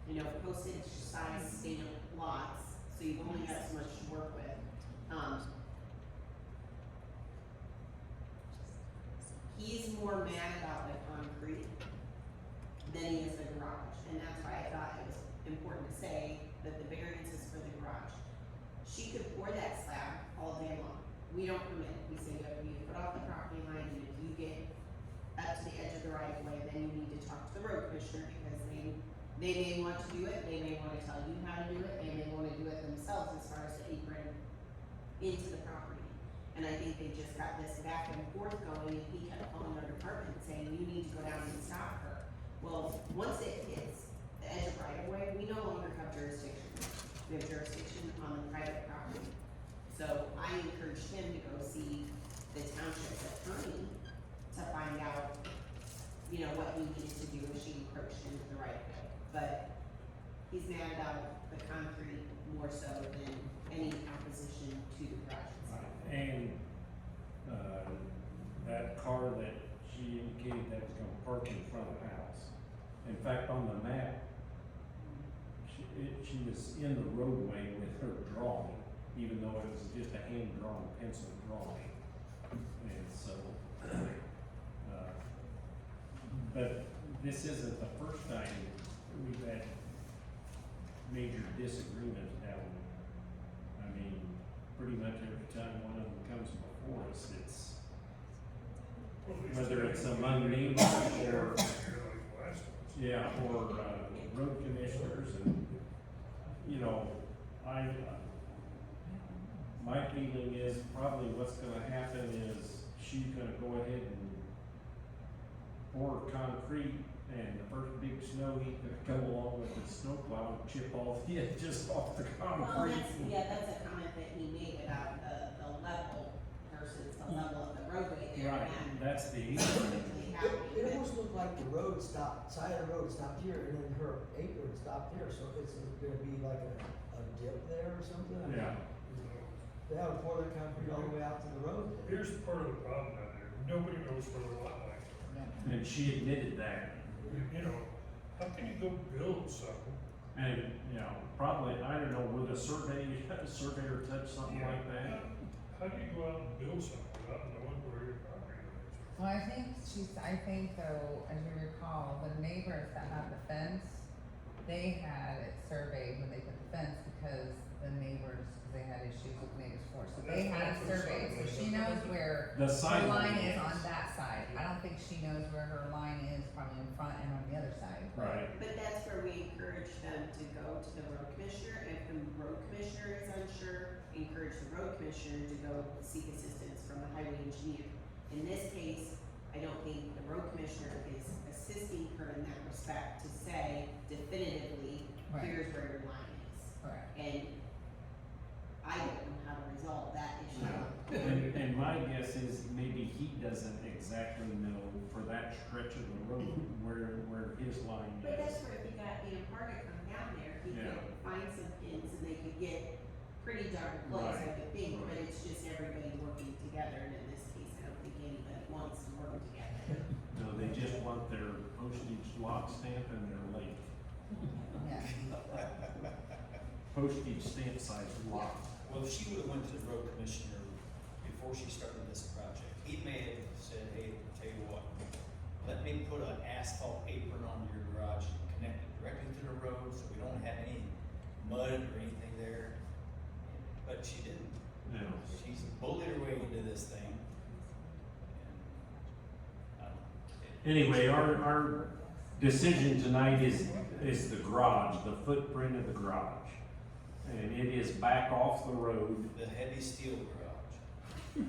[SPEAKER 3] You know, postage size stamp lots, so you've only got so much to work with. He's more mad about the concrete than he is the garage, and that's why I thought it was important to say that the variance is for the garage. She could pour that slab all day long. We don't permit it. We say you have to be put off the property line, and if you get up to the edge of the right of way, then you need to talk to the road commissioner, because they may want to do it, they may wanna tell you how to do it, they may wanna do it themselves as far as the apron into the property. And I think they just got this back and forth going, and he kept calling our department saying, you need to go down and stop her. Well, once it hits the edge of right of way, we no longer have jurisdiction. We have jurisdiction on the private property. So I encouraged him to go see the town you know, what he needed to do if she encroached into the right of way. But he's mad about the concrete more so than any opposition to the garage itself.
[SPEAKER 1] And, that car that she indicated that was gonna park in front of the house. In fact, on the map, she was in the roadway with her drawing, even though it was just a hand-drawn pencil drawing. And so, but this isn't the first time we've had major disagreements down there. I mean, pretty much every time one of them comes before us, it's, whether it's among neighbors or, yeah, or, road commissioners and, you know, my feeling is probably what's gonna happen is she's gonna go ahead and pour concrete, and the first big snow he's gonna come along with the snowplow and chip all the edges off the
[SPEAKER 3] Well,
[SPEAKER 1] concrete.
[SPEAKER 3] that's a comment that he made about the level versus the level of the roadway there.
[SPEAKER 1] Right,
[SPEAKER 3] And
[SPEAKER 1] that's the issue.
[SPEAKER 3] I'm happy,
[SPEAKER 4] It
[SPEAKER 3] but-
[SPEAKER 4] almost looked like the road stopped, side of the road stopped here, and then her apron stopped there, so it's gonna be like a dip there or something? I mean,
[SPEAKER 1] Yeah.
[SPEAKER 4] They have to pour that concrete all the way out to the road.
[SPEAKER 8] Here's part of the problem down there, nobody knows where the lot lines are.
[SPEAKER 1] And she admitted that.
[SPEAKER 8] You know, how can you go build something?
[SPEAKER 1] And, you know, probably, I don't know, would a surveyor touch something like that?
[SPEAKER 8] How do you go out and build something without knowing where your property lines are?
[SPEAKER 15] Well, I think though, as you recall, the neighbors that had the fence, they had it surveyed when they put the fence because the neighbors, because they had issues with neighbors before, so they had it surveyed, so she knows where
[SPEAKER 1] The
[SPEAKER 15] her
[SPEAKER 1] side
[SPEAKER 15] line
[SPEAKER 1] line
[SPEAKER 15] is
[SPEAKER 1] is.
[SPEAKER 15] on that side. I don't think she knows where her line is probably in front and on the other side.
[SPEAKER 1] Right.
[SPEAKER 3] But that's where we encourage them to go to the road commissioner. If the road commissioner is unsure, encourage the road commissioner to go seek assistance from the highway engineer. In this case, I don't think the road commissioner is assisting her in that respect to say definitively,
[SPEAKER 15] Right.
[SPEAKER 3] here's where your line is.
[SPEAKER 15] Correct.
[SPEAKER 3] And I don't know how to resolve that issue.
[SPEAKER 1] And my guess is maybe he doesn't exactly know for that stretch of the road where his line
[SPEAKER 3] But that's
[SPEAKER 1] is.
[SPEAKER 3] where if you got the Imparted come down there, he
[SPEAKER 1] Yeah.
[SPEAKER 3] could find some pins and they could get pretty darn close, I
[SPEAKER 1] Right,
[SPEAKER 3] would think, but
[SPEAKER 1] right.
[SPEAKER 3] it's just everybody working together, and in this case, I don't think anybody wants to work together.
[SPEAKER 1] No, they just want their postage lot stamp and their lake.
[SPEAKER 15] Yeah.
[SPEAKER 1] Postage stamp size lot.
[SPEAKER 16] Well, if she would've went to the road commissioner before she started this project, he may have said, hey, tell you what, let me put an asphalt apron on your garage and connect it directly to the road, so we don't have any mud or anything there. But she didn't.
[SPEAKER 1] No.
[SPEAKER 16] She's bullied her way into this thing. And, I don't know.
[SPEAKER 1] Anyway, our decision tonight is the garage, the footprint of the garage. And it is back off the road.
[SPEAKER 16] The heavy steel garage.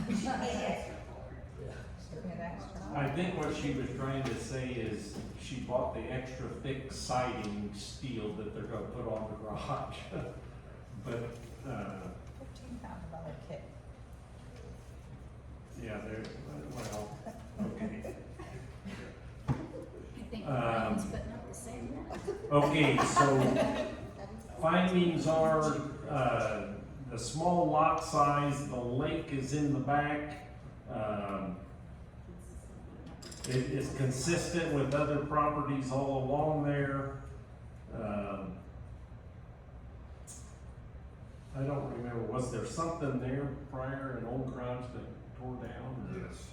[SPEAKER 3] We should pay extra for it.
[SPEAKER 15] Should we have extra?
[SPEAKER 1] I think what she was trying to say is she bought the extra thick siding steel that they're gonna put on the garage. But,
[SPEAKER 15] $15,000 kit.
[SPEAKER 1] yeah, they're, well, okay.
[SPEAKER 14] I think Brian's putting up the same one.
[SPEAKER 1] Okay, so findings are, the small lot size, the lake is in the back. It is consistent with other properties all along there. I don't remember, was there something there prior, an old garage that tore down?
[SPEAKER 8] Yes.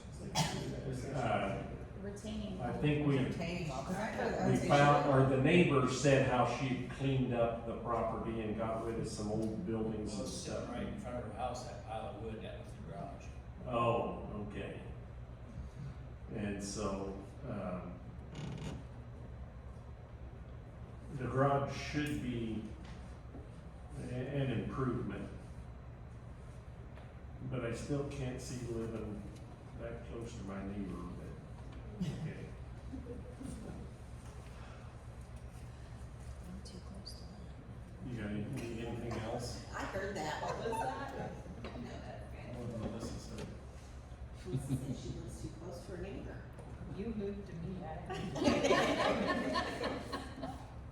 [SPEAKER 14] Retaining.
[SPEAKER 1] I think we
[SPEAKER 15] Retaining wall, 'cause I thought that was the
[SPEAKER 1] found, or the neighbors said how she cleaned up the property and got rid of some old buildings
[SPEAKER 16] Well,
[SPEAKER 1] and
[SPEAKER 16] it's
[SPEAKER 1] stuff.
[SPEAKER 16] sitting right in front of her house, that pile of wood, that was the garage.
[SPEAKER 1] Oh, okay. And so, the garage should be an improvement. But I still can't see living that close to my neighbor, but, okay.
[SPEAKER 14] I'm too close to that.
[SPEAKER 1] You got anything else?
[SPEAKER 3] I heard that, what was that? No, that's good.
[SPEAKER 1] What Melissa said?
[SPEAKER 3] She said she was too close to her neighbor.
[SPEAKER 14] You moved to me,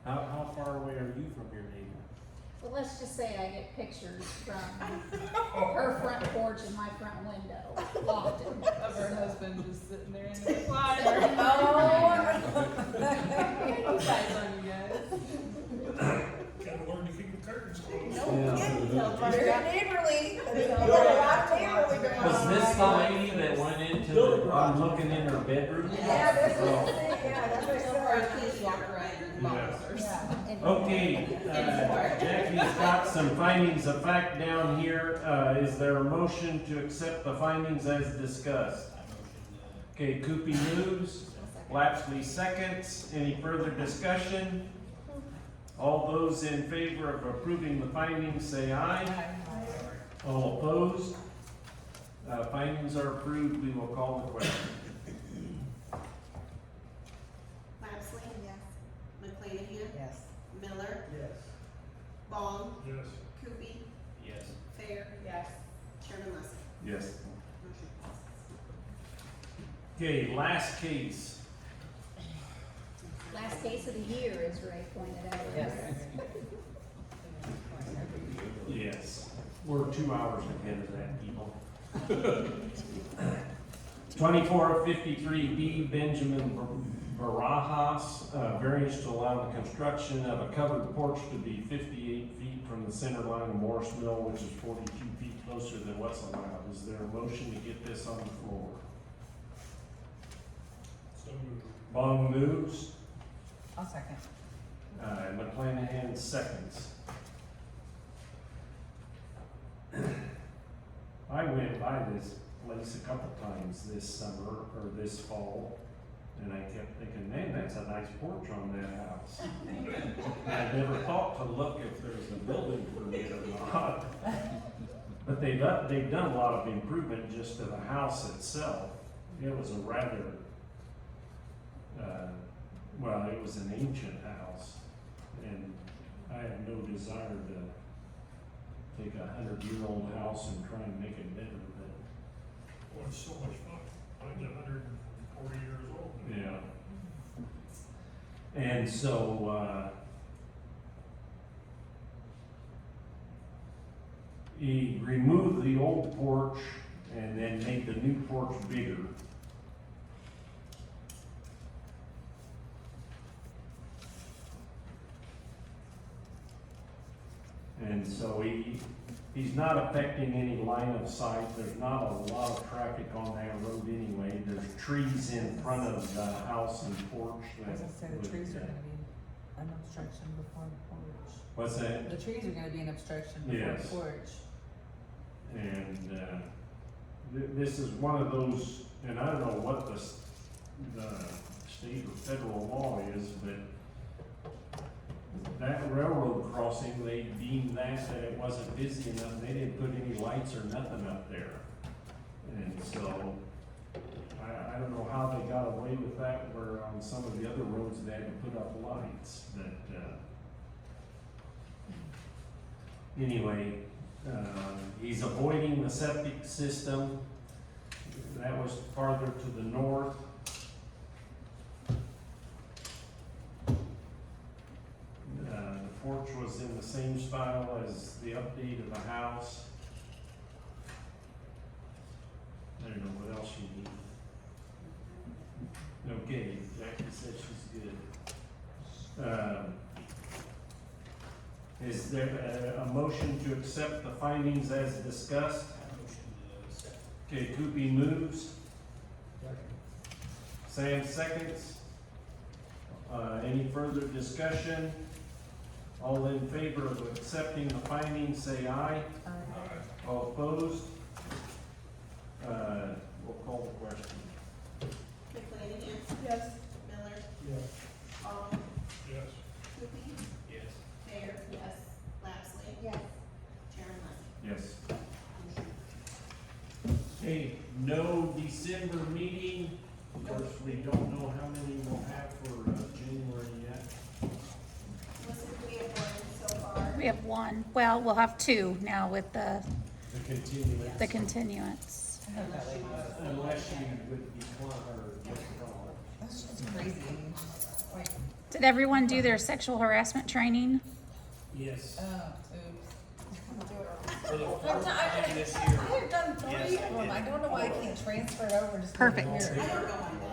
[SPEAKER 1] How far away are you from your neighbor?
[SPEAKER 14] Well, let's just say I get pictures from her front porch and my front window often.
[SPEAKER 15] Of her husband just sitting there in the
[SPEAKER 14] There.
[SPEAKER 15] Oh. You guys on you guys.
[SPEAKER 8] Gotta learn to keep the curtains closed.
[SPEAKER 15] Very neighborly.
[SPEAKER 1] Was this the lady that went into the, I'm looking in her bedroom?
[SPEAKER 10] Yeah, that's what
[SPEAKER 1] Oh.
[SPEAKER 10] I'm saying, yeah, that's what I
[SPEAKER 3] Or
[SPEAKER 10] said.
[SPEAKER 3] please walk around and officers.
[SPEAKER 1] Okay, Jackie's got some findings of fact down here. Is there a motion to accept the findings as discussed? Okay, Coopy moves, Lapsley seconds. Any further discussion? All those in favor of approving the findings say aye. All opposed? Findings are approved. We will call the question.
[SPEAKER 3] Lapsley? Yes. McClanahan?
[SPEAKER 12] Yes.
[SPEAKER 3] Miller?
[SPEAKER 4] Yes.
[SPEAKER 3] Bong?
[SPEAKER 8] Yes.
[SPEAKER 3] Coopy?
[SPEAKER 16] Yes.
[SPEAKER 3] Fair?
[SPEAKER 14] Yes.
[SPEAKER 3] Chairman Leslie?
[SPEAKER 1] Yes.
[SPEAKER 3] Motion passes.
[SPEAKER 1] Okay, last case.
[SPEAKER 14] Last case of the year, as Ray pointed out.
[SPEAKER 12] Yes.
[SPEAKER 1] Yes. We're 2 hours ahead of that, people. 2453B Benjamin Barajas, variance to allow the construction of a covered porch to be 58 feet from the center line of Morris Mill, which is 42 feet closer than what's allowed. Is there a motion to get this on the floor?
[SPEAKER 8] So moved.
[SPEAKER 1] Bong moves,
[SPEAKER 15] I'll second.
[SPEAKER 1] McClanahan seconds. I went by this place a couple times this summer or this fall, and I kept thinking, man, that's a nice porch on that house. I never thought to look if there's a building permit or not. But they've done a lot of improvement just to the house itself. It was a rather, well, it was an ancient house, and I have no desire to take a 100-year-old house and try and make it better, but
[SPEAKER 8] Boy, it's so much fun. Mine's 140 years old.
[SPEAKER 1] yeah. And so, he removed the old porch and then made the new porch bigger. And so he's not affecting any line of sight. There's not a lot of traffic on that road anyway. There's trees in front of the house and porch.
[SPEAKER 15] I was gonna say the
[SPEAKER 1] would,
[SPEAKER 15] trees are gonna be an obstruction before the porch.
[SPEAKER 1] What's that?
[SPEAKER 15] The trees are gonna be an obstruction before
[SPEAKER 1] Yes.
[SPEAKER 15] the porch.
[SPEAKER 1] And, this is one of those, and I don't know what the state or federal law is, but that railroad crossing, they deemed that it wasn't busy enough, they didn't put any lights or nothing up there. And so, I don't know how they got away with that, where on some of the other roads they had to put up lights, but, anyway, he's avoiding the septic system. That was farther to the north. The porch was in the same style as the update of the house. I don't know what else you need. Okay, Jackie said she's good. Is there a motion to accept the findings as discussed? Okay, Coopy moves. Sam seconds. Any further discussion? All in favor of accepting the findings, say aye. All opposed? We'll call the question.
[SPEAKER 3] McClanahan?
[SPEAKER 15] Yes.
[SPEAKER 3] Miller?
[SPEAKER 4] Yes.
[SPEAKER 3] Bong?
[SPEAKER 8] Yes.
[SPEAKER 3] Coopy?
[SPEAKER 16] Yes.
[SPEAKER 3] Fair? Yes. Lapsley?
[SPEAKER 14] Yes.
[SPEAKER 3] Chairman Leslie?
[SPEAKER 1] Yes.
[SPEAKER 3] Motion
[SPEAKER 1] Okay, no December meeting. Of course, we don't know how many we'll have for January yet.
[SPEAKER 3] Listen, we have one so far.
[SPEAKER 14] We have one, well, we'll have two now with
[SPEAKER 1] The continuance.
[SPEAKER 14] the continuance.
[SPEAKER 1] Unless you would decline or withdraw.
[SPEAKER 15] That's just crazy, I mean, like,
[SPEAKER 14] Did everyone do their sexual harassment training?
[SPEAKER 17] Yes.
[SPEAKER 15] oops.
[SPEAKER 17] For the
[SPEAKER 15] I've
[SPEAKER 17] fourth
[SPEAKER 15] done,
[SPEAKER 17] time this year.
[SPEAKER 15] I have done 3
[SPEAKER 17] Yes, I
[SPEAKER 15] of them,
[SPEAKER 17] did.
[SPEAKER 15] I don't know why I can't transfer it over just.
[SPEAKER 14] Perfect.
[SPEAKER 15] Here.
[SPEAKER 3] I don't know why